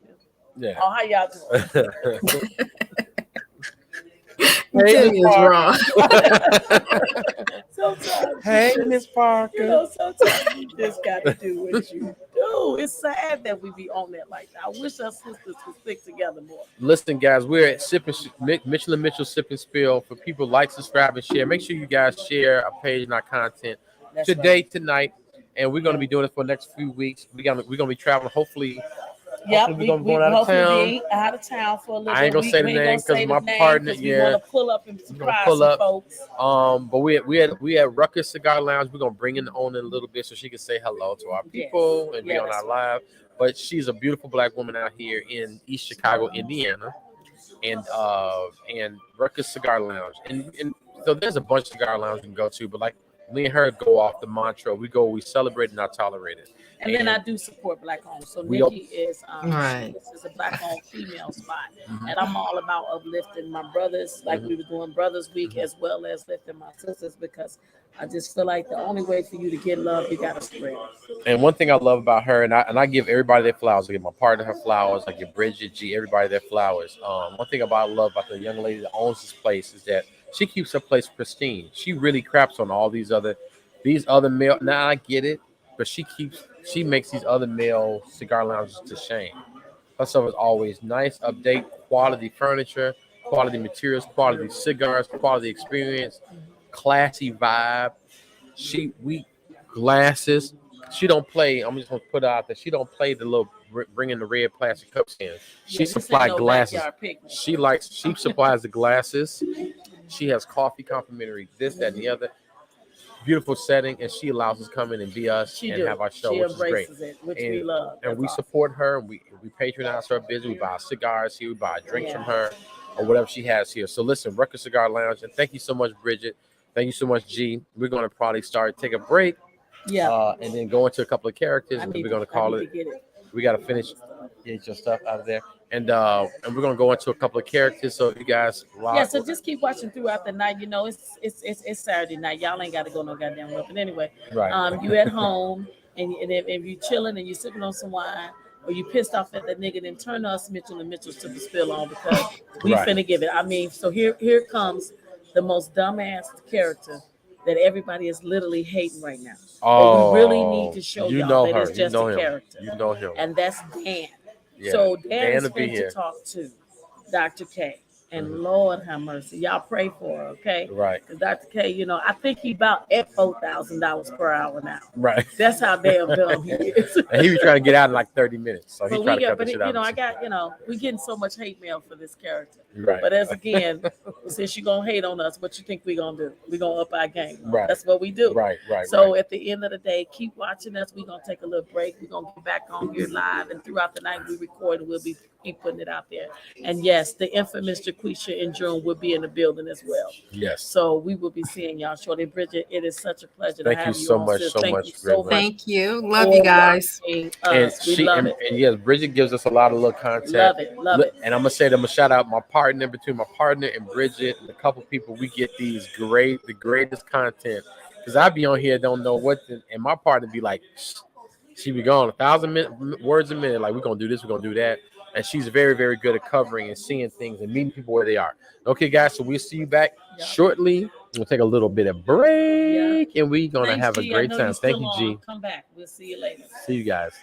Yeah. Oh, how y'all doing? Hey, Miss wrong. Sometimes, hey, Miss Parker. Sometimes you just got to do what you do. It's sad that we be on that like that. I wish our sisters could stick together more. Listen, guys, we're at Mitchell and Mitchell Sip and Spill. For people, like, subscribe, and share. Make sure you guys share our page and our content tonight, and we're going to be doing it for the next few weeks. We're going to be traveling, hopefully, Hopefully Yep, we're gonna be we going out of hopefully town. be out of town for a little I ain't bit. gonna say the We ain't gonna name because say the my name partner, because we want yeah, to pull up and we're gonna surprise pull some up. folks. But we had Ruckers Cigar Lounge. We're gonna bring in the owner in a little bit so she can say hello to our Yes. people and be Yeah, on that's our right. live. But she's a beautiful black woman out here in East Chicago, Indiana, and Ruckus Cigar Lounge. And so there's a bunch of cigar lounges we can go to, but like me and her go off the mantra. We celebrate and not tolerate it. And then I And do support black owned. So we op- Nikki is Right. this is a black owned female spot. Mhm, And I'm all about uplifting my brothers, like mhm, we were doing Brothers Week, mhm. as well as lifting my sisters, because I just feel like the only way for you to get love, you gotta spread it. And one thing I love about her, and I give everybody their flowers. I give my partner her flowers. I give Bridget G everybody their flowers. One thing about I love about the young lady that owns this place is that she keeps her place pristine. She really craps on all these other male. Now I get it, but she makes these other male cigar lounges to shame. Her stuff is always nice, update, quality furniture, quality materials, quality cigars, quality experience, classy vibe. We glasses. She don't play. I'm just gonna put it out there. She don't play the little bringing the red plastic cups in. She Yeah, this ain't supply no glasses. backyard picnic. She supplies the glasses. She has coffee complimentary, this, that, and the other. Beautiful setting, and she allows us to come in and be us She and do. have our show, She which is great. embraces it, which we And love. and That's we awesome. support her. And we patronize her business. We buy cigars here. We buy drinks from Yeah. her, or whatever she has here. So listen, Rucker Cigar Lounge, and thank you so much, Bridget. Thank you so much, G. We're gonna probably take a break, Yeah. and then go into a couple of characters, I and then need we're to gonna I call need to it. get it. We gotta finish get your stuff out of there, and we're gonna go into a couple of characters. So if you guys Yeah, log, so just keep watching throughout the night. You know, it's Saturday night. Y'all ain't got to go no goddamn well. But anyway, right, you at home and if you chilling and you sipping on some wine or you pissed off at that nigga, then turn us Mitchell and Mitchell to the spill on because we right. finna give it. I mean, so here comes the most dumbass character that everybody is literally hating right now. But we really need Oh, to show you y'all know that her. it's You just a know him. character. You know him. And that's Dan. Yeah, So Dan Dan is will be fin to here. talk to Dr. K. And Mhm. Lord have mercy. Y'all pray for her, okay? Right, Because Dr. K, I think he about at $4,000 per hour now. right. That's how damn dumb he is. And he was trying to get out in like 30 minutes, so he But tried we to got, cut the but shit it, out of I it. got, we getting so much hate mail for this character. Right, But as again, since you gonna hate on us, what you think we gonna do? We gonna up our game. right, That's what we do. right, right, So right. at the end of the day, keep watching us. We gonna take a little break. We gonna get back on here live, and throughout the night we record and we'll be keep putting it out there. And yes, the infamous Jaquisha and June will be in the building as well. Yes. So we will be seeing y'all shortly. Bridget, it is such a pleasure to Thank you have you so on, much, sis. so Thank you much, very so much. much Thank you. Love you for guys. watching And us. We love it. yes, Bridget gives us a lot of little content. Love it. Love it. And I'm gonna shout out my partner between my partner and Bridget and a couple people. We get the greatest content because I be on here don't know and my partner be like, she be going 1,000 words a minute. Like we're gonna do this, we're gonna do that, and she's very very good at covering and seeing things and meeting people where they are. Okay, guys, so we'll see you back Yeah. shortly. We'll take a little bit of break, and we're gonna Thanks, have a G. I great know time. you're Thank still you, on. G. Come back. We'll see you later. See you guys.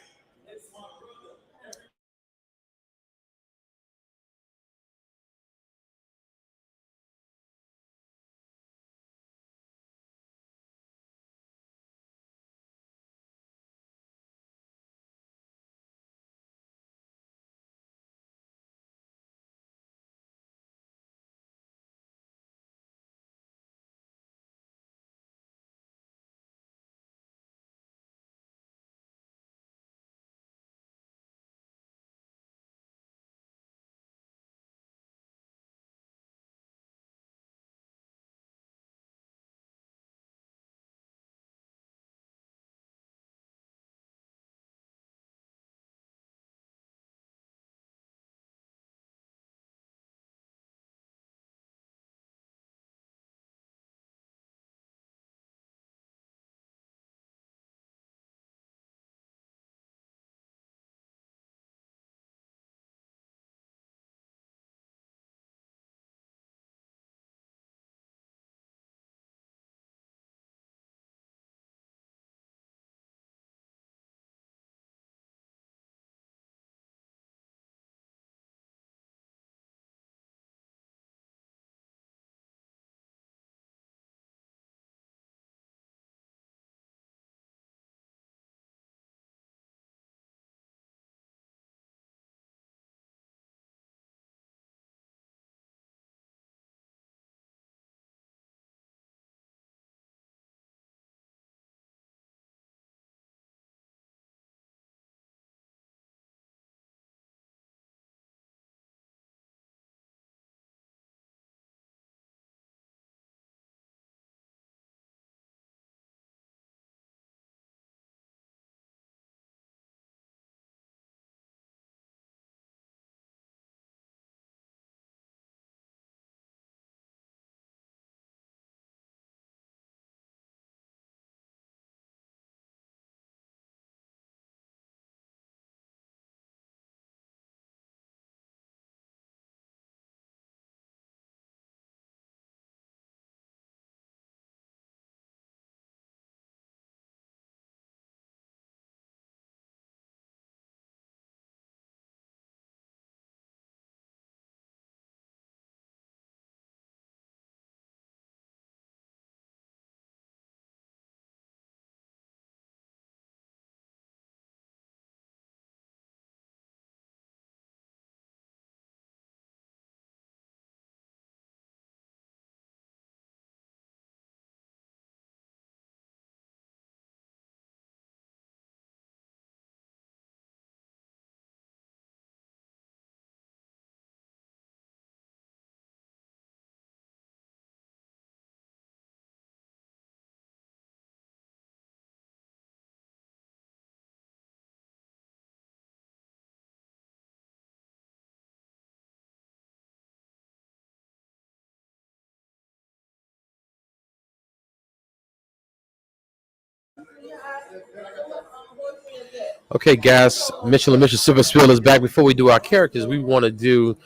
Okay, guys, Mitchell and Mitchell Silver Spill is back. Before we do our characters, we want to do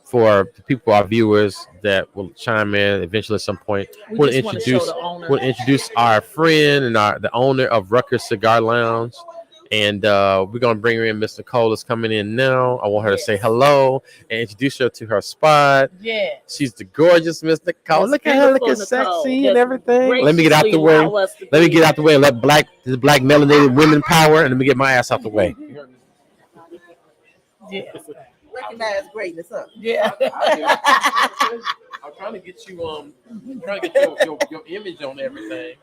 for the people, our viewers that will chime in eventually at some point. We We'll just want to show introduce the owner. we'll introduce our friend and the owner of Ruckers Cigar Lounge. And we're gonna bring her in. Miss Nicole is coming in now. I want her to say hello and introduce her to her spot. Yeah. She's the gorgeous Miss Nicole. That's Look at her, looking beautiful, Nicole. sexy and That's everything. Let me get out the graciously way. allow us to Let me be get out the way and let the black melanated women power, and let me get my ass out the way. Yeah. Recognize greatness, huh? Yeah. I'm trying to get you trying to get your image on everything.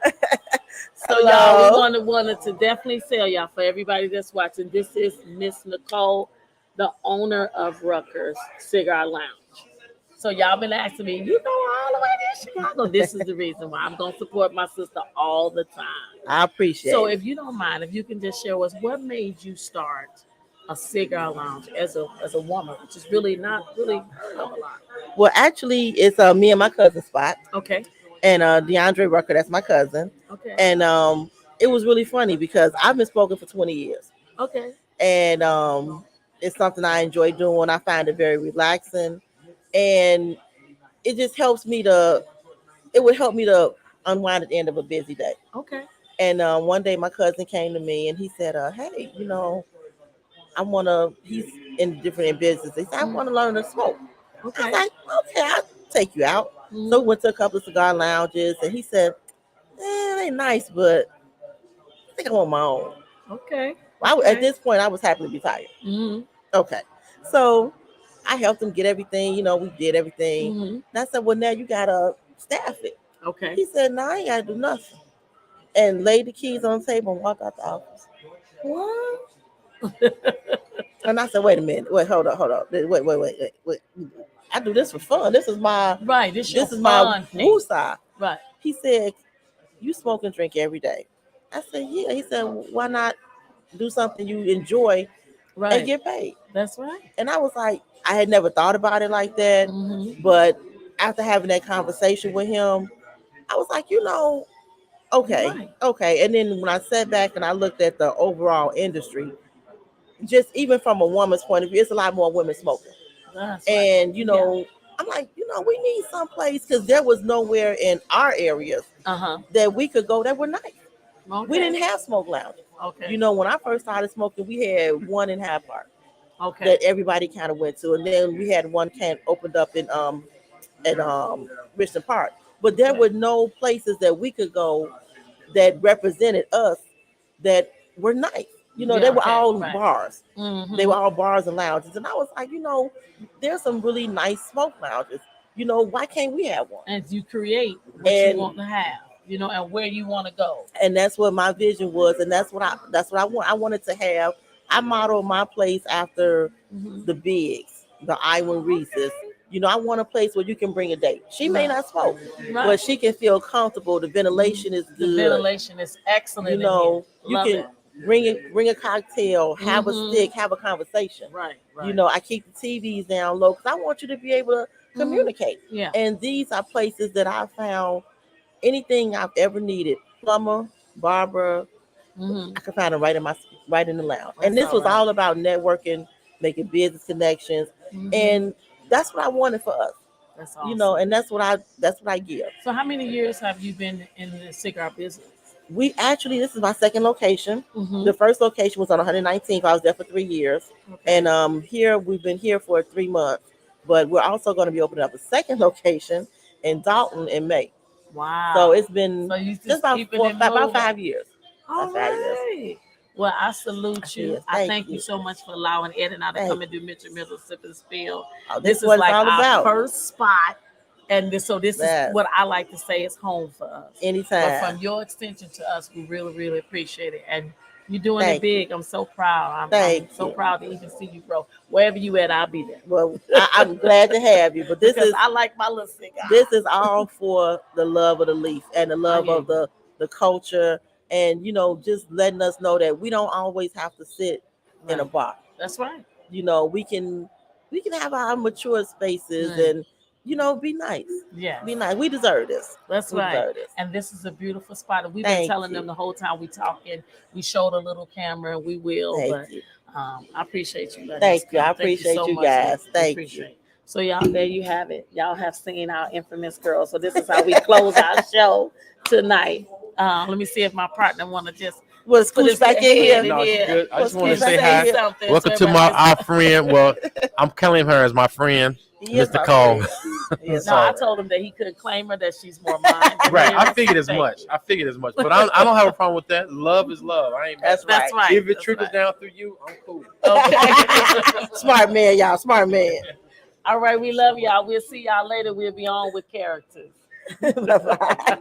So y'all, we wanted to definitely tell y'all, for everybody that's watching, this is Miss Nicole, the owner of Ruckers Cigar Lounge. So y'all been asking me, you go all the way to Chicago. This is the reason why I'm gonna support my sister all the time. I appreciate So it. if you don't mind, if you can just share with us what made you start a cigar lounge as a woman, which is really not really heard of a lot. Well, actually, it's me and my cousin spot, Okay. and DeAndre Rucker, that's my cousin, Okay. and it was really funny because I've been smoking for 20 years, Okay. and it's something I enjoy doing. I find it very relaxing, and it just helps me to. It would help me to unwind at the end of a busy day. Okay. And one day, my cousin came to me and he said, "Hey, I want to." He's in different business. He said, "I want to learn to smoke." I Okay. was like, "Okay, I'll take you out." Mhm. So we went to a couple of cigar lounges, and he said, "They nice, but I think I want my own." Okay. At this point, I was happy to be tired. Mm-hmm. Okay, so I helped him get everything. We did everything. Mm-hmm. And I said, "Well, now you gotta staff it." Okay. He said, "No, I ain't gotta do nothing," and laid the keys on the table and walked out the office. What? And I said, "Wait a minute. Wait, hold up. Wait. I do this for fun. This is my Right. This is my thing. woosah." Right. He said, "You smoke and drink every day." I said, "Yeah." He said, "Why not do something you enjoy Right. and get paid?" That's right. And I was like, I had never thought about it like that. Mm-hmm. But after having that conversation with him, I was like, okay, Right. okay. And then when I sat back and I looked at the overall industry, just even from a woman's point of view, it's a lot more women smoking. That's right. And I'm like, we need some place because there was nowhere in our areas Uh-huh. that we could go that were nice. Okay. We didn't have smoke lounges. Okay. When I first started smoking, we had one in Hyde Park Okay. that everybody kind of went to, and then we had one opened up in at Richmond Park. But there were no places that we could go that represented us that were nice. They were all bars. Mm-hmm. They were all bars and lounges. And I was like, there's some really nice smoke lounges. Why can't we have one? And you create what you want to have, and where you want to go. And that's what my vision was, and that's what I want. I wanted to have. I modeled my place after the Bigs, the Iwan Reese's. I want a place where you can bring a date. She may not smoke, but she can feel comfortable. The ventilation is good. The ventilation is excellent. You can bring a cocktail, have a stick, have a conversation. Right. I keep the TVs down low because I want you to be able to communicate. Yeah. And these are places that I found anything I've ever needed. Plumber, barber, I could find them right in the lounge. And this was all about networking, making business connections, and that's what I wanted for us. That's awesome. And that's what I give. So how many years have you been in the cigar business? This is my second location. Mm-hmm. The first location was on 119th. I was there for 3 years. Okay. And we've been here for 3 months. But we're also going to be opening up a second location in Dalton in May. Wow. So it's been just about 5 years. All right. Well, I salute you. Yes, I thank you so much for allowing Ed and I to come and do Mitchell Sip and Spill. This is what like it's all our about. First spot. And this is what I like to say is home for us. Anytime. But from your extension to us, we really, really appreciate it. And you're doing it big. I'm so proud. I'm so proud to even see you grow. Wherever you at, I'll be there. Well, I'm glad to have you. But I like my little cigar. This is all for the love of the leaf and the love of the culture. And, just letting us know that we don't always have to sit in a bar. That's right. We can have our mature spaces and, be nice. Yes. Be nice. We deserve this. That's We right. deserve this. And this is a beautiful spot. And we've been Thank telling you. them the whole time we talking. We showed a little camera and we will, Thank but you. I appreciate you letting Thank us you. I come. Thank you appreciate so you much. guys. We Thank appreciate you. it. So y'all, there you have it. Y'all have seen our infamous girl. So this is how we close our show tonight. Let me see if my partner want to just Well, put scooch his back in head here. No, she's good. I Well, just want to scooch and back say in say hi. here. something. Welcome to everybody our friend. Well, I'm calling her as my friend, He is Mr. my Cole. friend. He is No, my I friend. told him that he couldn't claim her, that she's more mine than Right, I his. figured as Thank much. you. I figured as much, but I don't have a problem with that. Love is love. I ain't mad. That's That's right. right. If it That's trickles right. down through you, I'm cool. Okay. Smart man, y'all. Smart man. All right, we love y'all. We'll see y'all later. We'll be on with characters. Bye-bye.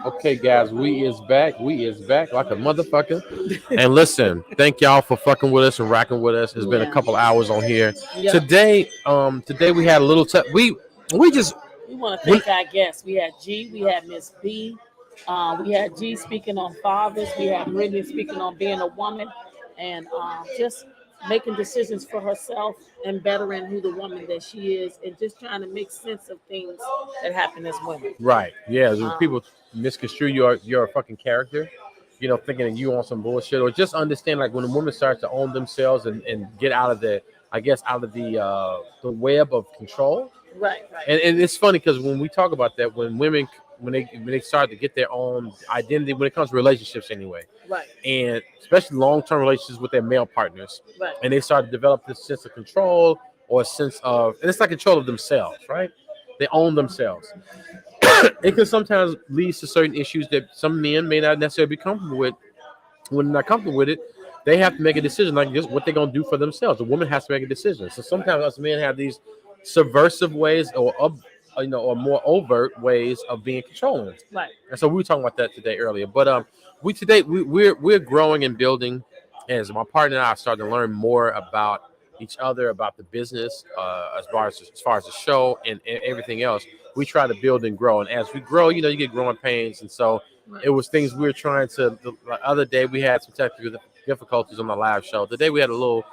Okay, guys, we is back. We is back like a motherfucker. And listen, thank y'all for fucking with us and rocking with us. It's been a Yeah. couple hours on here. Yeah. Today we had a little we just We want to thank our guests. We had G, we had Miss B, we had G speaking on fathers, we had Meridian speaking on being a woman, and just making decisions for herself and bettering who the woman that she is, and just trying to make sense of things that happen as women. right. Yeah, Um, people misconstrue you're a fucking character. Thinking that you on some bullshit, or just understand like when a woman starts to own themselves and get out of the web of control. right, right, And it's funny because when we talk about that, when women when they start to get their own identity when it comes to relationships anyway, right, and especially long-term relationships with their male partners, right. and they start to develop this sense of control or a sense of, and it's like control of themselves, right? They own themselves. It can sometimes lead to certain issues that some men may not necessarily be comfortable with. When they're not comfortable with it, they have to make a decision like this, what they're gonna do for themselves. The woman has to make a decision. So sometimes us men have these subversive ways or more overt ways of being controlling. Right. And so we were talking about that today earlier. But we're growing and building as my partner and I are starting to learn more about each other, about the business, as far as the show and everything else. We try to build and grow. And as we grow, you get growing pains. And so it was things we were trying to. The other day we had some technical difficulties on the live show. Today we had a little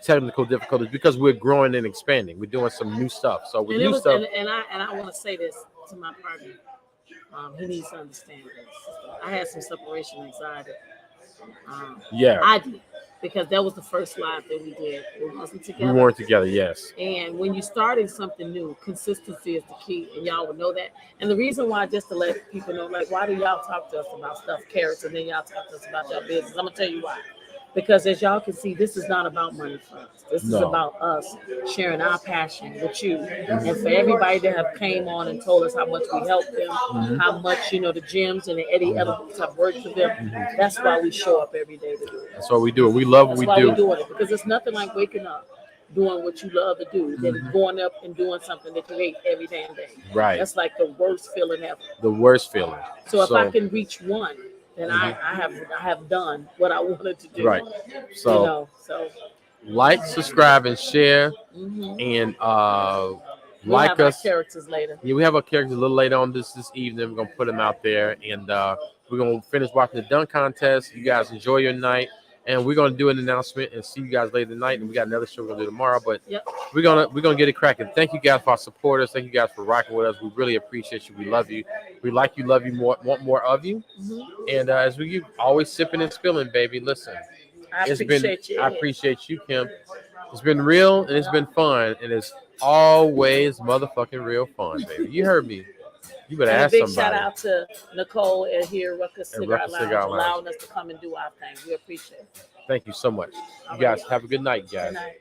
technical difficulties because we're growing and expanding. We're doing some new stuff. So with And it new was, stuff, and I want to say this to my partner. He needs to understand this. I had some separation anxiety. yeah, I did because that was the first live that we did. We wasn't we together. weren't together. Yes, And when you're starting something new, consistency is the key, and y'all would know that. And the reason why, just to let people know, like, why do y'all talk to us about stuff, carrots, and then y'all talk to us about your business? I'm gonna tell you why. Because as y'all can see, this is not about money for us. This is No. about us sharing our passion with you, and for everybody that have came on and told us how much we helped them, how much the gyms and the Eddie edibles have worked for them. That's why we show up every day to do it. that's what we do. We love what That's we why do. we're doing it, because it's nothing like waking up, doing what you love to do, than going up and doing something to create every damn day. Right. That's like the worst feeling ever. The worst feeling. So if I can reach one, then I have done what I wanted to do. Right. So So like, subscribe, and share, mhm. and We'll like have our us. characters later. Yeah, we have our characters a little later on this evening. We're gonna put them out there, and we're gonna finish watching the dunk contest. You guys enjoy your night, and we're gonna do an announcement and see you guys later tonight. And we got another show we're gonna do tomorrow, but Yep. we're gonna get it cracking. Thank you guys for our supporters. Thank you guys for rocking with us. We really appreciate you. We love you. We like you, love you more, want more of you. And as we always sipping and spilling, baby. Listen, I appreciate you. I appreciate you, Kim. It's been real and it's been fun, and it's always motherfucking real fun, baby. You heard me. You better And a ask big somebody. shout out to Nicole and here Ruckers And Cigar Ruckers Lounge, Cigar Lounge. allowing us to come and do our thing. We appreciate it. Thank you so much. You All guys right. have a good night, guys. Good night.